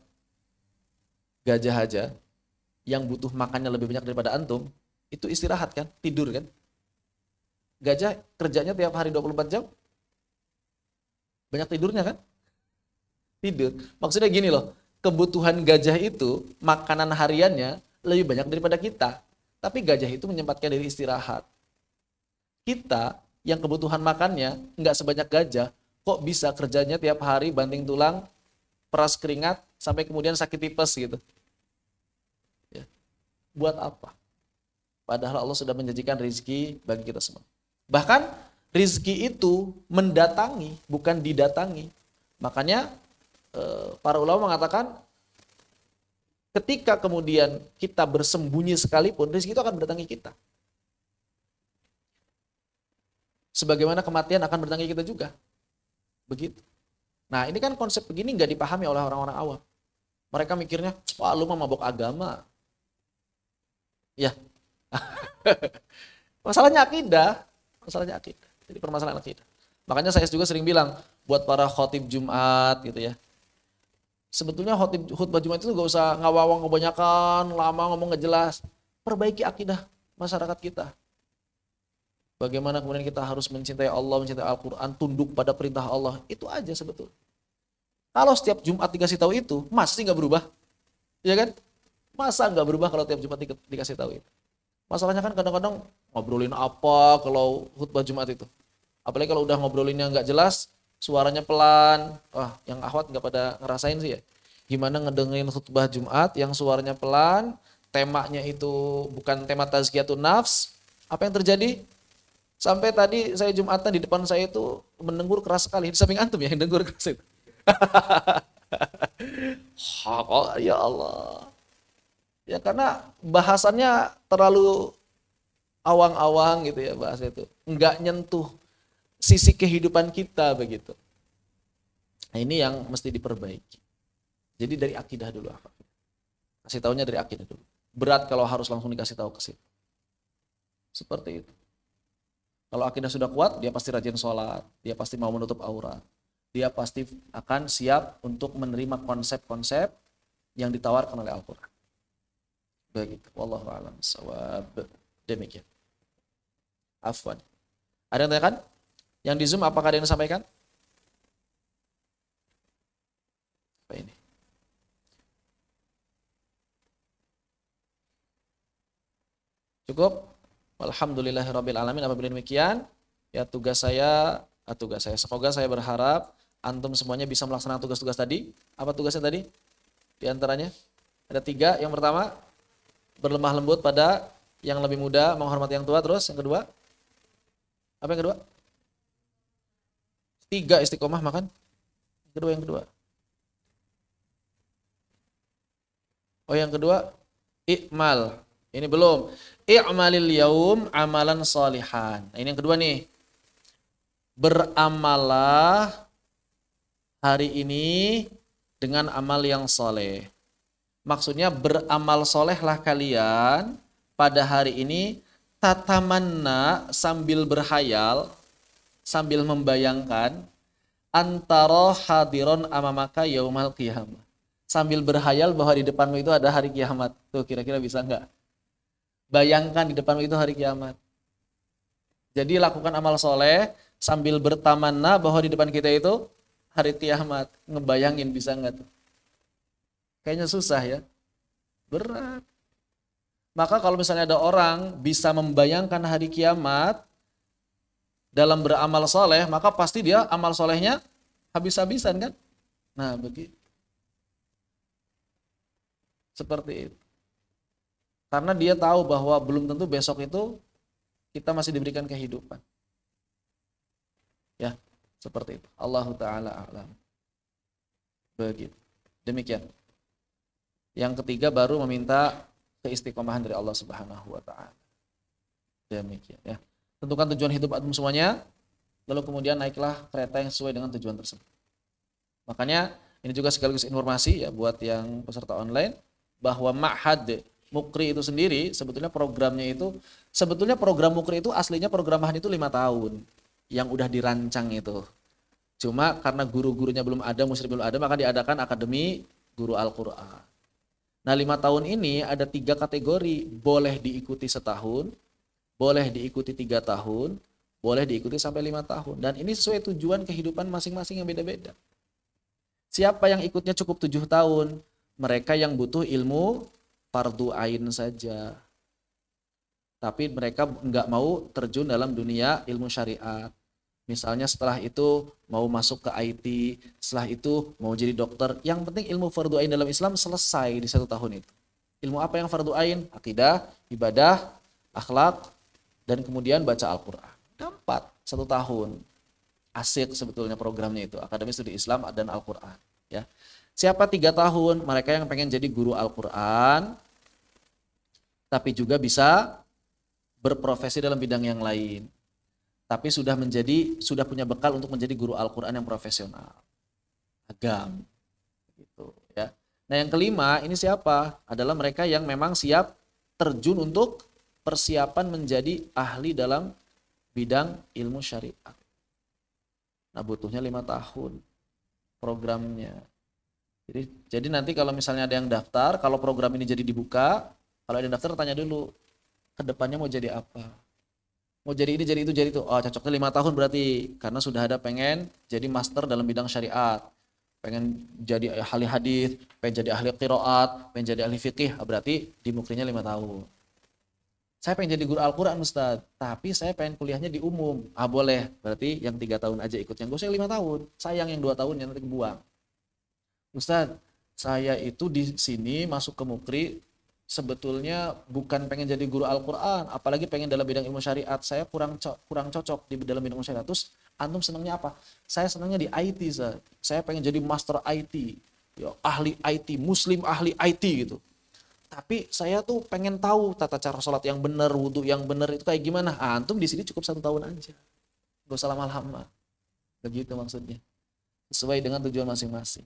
aja yang butuh makannya lebih banyak daripada antum, itu istirahat kan, tidur kan. Gajah kerjanya tiap hari 24 jam, banyak tidurnya kan? Tidur. Maksudnya gini loh, kebutuhan gajah itu, makanan hariannya lebih banyak daripada kita. Tapi gajah itu menyempatkan diri istirahat. Kita yang kebutuhan makannya nggak sebanyak gajah, kok bisa kerjanya tiap hari banting tulang, peras keringat, sampai kemudian sakit tipes gitu. Ya. Buat apa? Padahal Allah sudah menjanjikan rezeki bagi kita semua. Bahkan rezeki itu mendatangi, bukan didatangi. Makanya para ulama mengatakan ketika kemudian kita bersembunyi sekalipun, rezeki itu akan mendatangi kita. Sebagaimana kematian akan mendatangi kita juga. Begitu. Nah ini kan konsep begini nggak dipahami oleh orang-orang awam. Mereka mikirnya, wah lu mah mabok agama. Ya. Masalahnya akidah. Jadi permasalahan akidah. Makanya saya juga sering bilang, buat para khotib Jumat gitu ya. Sebetulnya khutbah Jumat itu gak usah ngawang kebanyakan, lama ngomong gak jelas. Perbaiki akidah masyarakat kita. Bagaimana kemudian kita harus mencintai Allah, mencintai Al-Quran, tunduk pada perintah Allah. Itu aja sebetulnya. Kalau setiap Jumat dikasih tahu itu, masih gak berubah? Ya kan? Masa gak berubah kalau tiap Jumat dikasih tahu itu? Masalahnya kan kadang-kadang ngobrolin apa kalau khutbah Jumat itu. Apalagi kalau udah ngobrolinnya gak jelas, suaranya pelan. Wah, yang akhwat gak pada ngerasain sih ya. Gimana ngedengerin khutbah Jumat yang suaranya pelan, temanya itu bukan tema tazkiyatun nafs. Apa yang terjadi? Sampai tadi saya Jumatan di depan saya itu mendengur keras sekali. Di samping antum ya yang dengur keras itu. Ya Allah. Ya karena bahasannya terlalu awang-awang gitu ya bahasa itu. Enggak nyentuh sisi kehidupan kita begitu. Nah, ini yang mesti diperbaiki. Jadi dari akidah dulu. Kasih taunya dari akidah dulu. Berat kalau harus langsung dikasih tahu ke situ. Seperti itu. Kalau akidah sudah kuat, dia pasti rajin sholat, dia pasti mau menutup aurat, dia pasti akan siap untuk menerima konsep-konsep yang ditawarkan oleh Al-Quran. Begitu. Wallahu a'lam bishawab. Demikian. Afwan. Ada yang tanyakan? Yang di Zoom apakah ada yang disampaikan? Apa ini? Cukup? Alhamdulillahirabbil alamin. Apabila demikian, ya tugas saya, semoga saya berharap antum semuanya bisa melaksanakan tugas-tugas tadi. Apa tugasnya tadi? Di antaranya ada 3. Yang pertama, berlemah lembut pada yang lebih muda, menghormati yang tua. Terus yang kedua, apa yang kedua? 3, istiqomah makan. Yang kedua. Oh yang kedua, ikmal. Ini belum. I'malil yaum amalan salihan. Nah, ini yang kedua nih. Beramalah hari ini dengan amal yang soleh. Maksudnya beramal solehlah kalian pada hari ini tatamanna sambil berhayal, sambil membayangkan antara hadiron amamaka yaumal qiyamah. Sambil berhayal bahwa di depanmu itu ada hari kiamat. Tuh kira-kira bisa nggak? Bayangkan di depanmu itu hari kiamat. Jadi lakukan amal soleh sambil bertamanna bahwa di depan kita itu hari kiamat. Ngebayangin bisa nggak tuh? Kayaknya susah ya. Berat. Maka kalau misalnya ada orang bisa membayangkan hari kiamat dalam beramal soleh, maka pasti dia amal solehnya habis-habisan kan? Nah begitu. Seperti itu. Karena dia tahu bahwa belum tentu besok itu kita masih diberikan kehidupan. Ya, seperti itu. Allahu Ta'ala a'lam. Begitu. Demikian. Yang ketiga baru meminta keistiqomahan dari Allah Subhanahu wa Ta'ala. Demikian ya. Tentukan tujuan hidup antum semuanya, lalu kemudian naiklah kereta yang sesuai dengan tujuan tersebut. Makanya ini juga sekaligus informasi ya buat yang peserta online bahwa Ma'had Mukri itu sendiri sebetulnya programnya itu program Mukri itu aslinya program Ma'had itu 5 tahun yang udah dirancang itu. Cuma karena guru-gurunya belum ada, musyrik belum ada, maka diadakan Akademi Guru Al-Qur'an. Nah 5 tahun ini ada 3 kategori, boleh diikuti setahun, boleh diikuti 3 tahun, boleh diikuti sampai 5 tahun. Dan ini sesuai tujuan kehidupan masing-masing yang beda-beda. Siapa yang ikutnya cukup 7 tahun? Mereka yang butuh ilmu fardu ain saja. Tapi mereka nggak mau terjun dalam dunia ilmu syariat. Misalnya setelah itu mau masuk ke IT, setelah itu mau jadi dokter. Yang penting ilmu fardu ain dalam Islam selesai di 1 tahun itu. Ilmu apa yang fardu ain? Akidah, ibadah, akhlak, dan kemudian baca Al-Quran. Dapat 1 tahun. Asik sebetulnya programnya itu. Akademi Studi Islam dan Al-Quran. Ya. Siapa 3 tahun? Mereka yang pengen jadi guru Al-Quran, tapi juga bisa berprofesi dalam bidang yang lain. Tapi sudah punya bekal untuk menjadi guru Al-Quran yang profesional. Agam. Gitu, ya. Nah yang kelima ini siapa? Adalah mereka yang memang siap terjun untuk persiapan menjadi ahli dalam bidang ilmu syariat. Nah butuhnya 5 tahun programnya. Jadi nanti kalau misalnya ada yang daftar, kalau program ini jadi dibuka, kalau ada yang daftar tanya dulu, kedepannya mau jadi apa? Mau jadi ini, jadi itu, jadi itu. Oh cocoknya 5 tahun berarti, karena sudah ada pengen jadi master dalam bidang syariat, pengen jadi ahli hadis, pengen jadi ahli qiraat, pengen jadi ahli fikih, berarti di Mukrinya 5 tahun. Saya pengen jadi guru Al-Quran Ustaz, tapi saya pengen kuliahnya di umum. Boleh, berarti yang 3 tahun aja ikut, yang gue saya 5 tahun, sayang yang 2 tahun yang nanti kebuang. Ustaz, saya itu di sini masuk ke Mukri sebetulnya bukan pengen jadi guru Al-Quran, apalagi pengen dalam bidang ilmu syariat. Saya kurang cocok di dalam bidang ilmu syariat. Terus antum senangnya apa? Saya senangnya di IT, saya pengen jadi master IT, ya, ahli IT, muslim ahli IT gitu. Tapi saya tuh pengen tahu tata cara sholat yang benar, wudhu yang benar itu kayak gimana. Antum di sini cukup 1 tahun aja, gak usah lama-lama. Begitu maksudnya, sesuai dengan tujuan masing-masing.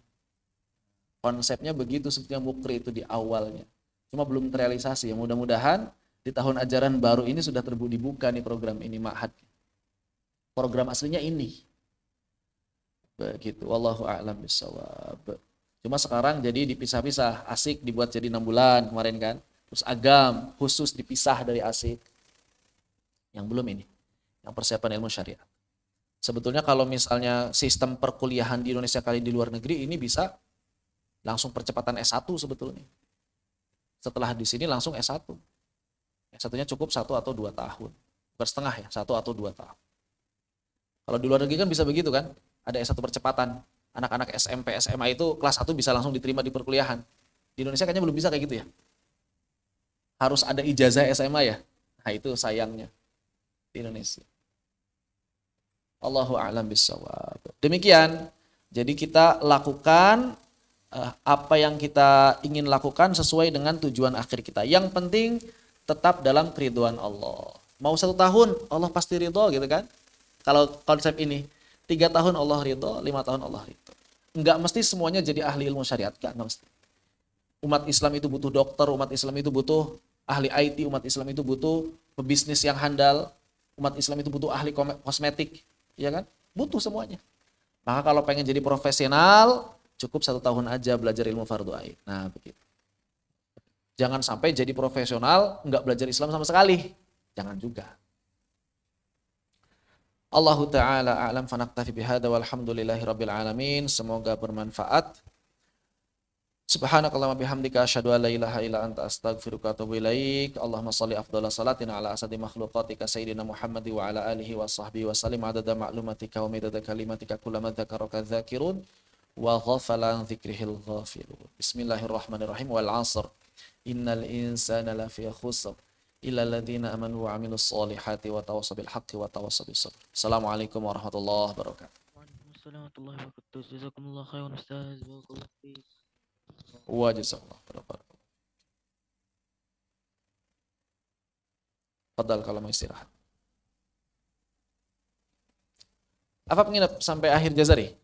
Konsepnya begitu sebetulnya Mukri itu di awalnya. Cuma belum terrealisasi. Ya, mudah-mudahan di tahun ajaran baru ini sudah dibuka nih program ini, Ma'had. Program aslinya ini. Begitu. Wallahu a'lam bishawab. Cuma sekarang jadi dipisah-pisah. Asik dibuat jadi 6 bulan kemarin kan. Terus agam khusus dipisah dari asik. Yang belum ini. Yang persiapan ilmu syariat. Sebetulnya kalau misalnya sistem perkuliahan di Indonesia kali di luar negeri ini bisa langsung percepatan S1 sebetulnya. Setelah di sini langsung S1. S1-nya cukup 1 atau 2 tahun. Bukan setengah ya, 1 atau 2 tahun. Kalau di luar negeri kan bisa begitu kan, ada S1 percepatan. Anak-anak SMP, SMA itu kelas 1 bisa langsung diterima di perkuliahan. Di Indonesia kayaknya belum bisa kayak gitu ya. Harus ada ijazah SMA ya. Nah itu sayangnya di Indonesia. Allahu a'lam bishawab. Demikian, jadi kita lakukan apa yang kita ingin lakukan sesuai dengan tujuan akhir kita. Yang penting tetap dalam keriduan Allah. Mau 1 tahun Allah pasti ridho gitu kan. Kalau konsep ini 3 tahun Allah ridho, 5 tahun Allah ridho. Enggak mesti semuanya jadi ahli ilmu syariat, enggak mesti. Umat Islam itu butuh dokter, umat Islam itu butuh ahli IT, umat Islam itu butuh pebisnis yang handal, umat Islam itu butuh ahli kosmetik, ya kan? Butuh semuanya. Maka kalau pengen jadi profesional, cukup 1 tahun aja belajar ilmu fardu ain. Nah, begitu. Jangan sampai jadi profesional, nggak belajar Islam sama sekali. Jangan juga. Allahu ta'ala a'lam fanaktafi bihada walhamdulillahi rabbil alamin. Semoga bermanfaat. Subhanakallahumma bihamdika asyhadu an la ilaha illa anta astaghfiruka wa atubu ilaik. Allahumma shalli afdhala salatina ala asadi makhluqatika sayyidina Muhammad wa ala alihi wa sahbihi wa sallim adada ma'lumatika wa midada kalimatika kullama dzakaraka dzakirun wa ghafala an dzikrihil ghafilun. Bismillahirrahmanirrahim. Wal 'asr. Innal insana lafi khusr illa alladziina amanu wa 'amilus shalihati wa tawassaw bil haqqi wa tawassaw bis sabr. Assalamualaikum warahmatullahi wabarakatuh. Waalaikumsalam warahmatullahi wabarakatuh. Jazakumullah khairan Ustaz. Barakallahu fiik. Wa jazakallahu khairan. Fadal kalau mau istirahat. Apa penginap sampai akhir Jazari?